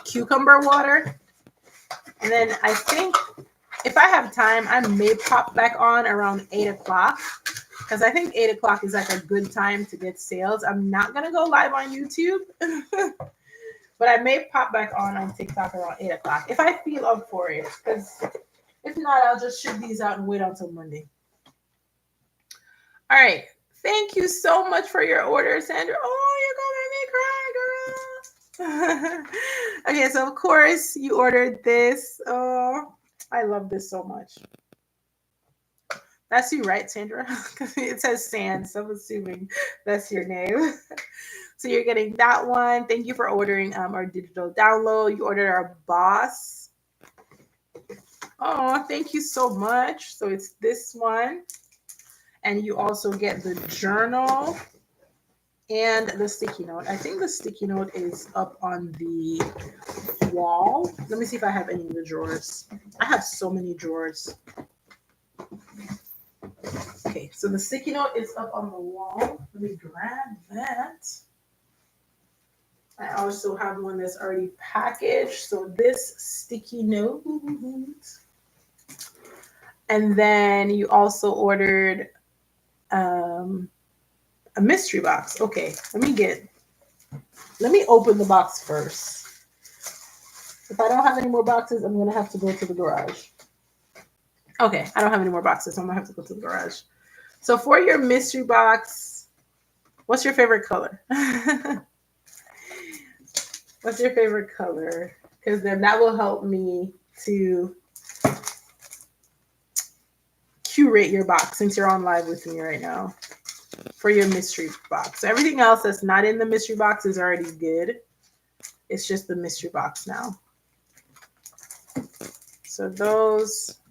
cucumber water. And then I think If I have time, I may pop back on around 8 o'clock because I think 8 o'clock is like a good time to get sales. I'm not going to go live on YouTube, but I may pop back on TikTok around 8 o'clock if I feel up for it. Because if not, I'll just ship these out and wait until Monday. All right. Thank you so much for your order, Sandra. Oh, you're going to make me cry, girl. Okay, so of course you ordered this. Oh, I love this so much. That's you, right, Sandra? It says Sand, so I'm assuming that's your name. So you're getting that one. Thank you for ordering our digital download. You ordered our boss. Oh, thank you so much. So it's this one. And you also get the journal and the sticky note. I think the sticky note is up on the wall. Let me see if I have any in the drawers. I have so many drawers. Okay, so the sticky note is up on the wall. Let me grab that. I also have one that's already packaged. So this sticky note. And then you also ordered a mystery box. Okay, let me open the box first. If I don't have any more boxes, I'm gonna have to go to the garage. Okay, I don't have any more boxes, so I'm gonna have to go to the garage. So for your mystery box, what's your favorite color? What's your favorite color? Because then that will help me to curate your box since you're on live with me right now for your mystery box. So everything else that's not in the mystery box is already good. It's just the mystery box now. So those,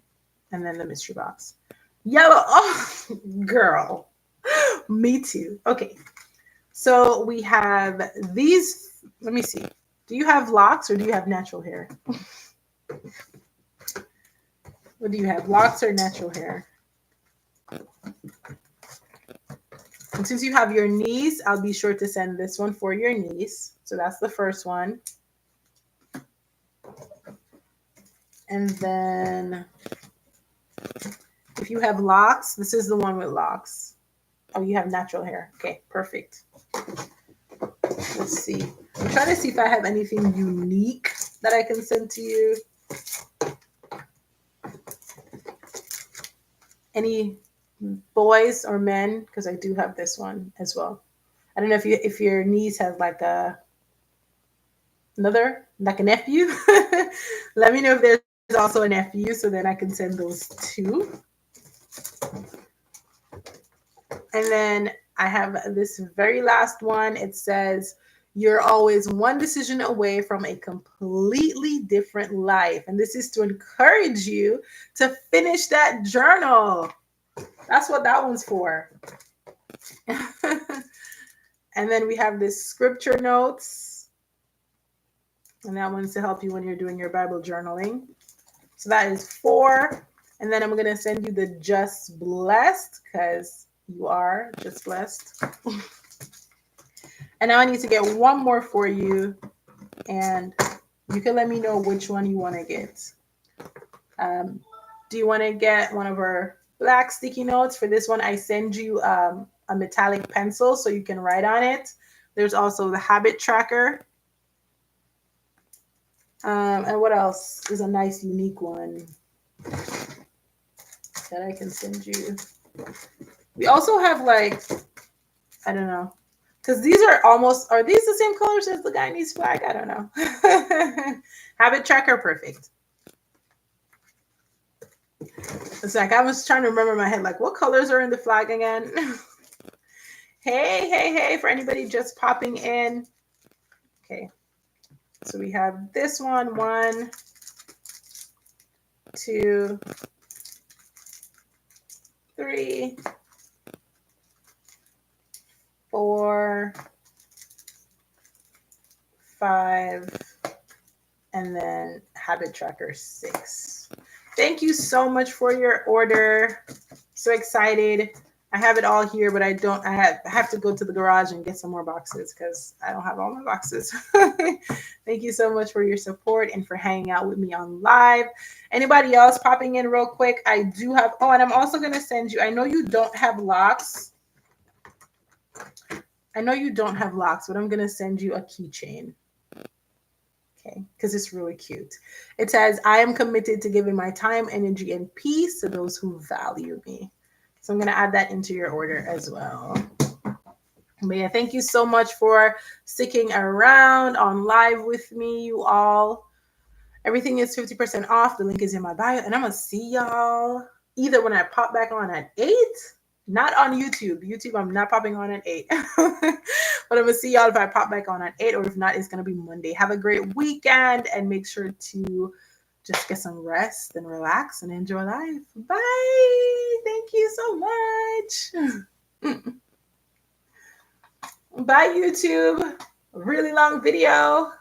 and then the mystery box. Yellow. Oh, girl. Me too. Okay. So we have these. Let me see. Do you have locks or do you have natural hair? What do you have? Locks or natural hair? And since you have your niece, I'll be sure to send this one for your niece. So that's the first one. And then if you have locks, this is the one with locks. Oh, you have natural hair. Okay, perfect. Let's see. I'm trying to see if I have anything unique that I can send to you. Any boys or men? Because I do have this one as well. I don't know if your niece has like a nephew. Let me know if there's also a nephew, so then I can send those too. And then I have this very last one. It says, you're always one decision away from a completely different life. And this is to encourage you to finish that journal. That's what that one's for. And then we have this scripture notes. And that one's to help you when you're doing your Bible journaling. So that is 4. And then I'm going to send you the Just Blessed because you are just blessed. And now I need to get one more for you. And you can let me know which one you want to get. Do you want to get one of our black sticky notes? For this one, I send you a metallic pencil so you can write on it. There's also the habit tracker. And what else is a nice, unique one that I can send you? We also have like, I don't know, because these are these the same colors as the Guyanese flag? I don't know. Habit tracker, perfect. It's like I was trying to remember in my head, like what colors are in the flag again? Hey, for anybody just popping in. Okay. So we have this one, 1, 2, 3, 4, 5, and then habit tracker 6. Thank you so much for your order. So excited I have it all here, but I don't. I have to go to the garage and get some more boxes because I don't have all my boxes. Thank you so much for your support and for hanging out with me on live. Anybody else popping in real quick? I do have. Oh, and I'm also gonna send you. I know you don't have locks. I know you don't have locks, but I'm gonna send you a keychain. Okay, because it's really cute. It says, "I am committed to giving my time, energy, and peace to those who value me." So I'm gonna add that into your order as well. But yeah, thank you so much for sticking around on live with me, you all. Everything is 50% off. The link is in my bio, and I'm gonna see y'all either when I pop back on at 8, not on YouTube. YouTube, I'm not popping on at 8. But I'm gonna see y'all if I pop back on at 8, or if not, it's gonna be Monday. Have a great weekend and make sure to just get some rest and relax and enjoy life. Bye. Thank you so much. Bye, YouTube. Really long video.